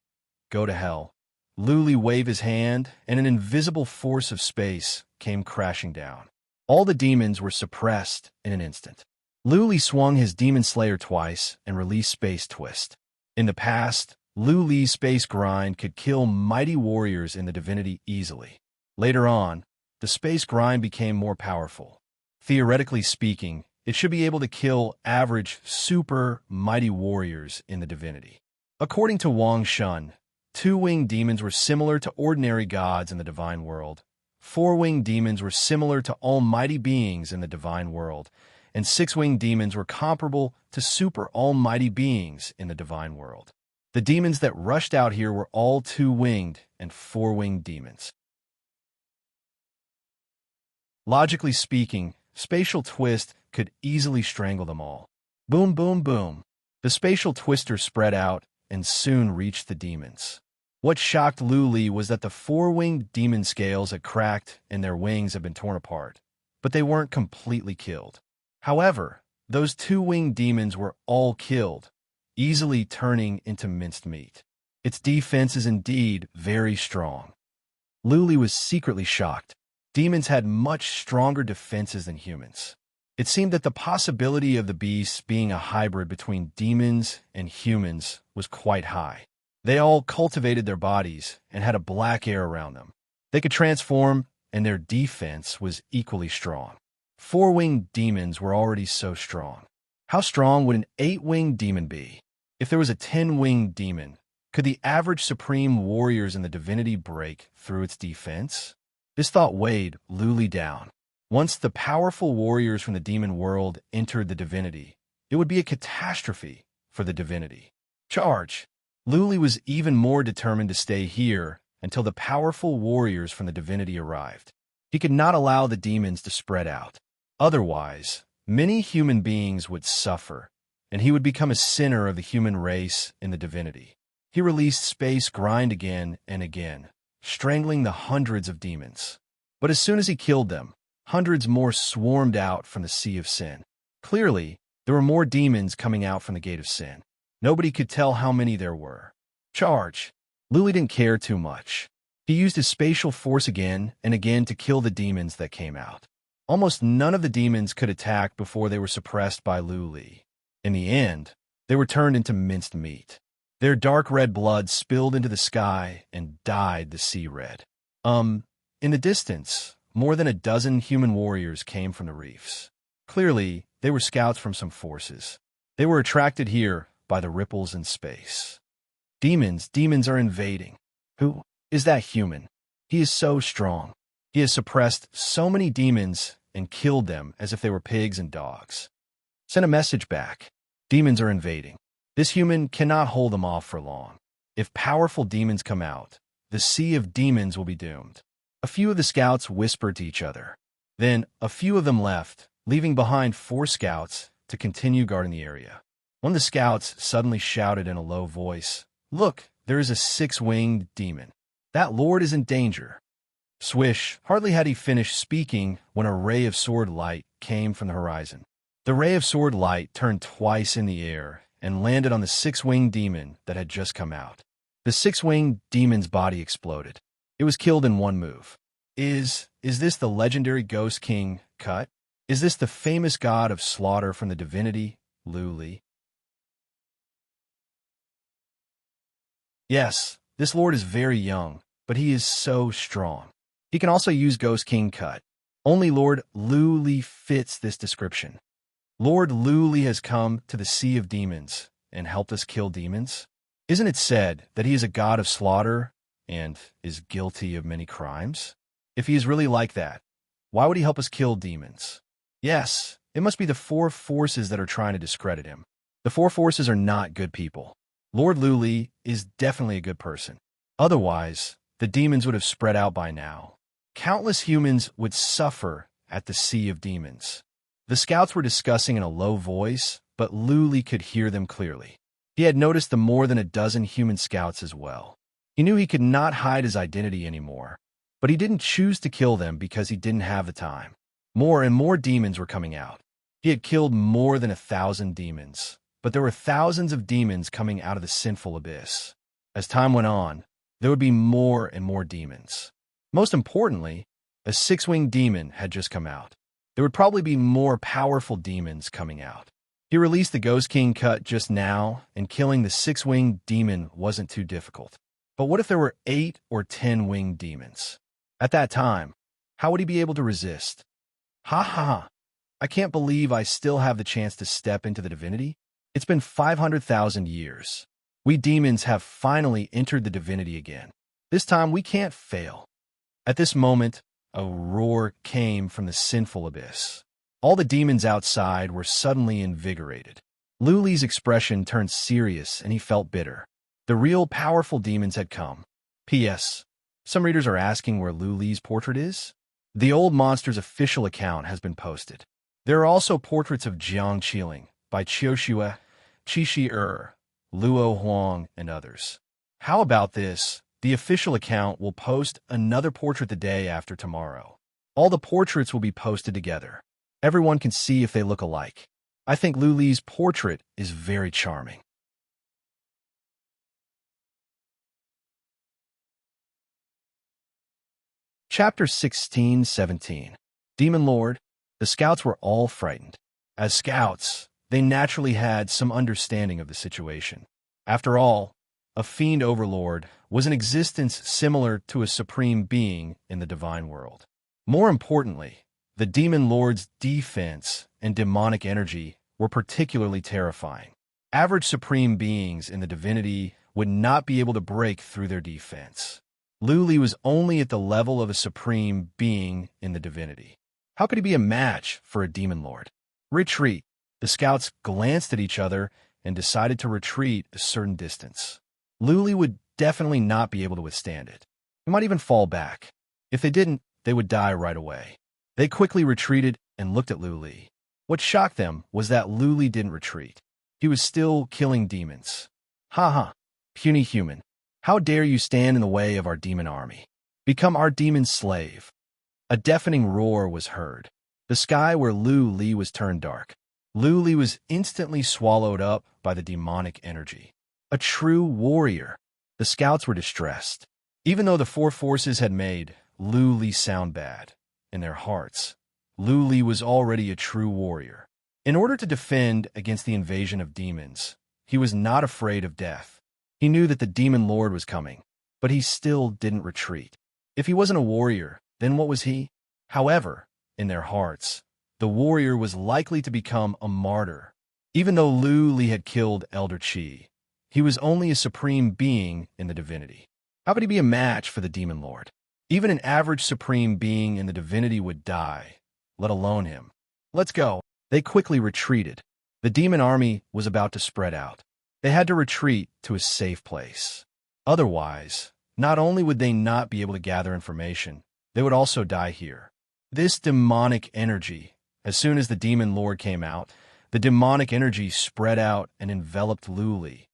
Go to hell. Luli waved his hand, and an invisible force of space came crashing down. All the demons were suppressed in an instant. Luli swung his demon slayer twice and released Space Twist. In the past, Luli's space grind could kill mighty warriors in the divinity easily. Later on, the space grind became more powerful. Theoretically speaking, it should be able to kill average super mighty warriors in the divinity. According to Wang Shun, two-winged demons were similar to ordinary gods in the divine world, four-winged demons were similar to almighty beings in the divine world, and six-winged demons were comparable to super almighty beings in the divine world. The demons that rushed out here were all two-winged and four-winged demons. Logically speaking, spatial twist could easily strangle them all. Boom, boom, boom. The spatial twister spread out and soon reached the demons. What shocked Lu Li was that the four-winged demon scales had cracked and their wings had been torn apart, but they weren't completely killed. However, those two-winged demons were all killed, easily turning into minced meat. Its defense is indeed very strong. Lu Li was secretly shocked. Demons had much stronger defenses than humans. It seemed that the possibility of the beasts being a hybrid between demons and humans was quite high. They all cultivated their bodies and had a black air around them. They could transform, and their defense was equally strong. Four-winged demons were already so strong. How strong would an eight-winged demon be? If there was a 10-winged demon, could the average supreme warriors in the divinity break through its defense? This thought weighed Lu Li down. Once the powerful warriors from the demon world entered the divinity, it would be a catastrophe for the divinity. Charge! Lu Li was even more determined to stay here until the powerful warriors from the divinity arrived. He could not allow the demons to spread out. Otherwise, many human beings would suffer, and he would become a sinner of the human race in the divinity. He released space grind again and again, strangling the hundreds of demons. But as soon as he killed them, hundreds more swarmed out from the sea of sin. Clearly, there were more demons coming out from the gate of sin. Nobody could tell how many there were. Charge! Lu Li didn't care too much. He used his spatial force again and again to kill the demons that came out. Almost none of the demons could attack before they were suppressed by Lu Li. In the end, they were turned into minced meat. Their dark red blood spilled into the sky and dyed the sea red. In the distance, more than a dozen human warriors came from the reefs. Clearly, they were scouts from some forces. They were attracted here by the ripples in space. Demons are invading. Who is that human? He is so strong. He has suppressed so many demons and killed them as if they were pigs and dogs. Send a message back. Demons are invading. This human cannot hold them off for long. If powerful demons come out, the sea of demons will be doomed. A few of the scouts whispered to each other. Then a few of them left, leaving behind 4 scouts to continue guarding the area. One of the scouts suddenly shouted in a low voice, "Look, there is a 6-winged demon. That lord is in danger." Swish! Hardly had he finished speaking when a ray of sword light came from the horizon. The ray of sword light turned twice in the air and landed on the 6-winged demon that had just come out. The 6-winged demon's body exploded. It was killed in one move. Is this the legendary Ghost King, Cut? Is this the famous god of slaughter from the divinity, Lu Li? Yes, this lord is very young, but he is so strong. He can also use Ghost King Cut. Only Lord Lu Li fits this description. Lord Lu Li has come to the Sea of Demons and helped us kill demons. Isn't it said that he is a god of slaughter and is guilty of many crimes? If he is really like that, why would he help us kill demons? Yes, it must be the 4 forces that are trying to discredit him. The 4 forces are not good people. Lord Lu Li is definitely a good person. Otherwise, the demons would have spread out by now. Countless humans would suffer at the Sea of Demons. The scouts were discussing in a low voice, but Lu Li could hear them clearly. He had noticed the more than a dozen human scouts as well. He knew he could not hide his identity anymore, but he didn't choose to kill them because he didn't have the time. More and more demons were coming out. He had killed more than 1,000 demons, but there were thousands of demons coming out of the sinful abyss. As time went on, there would be more and more demons. Most importantly, a 6-winged demon had just come out. There would probably be more powerful demons coming out. He released the Ghost King Cut just now, and killing the 6-winged demon wasn't too difficult. But what if there were 8 or 10 winged demons? At that time, how would he be able to resist? Ha ha ha! I can't believe I still have the chance to step into the divinity. It's been 500,000 years. We demons have finally entered the divinity again. This time we can't fail. At this moment, a roar came from the sinful abyss. All the demons outside were suddenly invigorated. Luli's expression turned serious and he felt bitter. The real powerful demons had come. P.S. Some readers are asking where Luli's portrait is. The old monster's official account has been posted. There are also portraits of Jiang Qiling by Qiuxue, Qixi Luo Huang, and others. How about this? The official account will post another portrait the day after tomorrow. All the portraits will be posted together. Everyone can see if they look alike. I think Luli's portrait is very charming. Chapter 16-17. Demon Lord. The scouts were all frightened. As scouts, they naturally had some understanding of the situation. After all, a fiend overlord was an existence similar to a supreme being in the divine world. More importantly, the demon lord's defense and demonic energy were particularly terrifying. Average supreme beings in the divinity would not be able to break through their defense. Luli was only at the level of a supreme being in the divinity. How could he be a match for a demon lord? Retreat. The scouts glanced at each other and decided to retreat a certain distance. Luli would definitely not be able to withstand it. He might even fall back. If they didn't, they would die right away. They quickly retreated and looked at Luli. What shocked them was that Luli didn't retreat. He was still killing demons. Ha ha, puny human. How dare you stand in the way of our demon army? Become our demon slave. A deafening roar was heard. The sky where Luli was turned dark. Luli was instantly swallowed up by the demonic energy. A true warrior. The scouts were distressed. Even though the four forces had made Luli sound bad, in their hearts, Luli was already a true warrior. In order to defend against the invasion of demons, he was not afraid of death. He knew that the demon lord was coming, but he still didn't retreat. If he wasn't a warrior, then what was he? However, in their hearts, the warrior was likely to become a martyr. Even though Luli had killed Elder Qi, he was only a supreme being in the divinity. How could he be a match for the demon lord? Even an average supreme being in the divinity would die, let alone him. Let's go. They quickly retreated. The demon army was about to spread out. They had to retreat to a safe place. Otherwise, not only would they not be able to gather information, they would also die here. This demonic energy, as soon as the demon lord came out, the demonic energy spread out and enveloped Luli.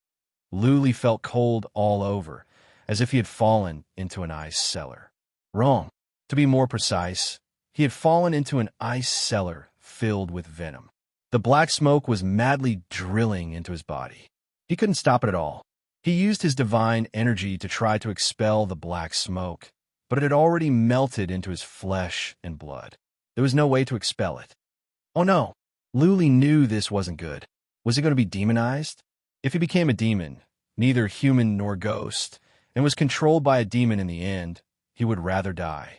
Luli felt cold all over, as if he had fallen into an ice cellar. Wrong. To be more precise, he had fallen into an ice cellar filled with venom. The black smoke was madly drilling into his body. He couldn't stop it at all. He used his divine energy to try to expel the black smoke, but it had already melted into his flesh and blood. There was no way to expel it. Oh no! Luli knew this wasn't good. Was he going to be demonized? If he became a demon, neither human nor ghost, and was controlled by a demon in the end, he would rather die.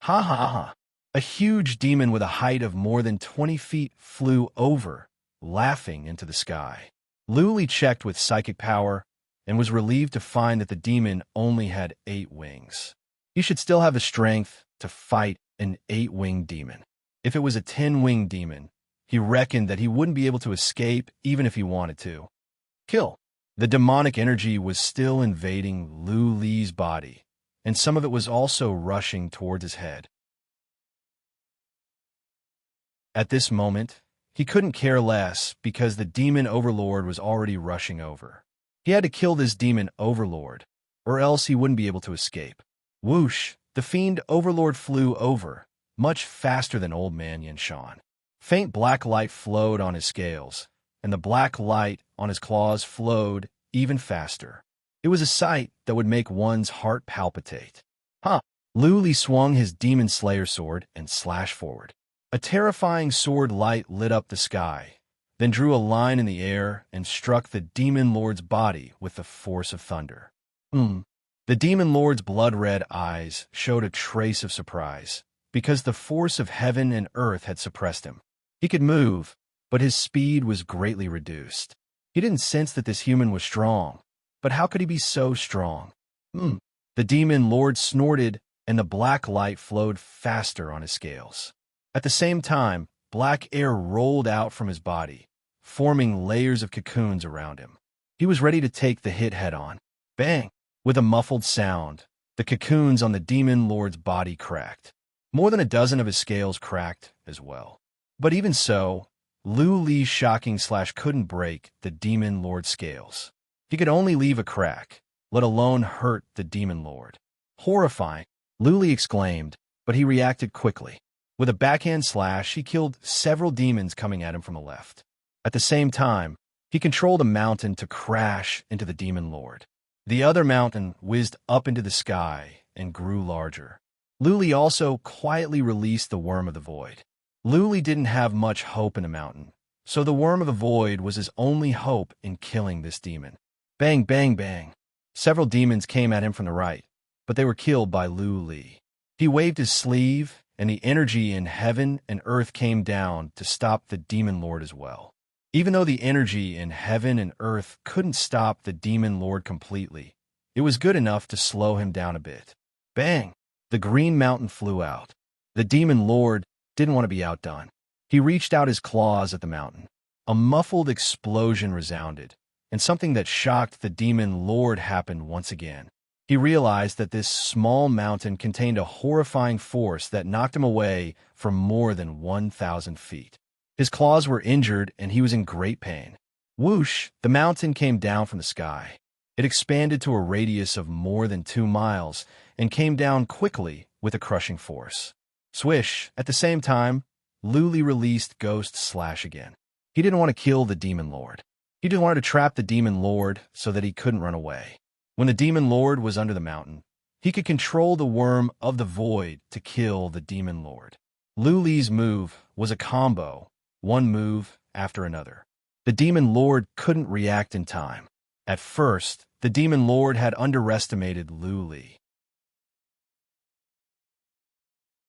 Ha ha ha! A huge demon with a height of more than 20 feet flew over, laughing into the sky. Luli checked with psychic power and was relieved to find that the demon only had 8 wings. He should still have the strength to fight an 8-winged demon. If it was a 10-winged demon, he reckoned that he wouldn't be able to escape even if he wanted to. Kill. The demonic energy was still invading Luli's body, and some of it was also rushing towards his head. At this moment, he couldn't care less because the demon overlord was already rushing over. He had to kill this demon overlord, or else he wouldn't be able to escape. Whoosh! The fiend overlord flew over, much faster than old man Yanshan. Faint black light flowed on his scales, and the black light on his claws flowed even faster. It was a sight that would make one's heart palpitate. Huh! Luli swung his demon slayer sword and slashed forward. A terrifying sword light lit up the sky, then drew a line in the air and struck the demon lord's body with the force of thunder. The demon lord's blood-red eyes showed a trace of surprise, because the force of heaven and earth had suppressed him. He could move, but his speed was greatly reduced. He didn't sense that this human was strong, but how could he be so strong? The demon lord snorted, and the black light flowed faster on his scales. At the same time, black air rolled out from his body, forming layers of cocoons around him. He was ready to take the hit head-on. Bang! With a muffled sound, the cocoons on the demon lord's body cracked. More than a dozen of his scales cracked as well. But even so, Lu Li's shocking slash couldn't break the demon lord's scales. He could only leave a crack, let alone hurt the demon lord. Horrifying, Lu Li exclaimed, but he reacted quickly. With a backhand slash, he killed several demons coming at him from the left. At the same time, he controlled a mountain to crash into the demon lord. The other mountain whizzed up into the sky and grew larger. Lu Li also quietly released the Worm of the Void. Lu Li didn't have much hope in the mountain, so the Worm of the Void was his only hope in killing this demon. Bang, bang, bang. Several demons came at him from the right, but they were killed by Lu Li. He waved his sleeve, and the energy in heaven and earth came down to stop the demon lord as well. Even though the energy in heaven and earth couldn't stop the demon lord completely, it was good enough to slow him down a bit. Bang! The green mountain flew out. The demon lord didn't want to be outdone. He reached out his claws at the mountain. A muffled explosion resounded, and something that shocked the demon lord happened once again. He realized that this small mountain contained a horrifying force that knocked him away from more than 1,000 feet. His claws were injured, and he was in great pain. Whoosh! The mountain came down from the sky. It expanded to a radius of more than 2 miles and came down quickly with a crushing force. Swish! At the same time, Lu Li released Ghost Slash again. He didn't want to kill the demon lord. He just wanted to trap the demon lord so that he couldn't run away. When the demon lord was under the mountain, he could control the Worm of the Void to kill the demon lord. Lu Li's move was a combo, one move after another. The demon lord couldn't react in time. At first, the demon lord had underestimated Lu Li.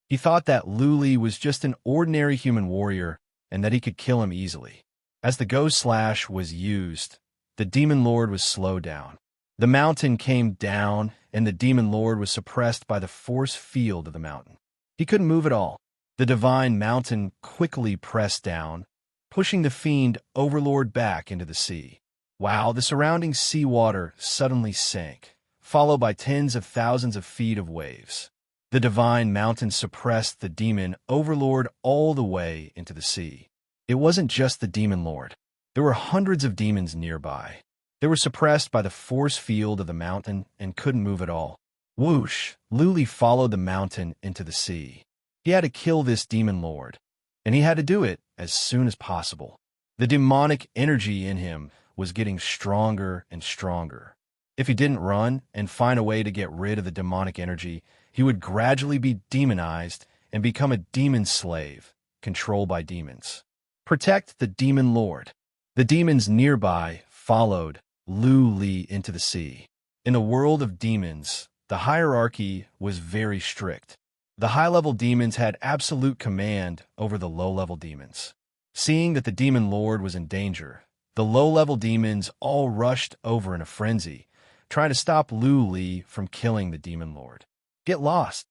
He thought that Lu Li was just an ordinary human warrior and that he could kill him easily. As the Ghost Slash was used, the demon lord was slowed down. The mountain came down, and the demon lord was suppressed by the force field of the mountain. He couldn't move at all. The divine mountain quickly pressed down, pushing the fiend overlord back into the sea. Wow, the surrounding seawater suddenly sank, followed by tens of thousands of feet of waves. The divine mountain suppressed the demon overlord all the way into the sea. It wasn't just the demon lord. There were hundreds of demons nearby. They were suppressed by the force field of the mountain and couldn't move at all. Whoosh! Lu Li followed the mountain into the sea. He had to kill this demon lord, and he had to do it as soon as possible. The demonic energy in him was getting stronger and stronger. If he didn't run and find a way to get rid of the demonic energy, he would gradually be demonized and become a demon slave, controlled by demons. Protect the demon lord. The demons nearby followed Lu Li into the sea. In a world of demons, the hierarchy was very strict. The high-level demons had absolute command over the low-level demons. Seeing that the demon lord was in danger, the low-level demons all rushed over in a frenzy, trying to stop Lu Li from killing the demon lord. Get lost.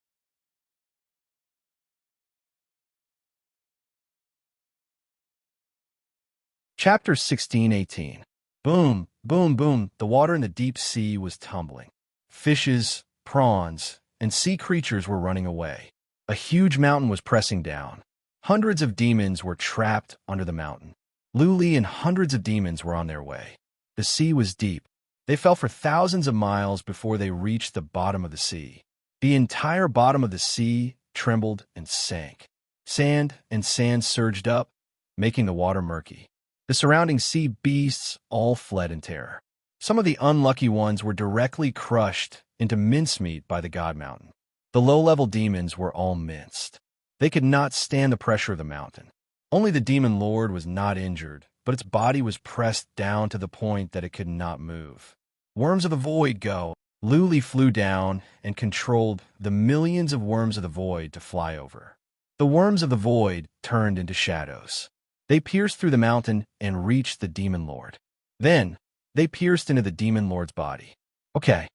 Chapter 16:18. Boom, boom, boom, the water in the deep sea was tumbling. Fishes, prawns, and sea creatures were running away. A huge mountain was pressing down. Hundreds of demons were trapped under the mountain. Lu Li and hundreds of demons were on their way. The sea was deep. They fell for thousands of miles before they reached the bottom of the sea. The entire bottom of the sea trembled and sank. Sand and sand surged up, making the water murky. The surrounding sea beasts all fled in terror. Some of the unlucky ones were directly crushed into mincemeat by the God Mountain. The low-level demons were all minced. They could not stand the pressure of the mountain. Only the demon lord was not injured, but its body was pressed down to the point that it could not move. Worms of the Void, go! Lu Li flew down and controlled the millions of worms of the void to fly over. The worms of the void turned into shadows. They pierced through the mountain and reached the demon lord. Then, they pierced into the demon lord's body. Okay.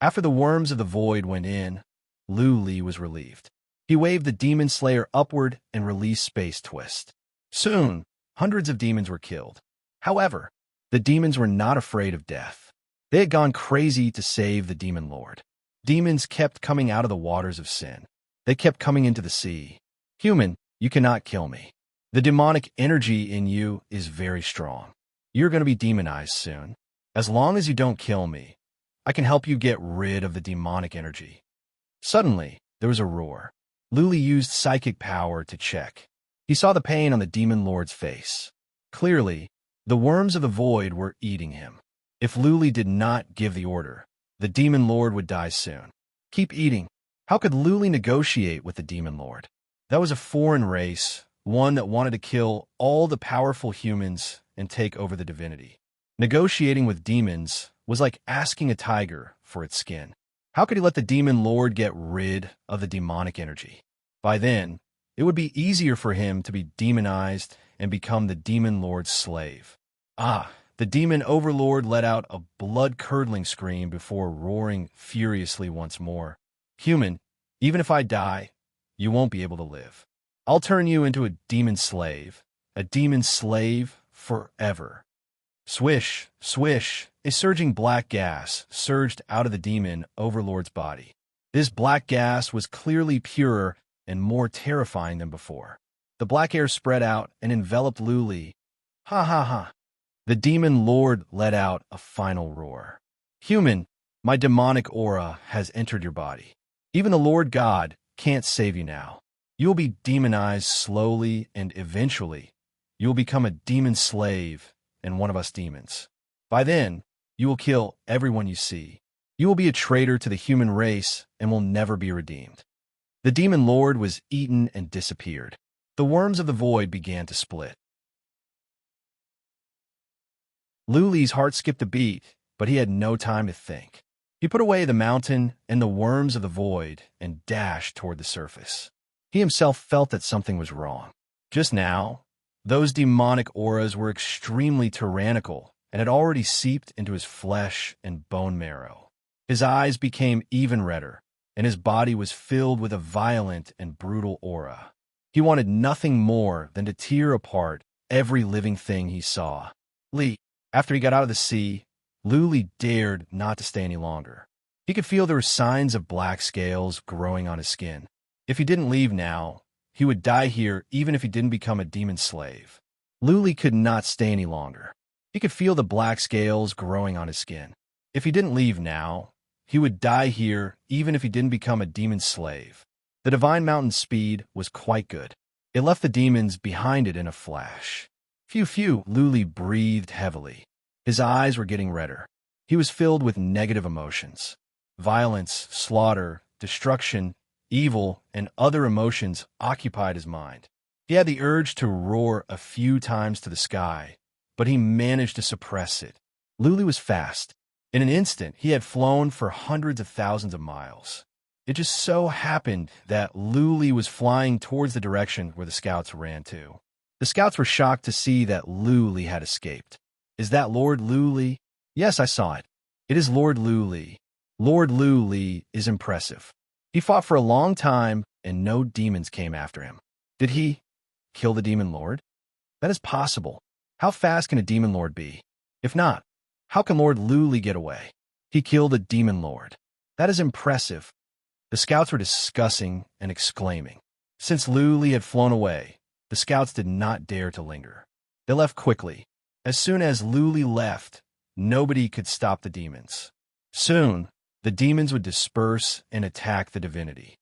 After the worms of the void went in, Li was relieved. He waved the demon slayer upward and released Space Twist. Soon, hundreds of demons were killed. However, the demons were not afraid of death. They had gone crazy to save the demon lord. Demons kept coming out of the waters of sin. They kept coming into the sea. Human, you cannot kill me. The demonic energy in you is very strong. You're going to be demonized soon. As long as you don't kill me, I can help you get rid of the demonic energy. Suddenly, there was a roar. Li used psychic power to check. He saw the pain on the demon lord's face. Clearly, the worms of the void were eating him. If Li did not give the order, the demon lord would die soon. Keep eating. How could Li negotiate with the demon lord? That was a foreign race, one that wanted to kill all the powerful humans and take over the divinity. Negotiating with demons was like asking a tiger for its skin. How could he let the demon lord get rid of the demonic energy? By then, it would be easier for him to be demonized and become the demon lord's slave. The demon overlord let out a blood-curdling scream before roaring furiously once more. Human, even if I die, you won't be able to live. I'll turn you into a demon slave forever. Swish, swish, a surging black gas surged out of the demon overlord's body. This black gas was clearly purer and more terrifying than before. The black air spread out and enveloped Li. Ha ha ha. The demon lord let out a final roar. Human, my demonic aura has entered your body. Even the Lord God can't save you now. You will be demonized slowly, and eventually, you will become a demon slave and one of us demons. By then, you will kill everyone you see. You will be a traitor to the human race and will never be redeemed. The demon lord was eaten and disappeared. The worms of the void began to split. Li's heart skipped a beat, but he had no time to think. He put away the mountain and the worms of the void and dashed toward the surface. He himself felt that something was wrong. Just now, those demonic auras were extremely tyrannical and had already seeped into his flesh and bone marrow. His eyes became even redder, and his body was filled with a violent and brutal aura. He wanted nothing more than to tear apart every living thing he saw. After he got out of the sea, Li dared not to stay any longer. He could feel there were signs of black scales growing on his skin. If he didn't leave now, he would die here even if he didn't become a demon slave. Li could not stay any longer. He could feel the black scales growing on his skin. If he didn't leave now, he would die here even if he didn't become a demon slave. The Divine Mountain's speed was quite good. It left the demons behind it in a flash. Phew, Li breathed heavily. His eyes were getting redder. He was filled with negative emotions. Violence, slaughter, destruction, evil, and other emotions occupied his mind. He had the urge to roar a few times to the sky, but he managed to suppress it. Li was fast. In an instant, he had flown for hundreds of thousands of miles. It just so happened that Li was flying towards the direction where the scouts ran to. The scouts were shocked to see that Li had escaped. Is that Lord Li? Yes, I saw it. It is Lord Li. Lord Li is impressive. He fought for a long time, and no demons came after him. Did he kill the demon lord? That is possible. How fast can a demon lord be? If not, how can Lord Li get away? He killed a demon lord. That is impressive. The scouts were discussing and exclaiming. Since Li had flown away, the scouts did not dare to linger. They left quickly. As soon as Li left, nobody could stop the demons. Soon, the demons would disperse and attack the divinity.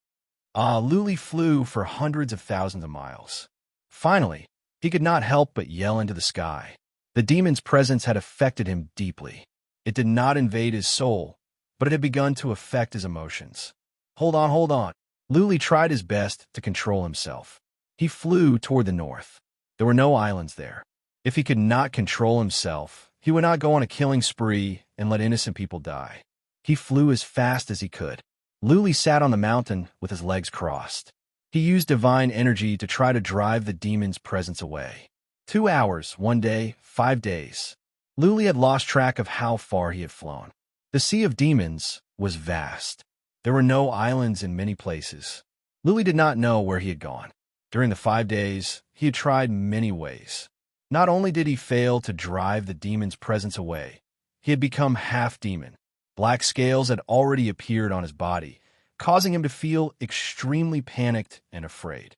Li flew for hundreds of thousands of miles. Finally, he could not help but yell into the sky. The demon's presence had affected him deeply. It did not invade his soul, but it had begun to affect his emotions. Hold on. Li tried his best to control himself. He flew toward the north. There were no islands there. If he could not control himself, he would not go on a killing spree and let innocent people die. He flew as fast as he could. Li sat on the mountain with his legs crossed. He used divine energy to try to drive the demon's presence away. 2 hours, 1 day, 5 days. Luli had lost track of how far he had flown. The sea of demons was vast. There were no islands in many places. Luli did not know where he had gone. During the 5 days, he had tried many ways. Not only did he fail to drive the demon's presence away, he had become half demon. Black scales had already appeared on his body, causing him to feel extremely panicked and afraid.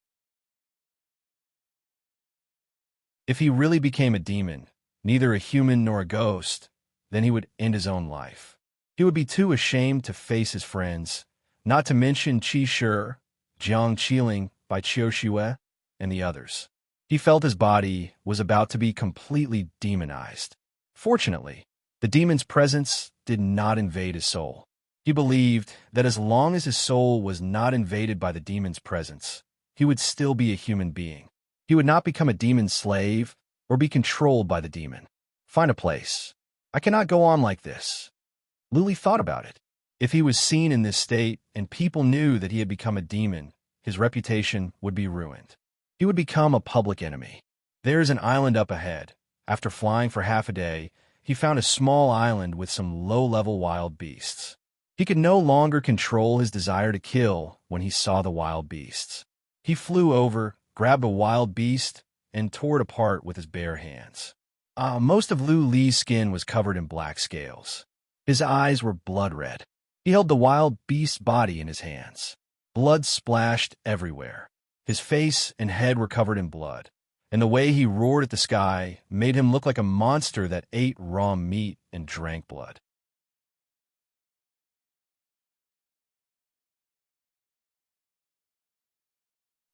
If he really became a demon, neither a human nor a ghost, then he would end his own life. He would be too ashamed to face his friends, not to mention Qi Shi, Jiang Qiling by Qiu Xue, and the others. He felt his body was about to be completely demonized. Fortunately, the demon's presence did not invade his soul. He believed that as long as his soul was not invaded by the demon's presence, he would still be a human being. He would not become a demon's slave or be controlled by the demon. Find a place. I cannot go on like this. Luli thought about it. If he was seen in this state and people knew that he had become a demon, his reputation would be ruined. He would become a public enemy. There is an island up ahead. After flying for half a day, he found a small island with some low-level wild beasts. He could no longer control his desire to kill when he saw the wild beasts. He flew over, grabbed a wild beast, and tore it apart with his bare hands. Most of Lu Li's skin was covered in black scales. His eyes were blood red. He held the wild beast's body in his hands. Blood splashed everywhere. His face and head were covered in blood, and the way he roared at the sky made him look like a monster that ate raw meat and drank blood.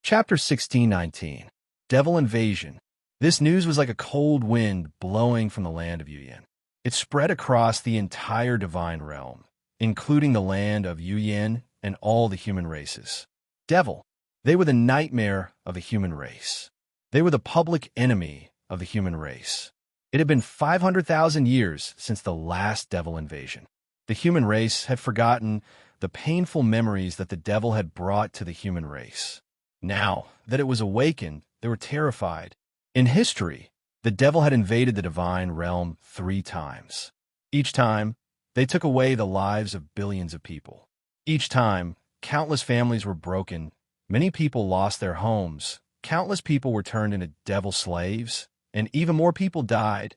Chapter 16:19. Devil Invasion. This news was like a cold wind blowing from the land of Yuyan. It spread across the entire divine realm, including the land of Yuyan and all the human races. Devil. They were the nightmare of the human race. They were the public enemy of the human race. It had been 500,000 years since the last devil invasion. The human race had forgotten the painful memories that the devil had brought to the human race. Now that it was awakened, they were terrified. In history, the devil had invaded the divine realm 3 times. Each time, they took away the lives of billions of people. Each time, countless families were broken. Many people lost their homes, countless people were turned into devil slaves, and even more people died.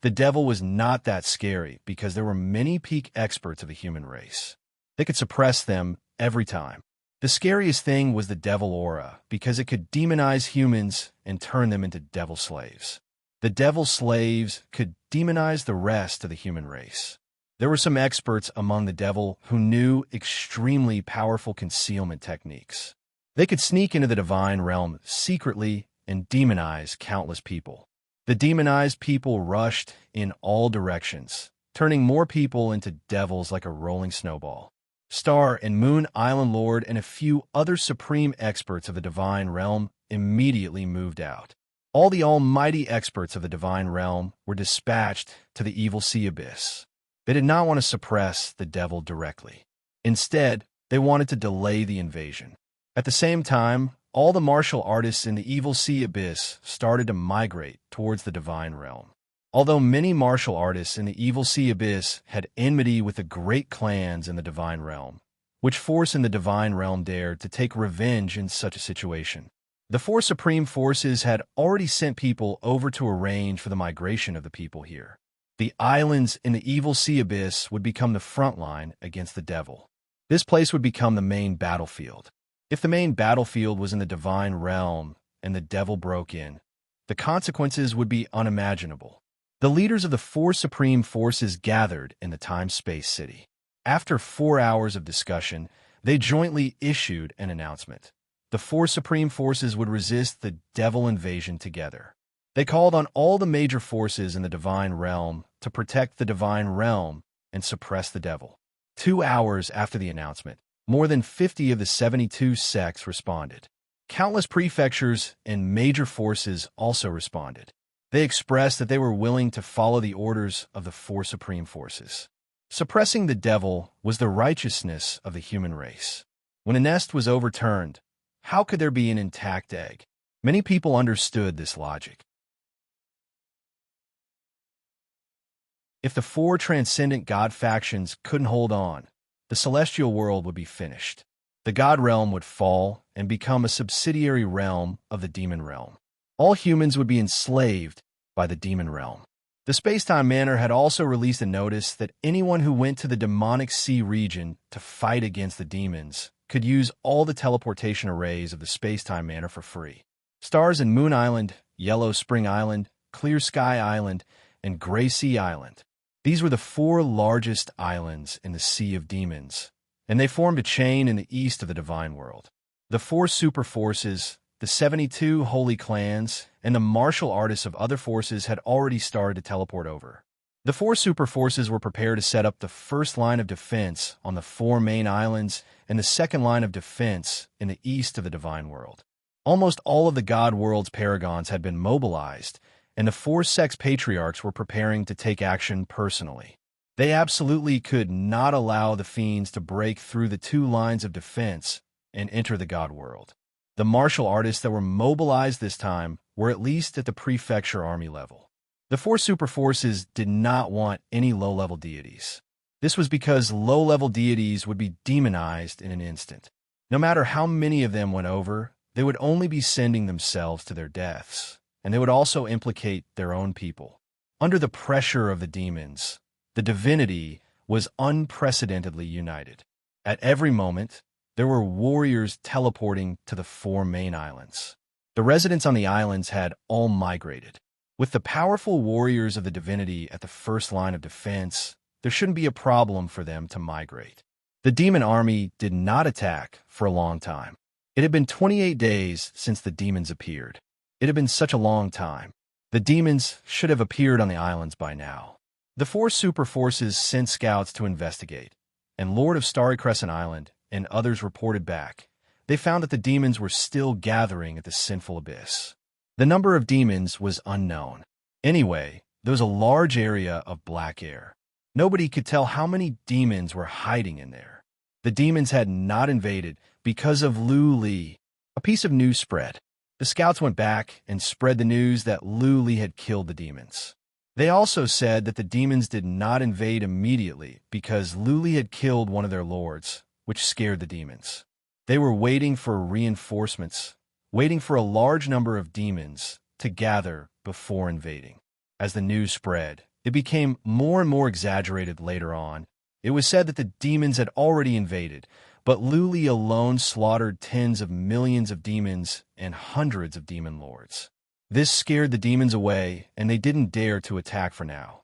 The devil was not that scary because there were many peak experts of the human race. They could suppress them every time. The scariest thing was the devil aura because it could demonize humans and turn them into devil slaves. The devil slaves could demonize the rest of the human race. There were some experts among the devil who knew extremely powerful concealment techniques. They could sneak into the divine realm secretly and demonize countless people. The demonized people rushed in all directions, turning more people into devils like a rolling snowball. Star and Moon Island Lord and a few other supreme experts of the divine realm immediately moved out. All the almighty experts of the divine realm were dispatched to the evil sea abyss. They did not want to suppress the devil directly. Instead, they wanted to delay the invasion. At the same time, all the martial artists in the evil sea abyss started to migrate towards the divine realm. Although many martial artists in the evil sea abyss had enmity with the great clans in the divine realm, which force in the divine realm dared to take revenge in such a situation. The 4 supreme forces had already sent people over to arrange for the migration of the people here. The islands in the evil sea abyss would become the front line against the devil. This place would become the main battlefield. If the main battlefield was in the divine realm and the devil broke in, the consequences would be unimaginable. The leaders of the 4 supreme forces gathered in the time-space city. After 4 hours of discussion, they jointly issued an announcement. The 4 supreme forces would resist the devil invasion together. They called on all the major forces in the divine realm to protect the divine realm and suppress the devil. 2 hours after the announcement, more than 50 of the 72 sects responded. Countless prefectures and major forces also responded. They expressed that they were willing to follow the orders of the 4 supreme forces. Suppressing the devil was the righteousness of the human race. When a nest was overturned, how could there be an intact egg? Many people understood this logic. If the four transcendent god factions couldn't hold on, the celestial world would be finished. The god realm would fall and become a subsidiary realm of the demon realm. All humans would be enslaved by the demon realm. The Spacetime Manor had also released a notice that anyone who went to the demonic sea region to fight against the demons could use all the teleportation arrays of the Spacetime Manor for free. Stars and Moon Island, Yellow Spring Island, Clear Sky Island, and Gray Sea Island. These were the four largest islands in the Sea of Demons, and they formed a chain in the east of the Divine World. The four super forces, the 72 holy clans, and the martial artists of other forces had already started to teleport over. The four super forces were prepared to set up the first line of defense on the four main islands and the second line of defense in the east of the Divine World. Almost all of the God World's paragons had been mobilized, and the four sex patriarchs were preparing to take action personally. They absolutely could not allow the fiends to break through the two lines of defense and enter the God World. The martial artists that were mobilized this time were at least at the prefecture army level. The four super forces did not want any low-level deities. This was because low-level deities would be demonized in an instant. No matter how many of them went over, they would only be sending themselves to their deaths, and they would also implicate their own people. Under the pressure of the demons, the divinity was unprecedentedly united. At every moment, there were warriors teleporting to the four main islands. The residents on the islands had all migrated. With the powerful warriors of the divinity at the first line of defense, there shouldn't be a problem for them to migrate. The demon army did not attack for a long time. It had been 28 days since the demons appeared. It had been such a long time. The demons should have appeared on the islands by now. The four super forces sent scouts to investigate, and Lord of Starry Crescent Island and others reported back. They found that the demons were still gathering at the sinful abyss. The number of demons was unknown. Anyway, there was a large area of black air. Nobody could tell how many demons were hiding in there. The demons had not invaded because of Lu Li. A piece of news spread. The scouts went back and spread the news that Lu Li had killed the demons. They also said that the demons did not invade immediately because Lu Li had killed one of their lords, which scared the demons. They were waiting for reinforcements, waiting for a large number of demons to gather before invading. As the news spread, it became more and more exaggerated later on. It was said that the demons had already invaded, but Lu Li alone slaughtered tens of millions of demons and hundreds of demon lords. This scared the demons away, and they didn't dare to attack for now.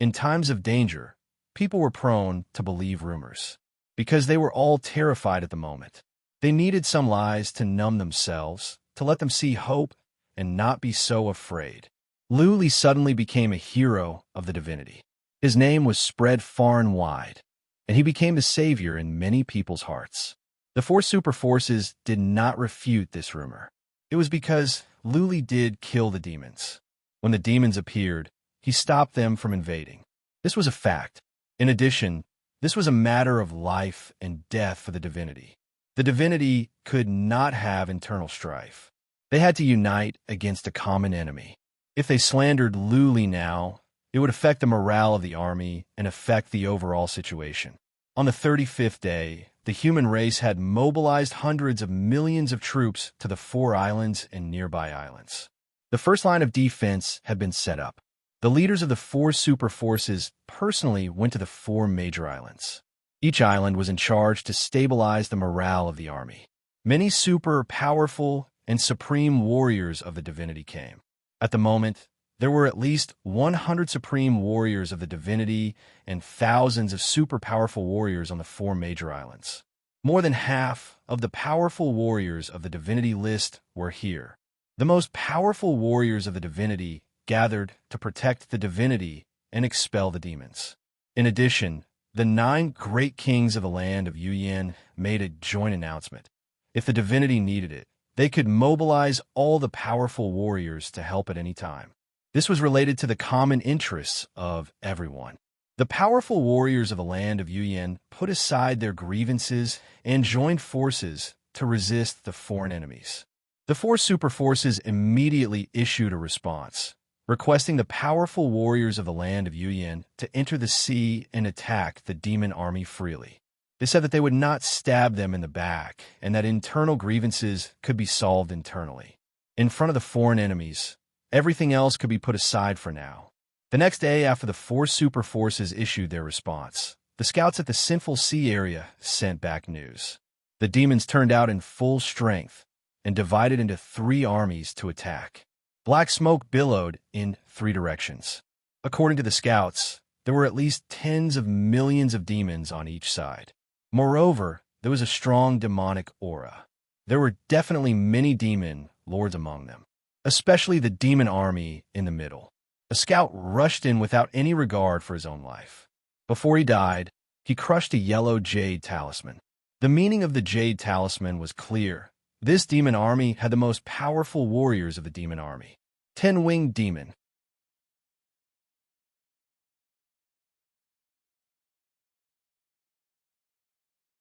In times of danger, people were prone to believe rumors, because they were all terrified at the moment. They needed some lies to numb themselves, to let them see hope and not be so afraid. Lu Li suddenly became a hero of the divinity. His name was spread far and wide, and he became the savior in many people's hearts. The four super forces did not refute this rumor. It was because Lu Li did kill the demons. When the demons appeared, he stopped them from invading. This was a fact. In addition, this was a matter of life and death for the divinity. The divinity could not have internal strife. They had to unite against a common enemy. If they slandered Lu Li now, it would affect the morale of the army and affect the overall situation. On the 35th day, the human race had mobilized hundreds of millions of troops to the four islands and nearby islands. The first line of defense had been set up. The leaders of the four super forces personally went to the four major islands. Each island was in charge to stabilize the morale of the army. Many super powerful and supreme warriors of the divinity came. At the moment, there were at least 100 supreme warriors of the divinity and thousands of super powerful warriors on the four major islands. More than half of the powerful warriors of the divinity list were here. The most powerful warriors of the divinity gathered to protect the divinity and expel the demons. In addition, the 9 great kings of the land of Yuyan made a joint announcement. If the divinity needed it, they could mobilize all the powerful warriors to help at any time. This was related to the common interests of everyone. The powerful warriors of the land of Yuyan put aside their grievances and joined forces to resist the foreign enemies. The four super forces immediately issued a response, requesting the powerful warriors of the land of Yuyan to enter the sea and attack the demon army freely. They said that they would not stab them in the back and that internal grievances could be solved internally. In front of the foreign enemies, everything else could be put aside for now. The next day, after the 4 super forces issued their response, the scouts at the Sinful Sea area sent back news. The demons turned out in full strength and divided into 3 armies to attack. Black smoke billowed in 3 directions. According to the scouts, there were at least tens of millions of demons on each side. Moreover, there was a strong demonic aura. There were definitely many demon lords among them, especially the demon army in the middle. A scout rushed in without any regard for his own life. Before he died, he crushed a yellow jade talisman. The meaning of the jade talisman was clear. This demon army had the most powerful warriors of the demon army. 10-winged demon.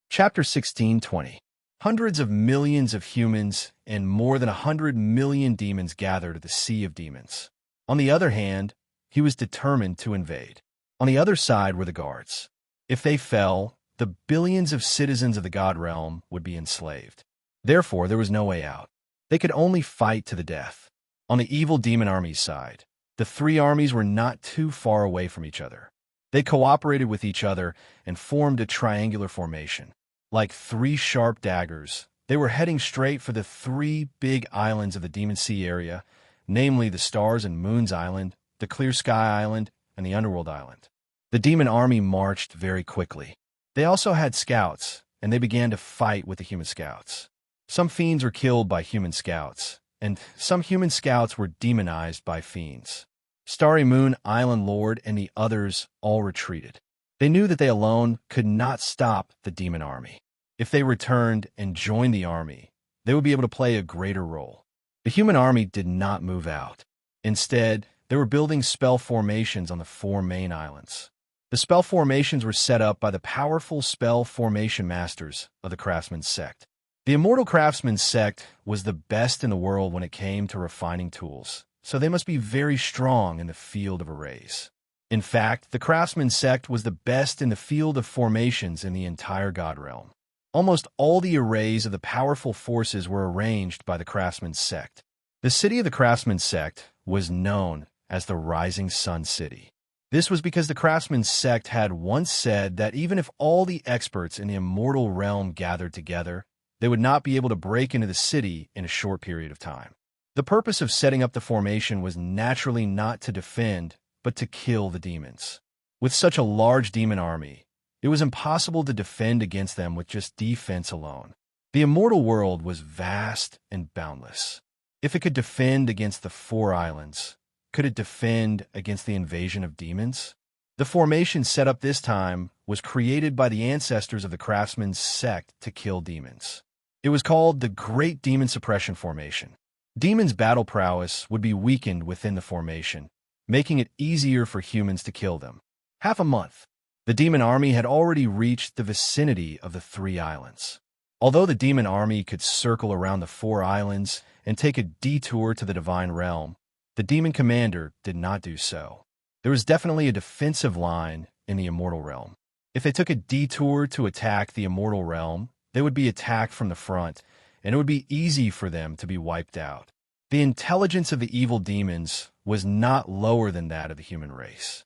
Chapter 16:20. Hundreds of millions of humans and more than 100 million demons gathered at the Sea of Demons. On the other hand, he was determined to invade. On the other side were the guards. If they fell, the billions of citizens of the God realm would be enslaved. Therefore, there was no way out. They could only fight to the death. On the evil demon army's side, the 3 armies were not too far away from each other. They cooperated with each other and formed a triangular formation. Like 3 sharp daggers, they were heading straight for the 3 big islands of the Demon Sea area, namely the Stars and Moons Island, the Clear Sky Island, and the Underworld Island. The demon army marched very quickly. They also had scouts, and they began to fight with the human scouts. Some fiends were killed by human scouts, and some human scouts were demonized by fiends. Starry Moon Island Lord and the others all retreated. They knew that they alone could not stop the demon army. If they returned and joined the army, they would be able to play a greater role. The human army did not move out. Instead, they were building spell formations on the 4 main islands. The spell formations were set up by the powerful spell formation masters of the Craftsman's sect. The Immortal Craftsman's sect was the best in the world when it came to refining tools, so they must be very strong in the field of arrays. In fact, the Craftsman's sect was the best in the field of formations in the entire God realm. Almost all the arrays of the powerful forces were arranged by the Craftsman's sect. The city of the Craftsman's sect was known as the Rising Sun City. This was because the Craftsman's sect had once said that even if all the experts in the immortal realm gathered together, they would not be able to break into the city in a short period of time. The purpose of setting up the formation was naturally not to defend, but to kill the demons. With such a large demon army, it was impossible to defend against them with just defense alone. The immortal world was vast and boundless. If it could defend against the 4 islands, could it defend against the invasion of demons? The formation set up this time was created by the ancestors of the Craftsman's sect to kill demons. It was called the Great Demon Suppression Formation. Demons' battle prowess would be weakened within the formation, making it easier for humans to kill them. Half a month, the demon army had already reached the vicinity of the 3 islands. Although the demon army could circle around the 4 islands and take a detour to the divine realm, the demon commander did not do so. There was definitely a defensive line in the immortal realm. If they took a detour to attack the immortal realm, they would be attacked from the front, and it would be easy for them to be wiped out. The intelligence of the evil demons was not lower than that of the human race.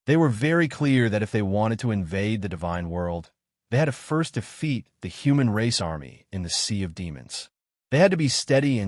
They were very clear that if they wanted to invade the divine world, they had to first defeat the human race army in the Sea of Demons. They had to be steady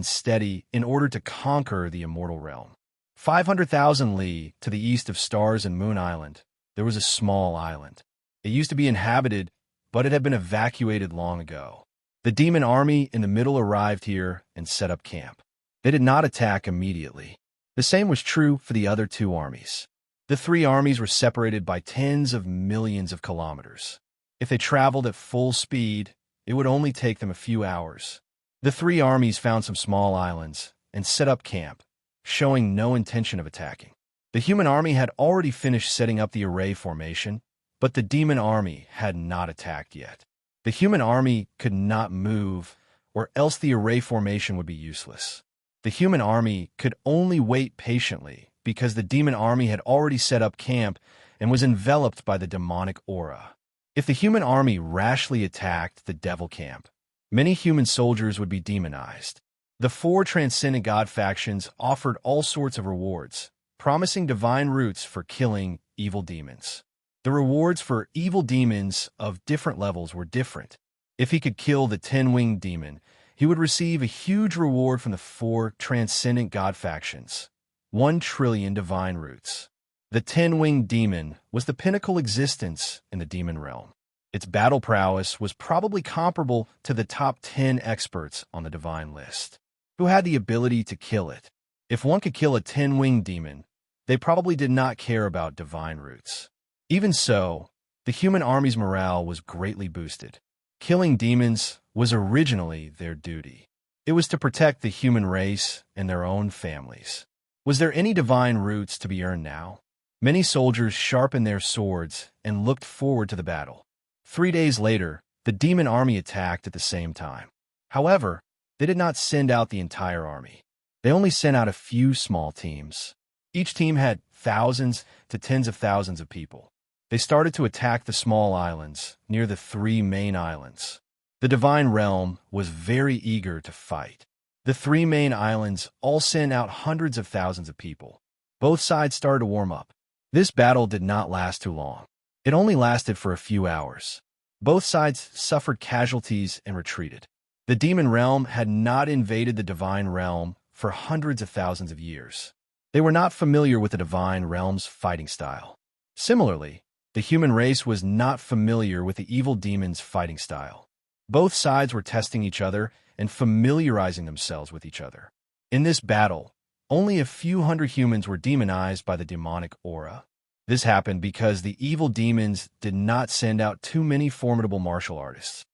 in order to conquer the immortal realm. 500,000 li to the east of Stars and Moon Island, there was a small island. It used to be inhabited, but it had been evacuated long ago. The demon army in the middle arrived here and set up camp. They did not attack immediately. The same was true for the other 2 armies. The 3 armies were separated by tens of millions of kilometers. If they traveled at full speed, it would only take them a few hours. The 3 armies found some small islands and set up camp, showing no intention of attacking. The human army had already finished setting up the array formation, but the demon army had not attacked yet. The human army could not move, or else the array formation would be useless. The human army could only wait patiently because the demon army had already set up camp and was enveloped by the demonic aura. If the human army rashly attacked the devil camp, many human soldiers would be demonized. The four transcendent god factions offered all sorts of rewards, promising divine roots for killing evil demons. The rewards for evil demons of different levels were different. If he could kill the 10-winged demon, he would receive a huge reward from the four transcendent god factions, 1 trillion divine roots. The 10-winged demon was the pinnacle existence in the demon realm. Its battle prowess was probably comparable to the top 10 experts on the divine list, who had the ability to kill it. If one could kill a 10-winged demon, they probably did not care about divine roots. Even so, the human army's morale was greatly boosted. Killing demons was originally their duty. It was to protect the human race and their own families. Was there any divine roots to be earned now? Many soldiers sharpened their swords and looked forward to the battle. 3 days later, the demon army attacked at the same time. However, they did not send out the entire army. They only sent out a few small teams. Each team had thousands to tens of thousands of people. They started to attack the small islands near the 3 main islands. The divine realm was very eager to fight. The 3 main islands all sent out hundreds of thousands of people. Both sides started to warm up. This battle did not last too long. It only lasted for a few hours. Both sides suffered casualties and retreated. The demon realm had not invaded the divine realm for hundreds of thousands of years. They were not familiar with the divine realm's fighting style. Similarly, the human race was not familiar with the evil demon's fighting style. Both sides were testing each other and familiarizing themselves with each other. In this battle, only a few hundred humans were demonized by the demonic aura. This happened because the evil demons did not send out too many formidable martial artists.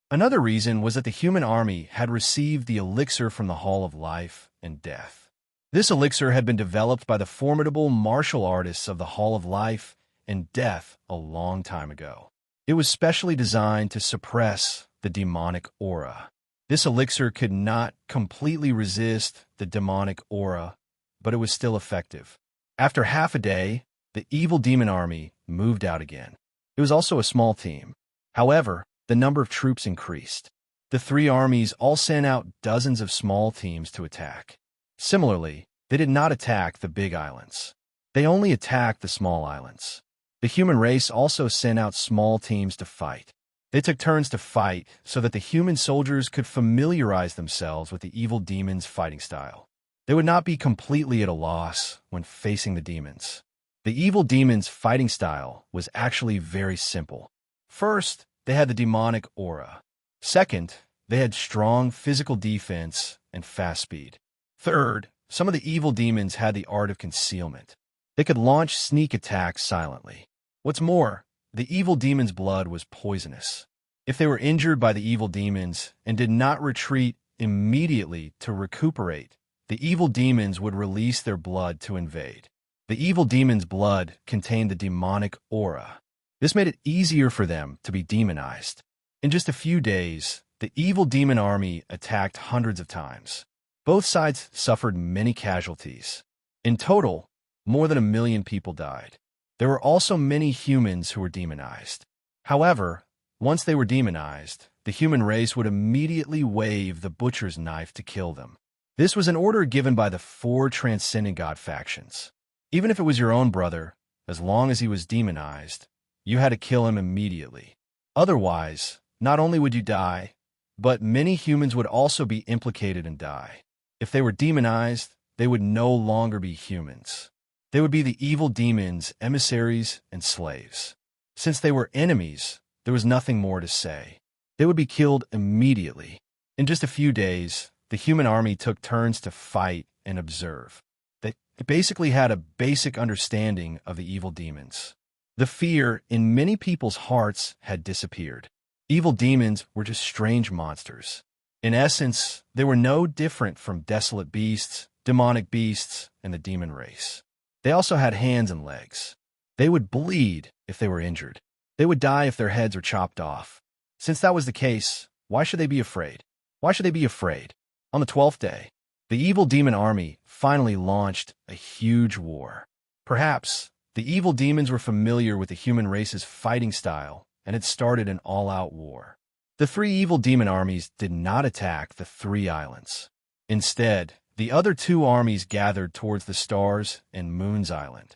Another reason was that the human army had received the elixir from the Hall of Life and Death. This elixir had been developed by the formidable martial artists of the Hall of Life and Death a long time ago. It was specially designed to suppress the demonic aura. This elixir could not completely resist the demonic aura, but it was still effective. After half a day, the evil demon army moved out again. It was also a small team. However, the number of troops increased. The 3 armies all sent out dozens of small teams to attack. Similarly, they did not attack the big islands. They only attacked the small islands. The human race also sent out small teams to fight. They took turns to fight so that the human soldiers could familiarize themselves with the evil demon's fighting style. They would not be completely at a loss when facing the demons. The evil demon's fighting style was actually very simple. First, they had the demonic aura. Second, they had strong physical defense and fast speed. Third, some of the evil demons had the art of concealment. They could launch sneak attacks silently. What's more, the evil demon's blood was poisonous. If they were injured by the evil demons and did not retreat immediately to recuperate, the evil demons would release their blood to invade. The evil demon's blood contained the demonic aura. This made it easier for them to be demonized. In just a few days, the evil demon army attacked hundreds of times. Both sides suffered many casualties. In total, more than 1 million people died. There were also many humans who were demonized. However, once they were demonized, the human race would immediately wave the butcher's knife to kill them. This was an order given by the 4 transcendent god factions. Even if it was your own brother, as long as he was demonized, you had to kill him immediately. Otherwise, not only would you die, but many humans would also be implicated and die. If they were demonized, they would no longer be humans. They would be the evil demons, emissaries, and slaves. Since they were enemies, there was nothing more to say. They would be killed immediately. In just a few days, the human army took turns to fight and observe. They basically had a basic understanding of the evil demons. The fear in many people's hearts had disappeared. Evil demons were just strange monsters. In essence, they were no different from desolate beasts, demonic beasts, and the demon race. They also had hands and legs. They would bleed if they were injured. They would die if their heads were chopped off. Since that was the case, why should they be afraid? Why should they be afraid? On the 12th day, the evil demon army finally launched a huge war. Perhaps the evil demons were familiar with the human race's fighting style and had started an all-out war. The three evil demon armies did not attack the three islands. Instead, the other two armies gathered towards the Stars and Moon's Island.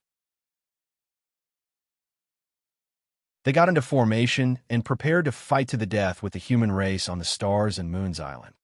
They got into formation and prepared to fight to the death with the human race on the Stars and Moon's Island.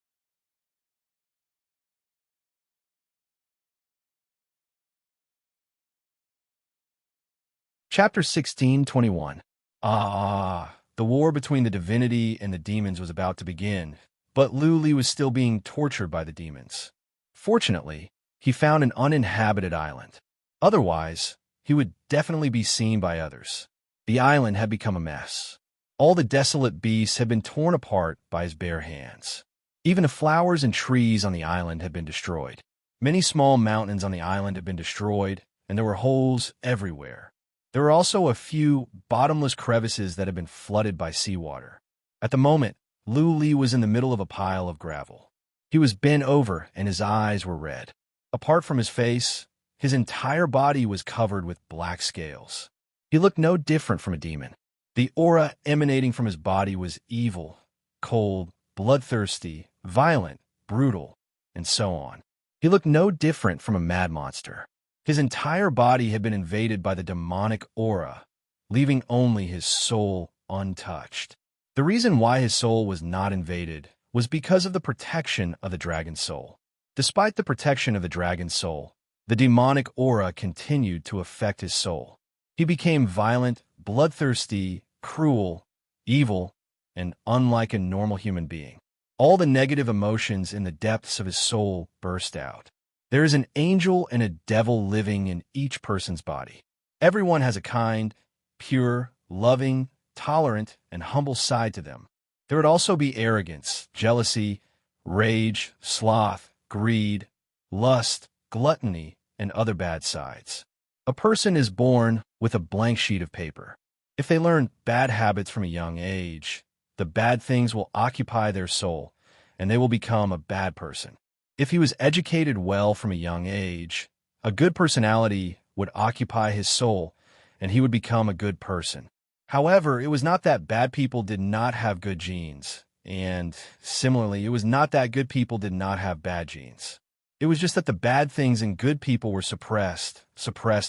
Chapter 16:21. The war between the divinity and the demons was about to begin, but Luli was still being tortured by the demons. Fortunately, he found an uninhabited island. Otherwise, he would definitely be seen by others. The island had become a mess. All the desolate beasts had been torn apart by his bare hands. Even the flowers and trees on the island had been destroyed. Many small mountains on the island had been destroyed, and there were holes everywhere. There were also a few bottomless crevices that had been flooded by seawater. At the moment, Luli was in the middle of a pile of gravel. He was bent over, and his eyes were red. Apart from his face, his entire body was covered with black scales. He looked no different from a demon. The aura emanating from his body was evil, cold, bloodthirsty, violent, brutal, and so on. He looked no different from a mad monster. His entire body had been invaded by the demonic aura, leaving only his soul untouched. The reason why his soul was not invaded was because of the protection of the dragon's soul. Despite the protection of the dragon's soul, the demonic aura continued to affect his soul. He became violent, bloodthirsty, cruel, evil, and unlike a normal human being. All the negative emotions in the depths of his soul burst out. There is an angel and a devil living in each person's body. Everyone has a kind, pure, loving, tolerant, and humble side to them. There would also be arrogance, jealousy, rage, sloth, greed, lust, gluttony, and other bad sides. A person is born with a blank sheet of paper. If they learn bad habits from a young age, the bad things will occupy their soul, and they will become a bad person. If he was educated well from a young age, a good personality would occupy his soul, and he would become a good person. However, it was not that bad people did not have good genes, and similarly, it was not that good people did not have bad genes. It was just that the bad things in good people were suppressed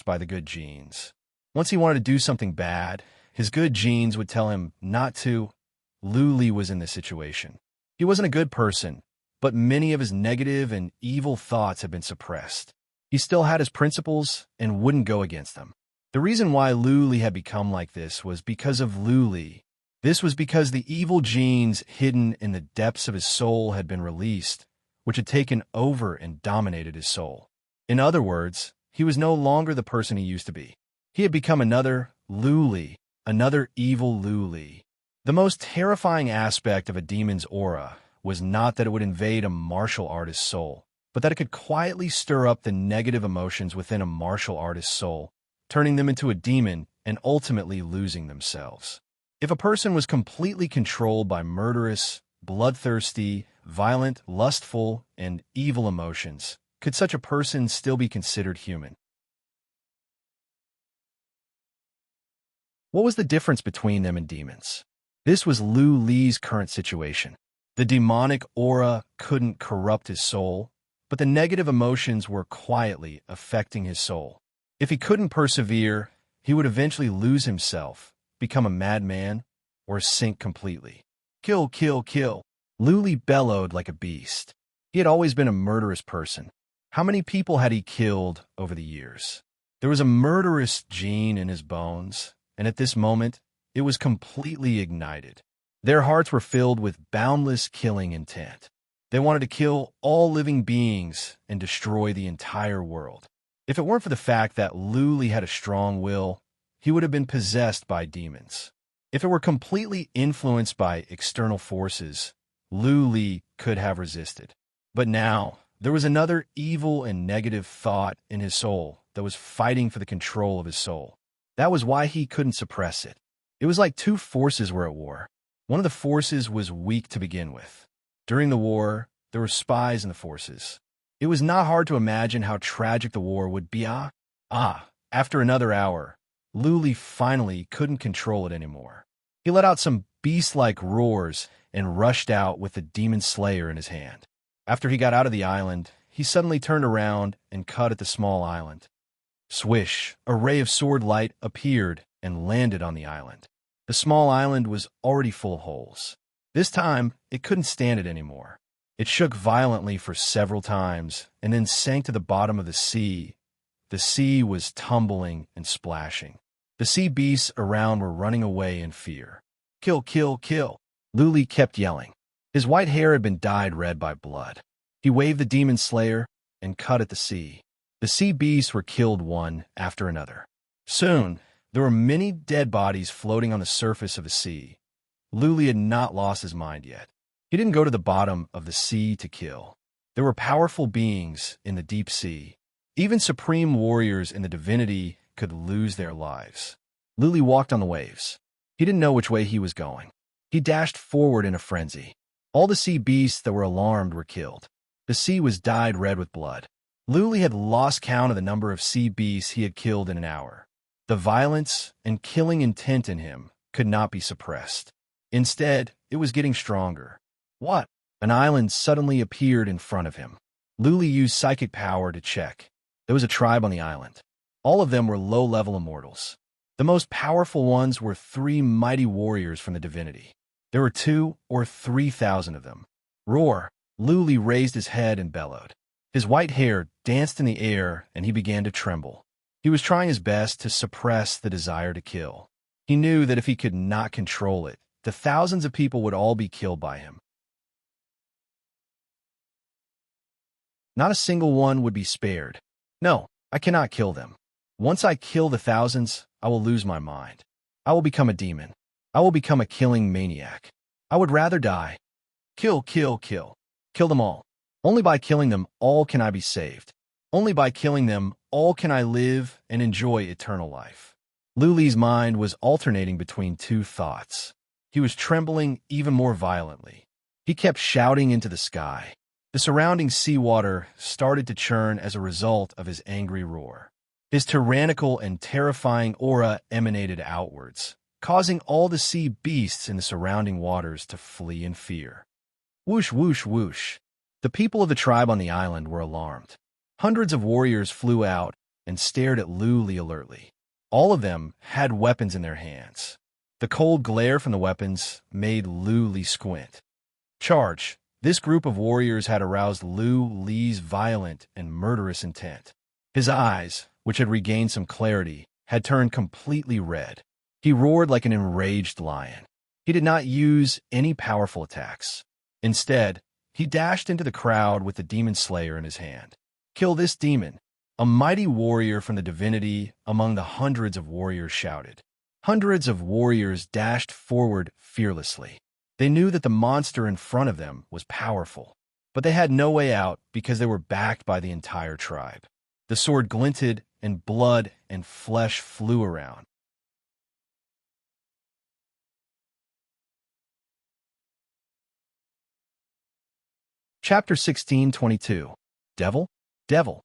by the good genes. Once he wanted to do something bad, his good genes would tell him not to. Luli was in this situation. He wasn't a good person, but many of his negative and evil thoughts had been suppressed. He still had his principles and wouldn't go against them. The reason why Luli had become like this was because of Luli. This was because the evil genes hidden in the depths of his soul had been released, which had taken over and dominated his soul. In other words, he was no longer the person he used to be. He had become another Luli, another evil Luli. The most terrifying aspect of a demon's aura was not that it would invade a martial artist's soul, but that it could quietly stir up the negative emotions within a martial artist's soul, turning them into a demon and ultimately losing themselves. If a person was completely controlled by murderous, bloodthirsty, violent, lustful, and evil emotions, could such a person still be considered human? What was the difference between them and demons? This was Lu Li's current situation. The demonic aura couldn't corrupt his soul, but the negative emotions were quietly affecting his soul. If he couldn't persevere, he would eventually lose himself, become a madman, or sink completely. Kill, kill, kill. Luli bellowed like a beast. He had always been a murderous person. How many people had he killed over the years? There was a murderous gene in his bones, and at this moment, it was completely ignited. Their hearts were filled with boundless killing intent. They wanted to kill all living beings and destroy the entire world. If it weren't for the fact that Luli had a strong will, he would have been possessed by demons. If it were completely influenced by external forces, Luli could have resisted. But now, there was another evil and negative thought in his soul that was fighting for the control of his soul. That was why he couldn't suppress it. It was like two forces were at war. One of the forces was weak to begin with. During the war, there were spies in the forces. It was not hard to imagine how tragic the war would be. After another hour, Luli finally couldn't control it anymore. He let out some beast-like roars and rushed out with the demon slayer in his hand. After he got out of the island, he suddenly turned around and cut at the small island. Swish, a ray of sword light appeared and landed on the island. The small island was already full of holes. This time, it couldn't stand it anymore. It shook violently for several times and then sank to the bottom of the sea. The sea was tumbling and splashing. The sea beasts around were running away in fear. Kill, kill, kill. Luli kept yelling. His white hair had been dyed red by blood. He waved the demon slayer and cut at the sea. The sea beasts were killed one after another. Soon, there were many dead bodies floating on the surface of the sea. Luli had not lost his mind yet. He didn't go to the bottom of the sea to kill. There were powerful beings in the deep sea. Even supreme warriors in the divinity could lose their lives. Luli walked on the waves. He didn't know which way he was going. He dashed forward in a frenzy. All the sea beasts that were alarmed were killed. The sea was dyed red with blood. Luli had lost count of the number of sea beasts he had killed in an hour. The violence and killing intent in him could not be suppressed. Instead, it was getting stronger. What? An island suddenly appeared in front of him. Luli used psychic power to check. There was a tribe on the island. All of them were low-level immortals. The most powerful ones were 3 mighty warriors from the divinity. There were 2,000 or 3,000 of them. Roar! Luli raised his head and bellowed. His white hair danced in the air, and he began to tremble. He was trying his best to suppress the desire to kill. He knew that if he could not control it, the thousands of people would all be killed by him. Not a single one would be spared. No, I cannot kill them. Once I kill the thousands, I will lose my mind. I will become a demon. I will become a killing maniac. I would rather die. Kill, kill, kill. Kill them all. Only by killing them all can I be saved. Only by killing them all can I live and enjoy eternal life. Luli's mind was alternating between 2 thoughts. He was trembling even more violently. He kept shouting into the sky. The surrounding seawater started to churn as a result of his angry roar. His tyrannical and terrifying aura emanated outwards, causing all the sea beasts in the surrounding waters to flee in fear. Whoosh, whoosh, whoosh. The people of the tribe on the island were alarmed. Hundreds of warriors flew out and stared at Luli alertly. All of them had weapons in their hands. The cold glare from the weapons made Luli squint. Charge! This group of warriors had aroused Luli's violent and murderous intent. His eyes, which had regained some clarity, had turned completely red. He roared like an enraged lion. He did not use any powerful attacks. Instead, he dashed into the crowd with the demon slayer in his hand. Kill this demon! A mighty warrior from the divinity among the hundreds of warriors shouted. Hundreds of warriors dashed forward fearlessly. They knew that the monster in front of them was powerful, but they had no way out because they were backed by the entire tribe. The sword glinted, and blood and flesh flew around. Chapter 16:22. Devil? Devil.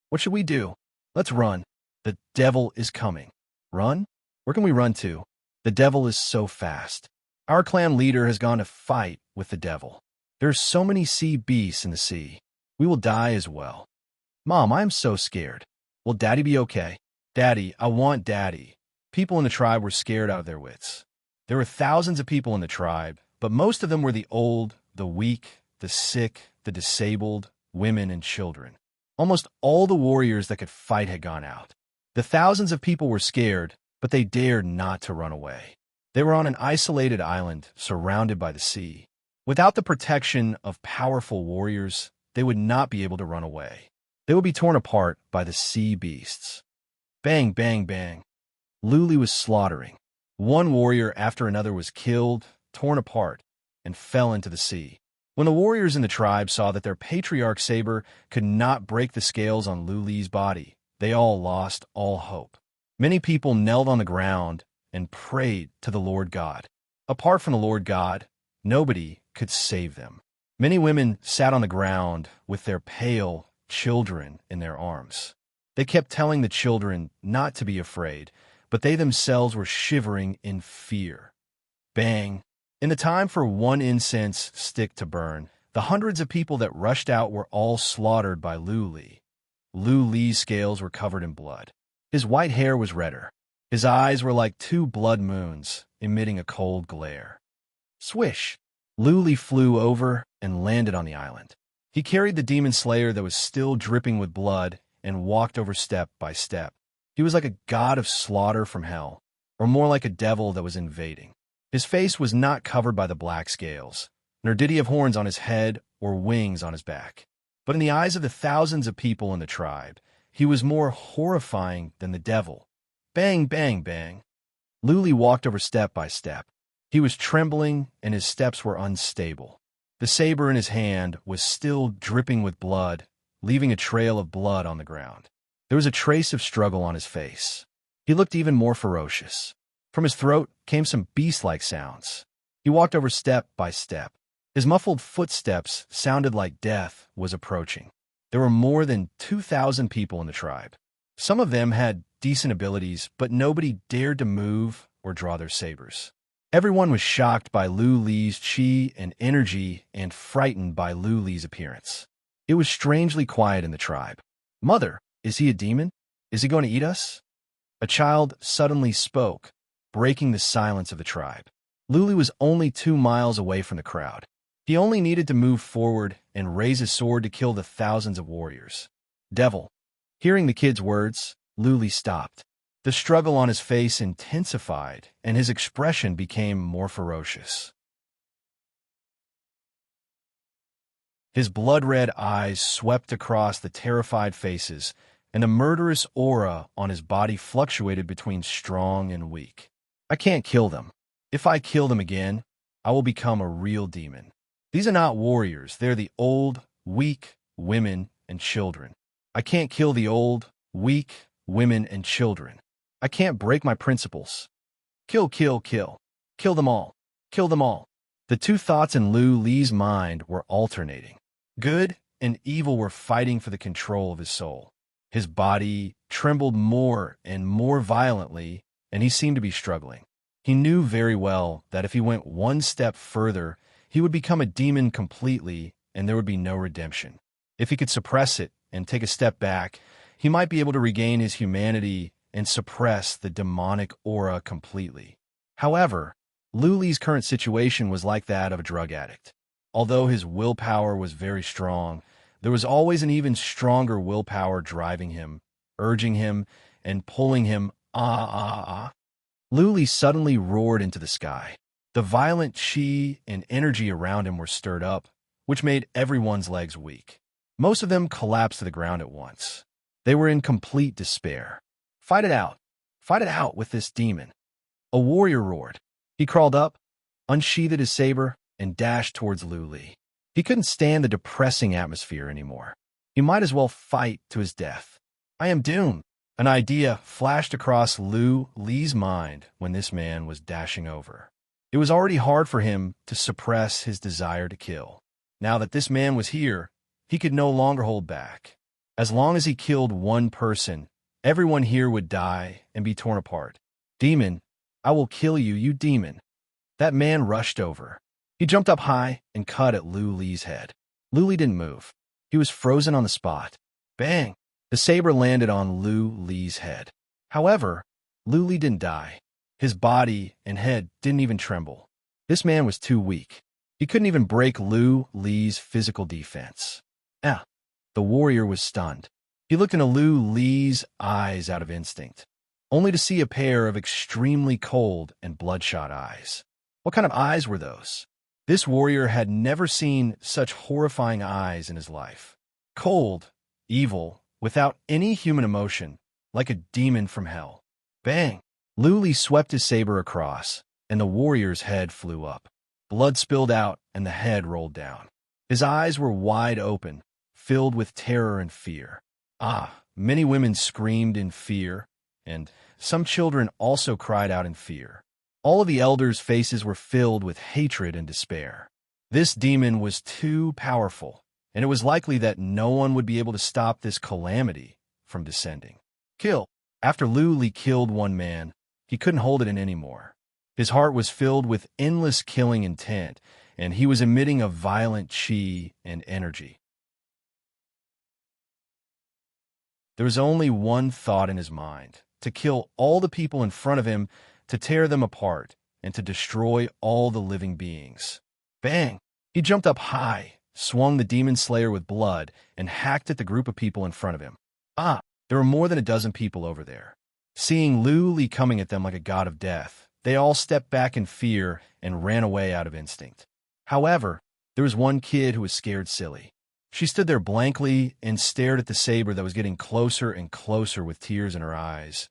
What should we do? Let's run. The devil is coming. Run? Where can we run to? The devil is so fast. Our clan leader has gone to fight with the devil. There are so many sea beasts in the sea. We will die as well. Mom, I am so scared. Will Daddy be okay? Daddy, I want Daddy. People in the tribe were scared out of their wits. There were thousands of people in the tribe, but most of them were the old, the weak, the sick, the disabled, women and children. Almost all the warriors that could fight had gone out. The thousands of people were scared, but they dared not to run away. They were on an isolated island surrounded by the sea. Without the protection of powerful warriors, they would not be able to run away. They would be torn apart by the sea beasts. Bang, bang, bang. Luli was slaughtering. One warrior after another was killed, torn apart, and fell into the sea. When the warriors in the tribe saw that their patriarch saber could not break the scales on Luli's body, they all lost all hope. Many people knelt on the ground and prayed to the Lord God. Apart from the Lord God, nobody could save them. Many women sat on the ground with their pale children in their arms. They kept telling the children not to be afraid, but they themselves were shivering in fear. Bang! In the time for one incense stick to burn, the hundreds of people that rushed out were all slaughtered by Lu Li. Lu Li's scales were covered in blood. His white hair was redder. His eyes were like two blood moons, emitting a cold glare. Swish! Lu Li flew over and landed on the island. He carried the demon slayer that was still dripping with blood and walked over step by step. He was like a god of slaughter from hell, or more like a devil that was invading. His face was not covered by the black scales, nor did he have horns on his head or wings on his back. But in the eyes of the thousands of people in the tribe, he was more horrifying than the devil. Bang, bang, bang. Lu Li walked over step by step. He was trembling, and his steps were unstable. The saber in his hand was still dripping with blood, leaving a trail of blood on the ground. There was a trace of struggle on his face. He looked even more ferocious. From his throat came some beast-like sounds. He walked over step by step. His muffled footsteps sounded like death was approaching. There were more than 2,000 people in the tribe. Some of them had decent abilities, but nobody dared to move or draw their sabers. Everyone was shocked by Lu Li's chi and energy and frightened by Lu Li's appearance. It was strangely quiet in the tribe. "Mother, is he a demon? Is he going to eat us?" A child suddenly spoke, breaking the silence of the tribe. Lu Li was only 2 miles away from the crowd. He only needed to move forward and raise his sword to kill the thousands of warriors. "Devil." Hearing the kid's words, Lu Li stopped. The struggle on his face intensified, and his expression became more ferocious. His blood-red eyes swept across the terrified faces, and a murderous aura on his body fluctuated between strong and weak. "I can't kill them. If I kill them again, I will become a real demon. These are not warriors. They're the old, weak women and children. I can't kill the old, weak women and children. I can't break my principles. Kill, kill, kill. Kill them all. Kill them all." The two thoughts in Lu Li's mind were alternating. Good and evil were fighting for the control of his soul. His body trembled more and more violently, and he seemed to be struggling. He knew very well that if he went one step further, he would become a demon completely, and there would be no redemption. If he could suppress it and take a step back, he might be able to regain his humanity and suppress the demonic aura completely. However, Lu Li's current situation was like that of a drug addict. Although his willpower was very strong, there was always an even stronger willpower driving him, urging him, and pulling him. Lu Li suddenly roared into the sky. The violent chi and energy around him were stirred up, which made everyone's legs weak. Most of them collapsed to the ground at once. They were in complete despair. "Fight it out. Fight it out with this demon." A warrior roared. He crawled up, unsheathed his saber, and dashed towards Lu Li. He couldn't stand the depressing atmosphere anymore. He might as well fight to his death. "I am doomed." An idea flashed across Lu Li's mind when this man was dashing over. It was already hard for him to suppress his desire to kill. Now that this man was here, he could no longer hold back. As long as he killed one person, everyone here would die and be torn apart. "Demon, I will kill you, you demon." That man rushed over. He jumped up high and cut at Lu Li's head. Lu Li didn't move. He was frozen on the spot. Bang! The saber landed on Lu Li's head. However, Lu Li didn't die. His body and head didn't even tremble. This man was too weak. He couldn't even break Lu Li's physical defense. The warrior was stunned. He looked into Lu Li's eyes out of instinct, only to see a pair of extremely cold and bloodshot eyes. What kind of eyes were those? This warrior had never seen such horrifying eyes in his life. Cold, evil, without any human emotion, like a demon from hell. Bang! Lu Li swept his saber across, and the warrior's head flew up. Blood spilled out, and the head rolled down. His eyes were wide open, filled with terror and fear. Many women screamed in fear, and some children also cried out in fear. All of the elders' faces were filled with hatred and despair. This demon was too powerful, and it was likely that no one would be able to stop this calamity from descending. Kill. After Lu Li killed one man, he couldn't hold it in anymore. His heart was filled with endless killing intent, and he was emitting a violent chi and energy. There was only one thought in his mind: to kill all the people in front of him, to tear them apart, and to destroy all the living beings. Bang! He jumped up high, swung the demon slayer with blood, and hacked at the group of people in front of him. There were more than a dozen people over there. Seeing Lu Li coming at them like a god of death, they all stepped back in fear and ran away out of instinct. However, there was one kid who was scared silly. She stood there blankly and stared at the saber that was getting closer and closer with tears in her eyes.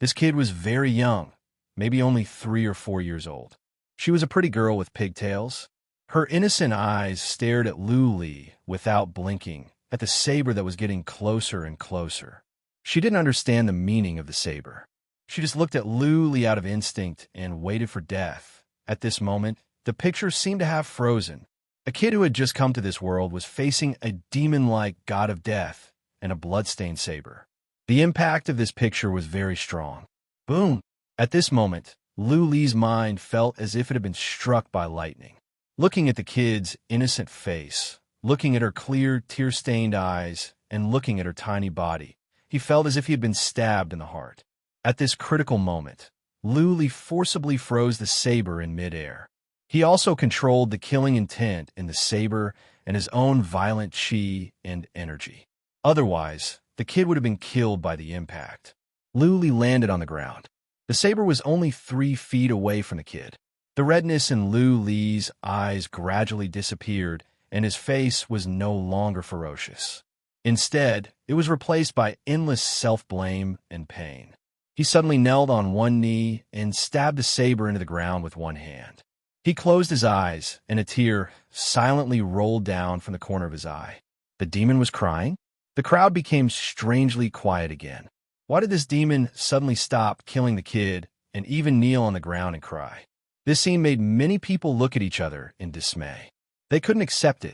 This kid was very young, maybe only 3 or 4 years old. She was a pretty girl with pigtails. Her innocent eyes stared at Lu Li without blinking, at the saber that was getting closer and closer. She didn't understand the meaning of the saber. She just looked at Lu Li out of instinct and waited for death. At this moment, the picture seemed to have frozen. A kid who had just come to this world was facing a demon-like god of death and a bloodstained saber. The impact of this picture was very strong. Boom! At this moment, Lu Li's mind felt as if it had been struck by lightning. Looking at the kid's innocent face, looking at her clear, tear-stained eyes, and looking at her tiny body, he felt as if he had been stabbed in the heart. At this critical moment, Lu Li forcibly froze the saber in midair. He also controlled the killing intent in the saber and his own violent chi and energy. Otherwise, the kid would have been killed by the impact. Lu Li landed on the ground. The saber was only 3 feet away from the kid. The redness in Lu Li's eyes gradually disappeared, and his face was no longer ferocious. Instead, it was replaced by endless self-blame and pain. He suddenly knelt on one knee and stabbed the saber into the ground with one hand. He closed his eyes, and a tear silently rolled down from the corner of his eye. The demon was crying? The crowd became strangely quiet again. Why did this demon suddenly stop killing the kid and even kneel on the ground and cry? This scene made many people look at each other in dismay. They couldn't accept it.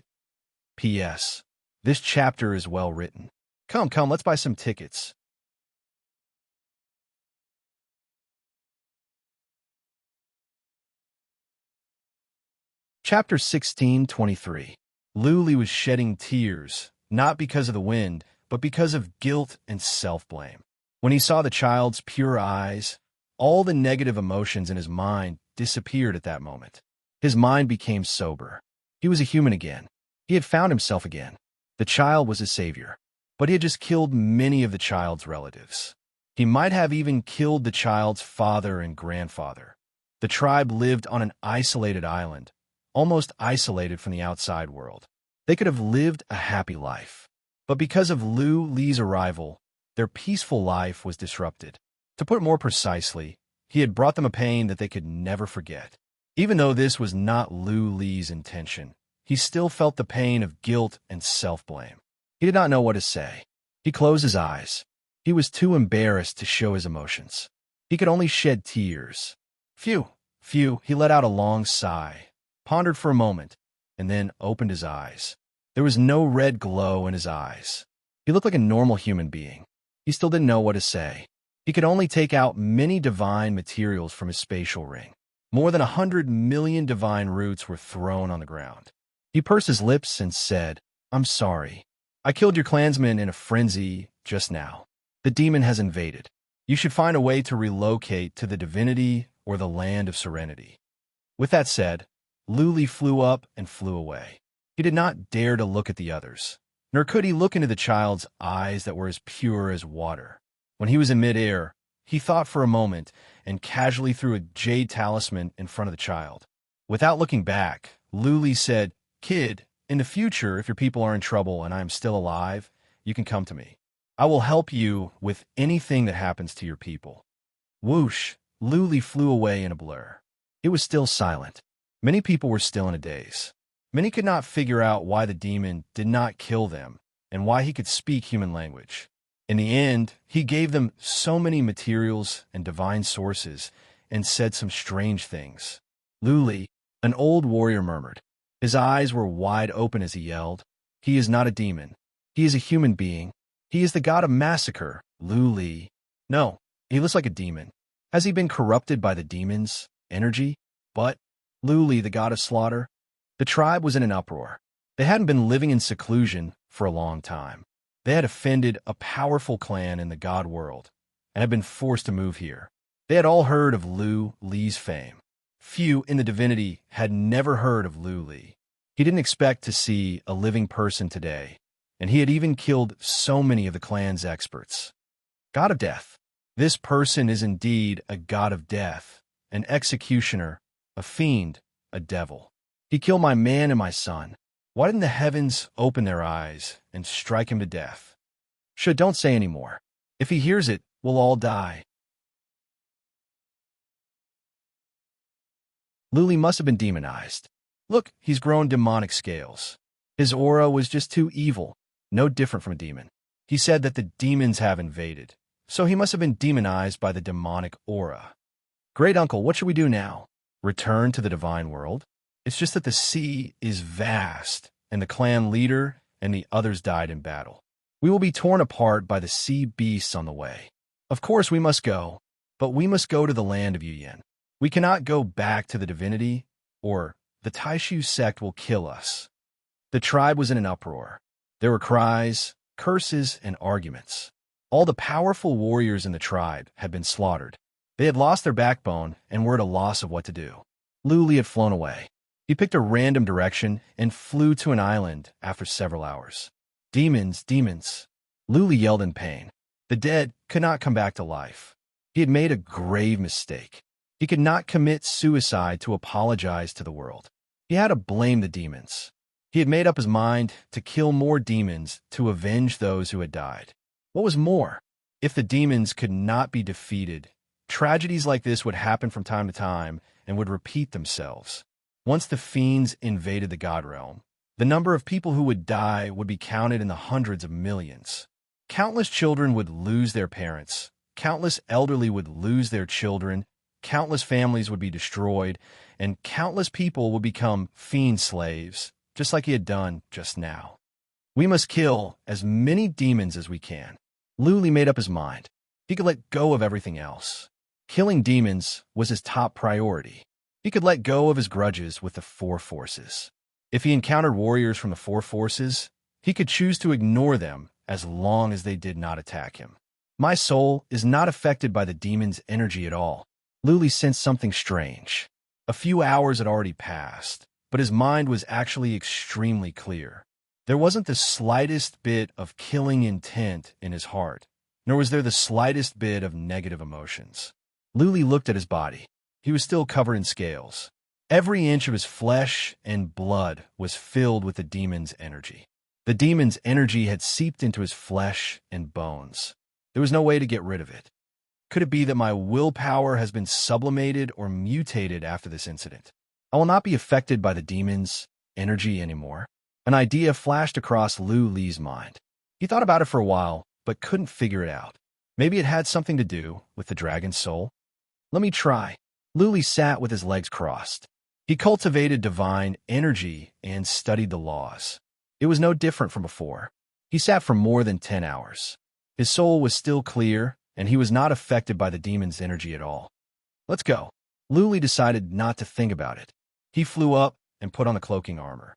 P.S. This chapter is well written. Come, let's buy some tickets. Chapter 16:23. Lu Li was shedding tears, not because of the wind, but because of guilt and self-blame. When he saw the child's pure eyes, all the negative emotions in his mind disappeared at that moment. His mind became sober. He was a human again. He had found himself again. The child was his savior, but he had just killed many of the child's relatives. He might have even killed the child's father and grandfather. The tribe lived on an isolated island, almost isolated from the outside world. They could have lived a happy life. But because of Lu Li's arrival, their peaceful life was disrupted. To put it more precisely, he had brought them a pain that they could never forget. Even though this was not Lu Li's intention, he still felt the pain of guilt and self-blame. He did not know what to say. He closed his eyes. He was too embarrassed to show his emotions. He could only shed tears. Phew, he let out a long sigh, pondered for a moment, and then opened his eyes. There was no red glow in his eyes. He looked like a normal human being. He still didn't know what to say. He could only take out many divine materials from his spatial ring. More than 100 million divine roots were thrown on the ground. He pursed his lips and said, "I'm sorry. I killed your clansmen in a frenzy just now. The demon has invaded. You should find a way to relocate to the divinity or the land of serenity." With that said, Lu Li flew up and flew away. He did not dare to look at the others, nor could he look into the child's eyes that were as pure as water. When he was in midair, he thought for a moment and casually threw a jade talisman in front of the child. Without looking back, Lu Li said, "Kid, in the future, if your people are in trouble and I am still alive, you can come to me. I will help you with anything that happens to your people." Whoosh! Lu Li flew away in a blur. It was still silent. Many people were still in a daze. Many could not figure out why the demon did not kill them and why he could speak human language. In the end, he gave them so many materials and divine sources and said some strange things. Lu Li, an old warrior, murmured, His eyes were wide open as he yelled, "He is not a demon. He is a human being. He is the god of massacre, Lu. No, he looks like a demon. Has he been corrupted by the demon's energy? But Lu, the god of slaughter?" The tribe was in an uproar. They hadn't been living in seclusion for a long time. They had offended a powerful clan in the god world and had been forced to move here. They had all heard of Lu's fame. Few in the divinity had never heard of Lu. He didn't expect to see a living person today, and he had even killed so many of the clan's experts. God of death. This person is indeed a god of death, an executioner, a fiend, a devil. He killed my man and my son. Why didn't the heavens open their eyes and strike him to death? Don't say any more. If he hears it, we'll all die. Lu must have been demonized. Look, he's grown demonic scales. His aura was just too evil, no different from a demon. He said that the demons have invaded, so he must have been demonized by the demonic aura. Great uncle, what should we do now? Return to the divine world? It's just that the sea is vast, and the clan leader and the others died in battle. We will be torn apart by the sea beasts on the way. Of course we must go, but we must go to the land of Yuyan. We cannot go back to the divinity, or the Taishu sect will kill us. The tribe was in an uproar. There were cries, curses, and arguments. All the powerful warriors in the tribe had been slaughtered. They had lost their backbone and were at a loss of what to do. Lu had flown away. He picked a random direction and flew to an island after several hours. Demons, demons. Lu yelled in pain. The dead could not come back to life. He had made a grave mistake. He could not commit suicide to apologize to the world. He had to blame the demons. He had made up his mind to kill more demons to avenge those who had died. What was more, if the demons could not be defeated, tragedies like this would happen from time to time and would repeat themselves. Once the fiends invaded the god realm, the number of people who would die would be counted in the hundreds of millions. Countless children would lose their parents. Countless elderly would lose their children. Countless families would be destroyed, and countless people would become fiend slaves, just like he had done just now. We must kill as many demons as we can. Lu made up his mind. He could let go of everything else. Killing demons was his top priority. He could let go of his grudges with the four forces. If he encountered warriors from the four forces, he could choose to ignore them as long as they did not attack him. My soul is not affected by the demon's energy at all. Lu sensed something strange. A few hours had already passed, but his mind was actually extremely clear. There wasn't the slightest bit of killing intent in his heart, nor was there the slightest bit of negative emotions. Lu looked at his body. He was still covered in scales. Every inch of his flesh and blood was filled with the demon's energy. The demon's energy had seeped into his flesh and bones. There was no way to get rid of it. Could it be that my willpower has been sublimated or mutated after this incident? I will not be affected by the demon's energy anymore. An idea flashed across Lu's mind. He thought about it for a while, but couldn't figure it out. Maybe it had something to do with the dragon's soul? Let me try. Lu sat with his legs crossed. He cultivated divine energy and studied the laws. It was no different from before. He sat for more than 10 hours. His soul was still clear, and he was not affected by the demon's energy at all. Let's go. Lu decided not to think about it. He flew up and put on the cloaking armor.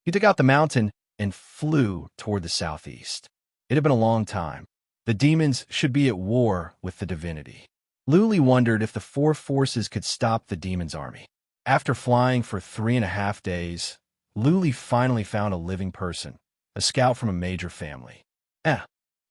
He took out the mountain and flew toward the southeast. It had been a long time. The demons should be at war with the divinity. Lu wondered if the four forces could stop the demon's army. After flying for 3.5 days, Lu finally found a living person, a scout from a major family.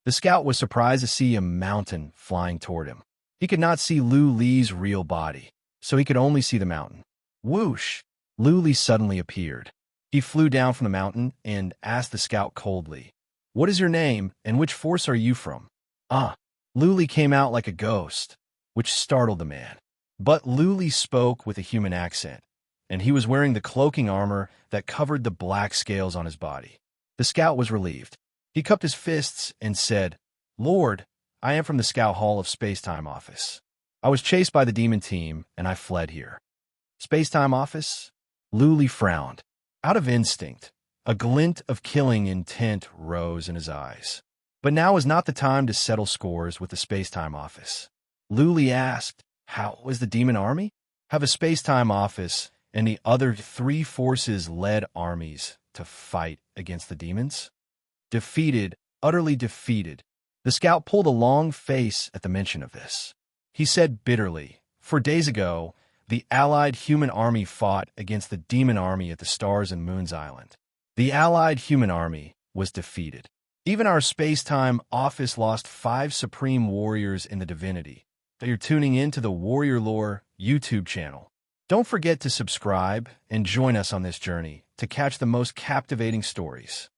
The scout was surprised to see a mountain flying toward him. He could not see Lu's real body, so he could only see the mountain. Whoosh! Lu suddenly appeared. He flew down from the mountain and asked the scout coldly, "What is your name, and which force are you from?" Lu came out like a ghost, which startled the man. But Lu spoke with a human accent, and he was wearing the cloaking armor that covered the black scales on his body. The scout was relieved. He cupped his fists and said, "Lord, I am from the Scout Hall of Space-Time Office. I was chased by the demon team, and I fled here." Space-time office? Luli frowned. Out of instinct, a glint of killing intent rose in his eyes. But now was not the time to settle scores with the space-time office. Luli asked, how was the demon army? Have a space-time office and the other three forces led armies to fight against the demons? Defeated, utterly defeated. The scout pulled a long face at the mention of this. He said bitterly, 4 days ago, the allied human army fought against the demon army at the Stars and Moons Island. The allied human army was defeated. Even our space-time office lost 5 supreme warriors in the divinity. That you're tuning in to the Warrior Lore YouTube channel. Don't forget to subscribe and join us on this journey to catch the most captivating stories.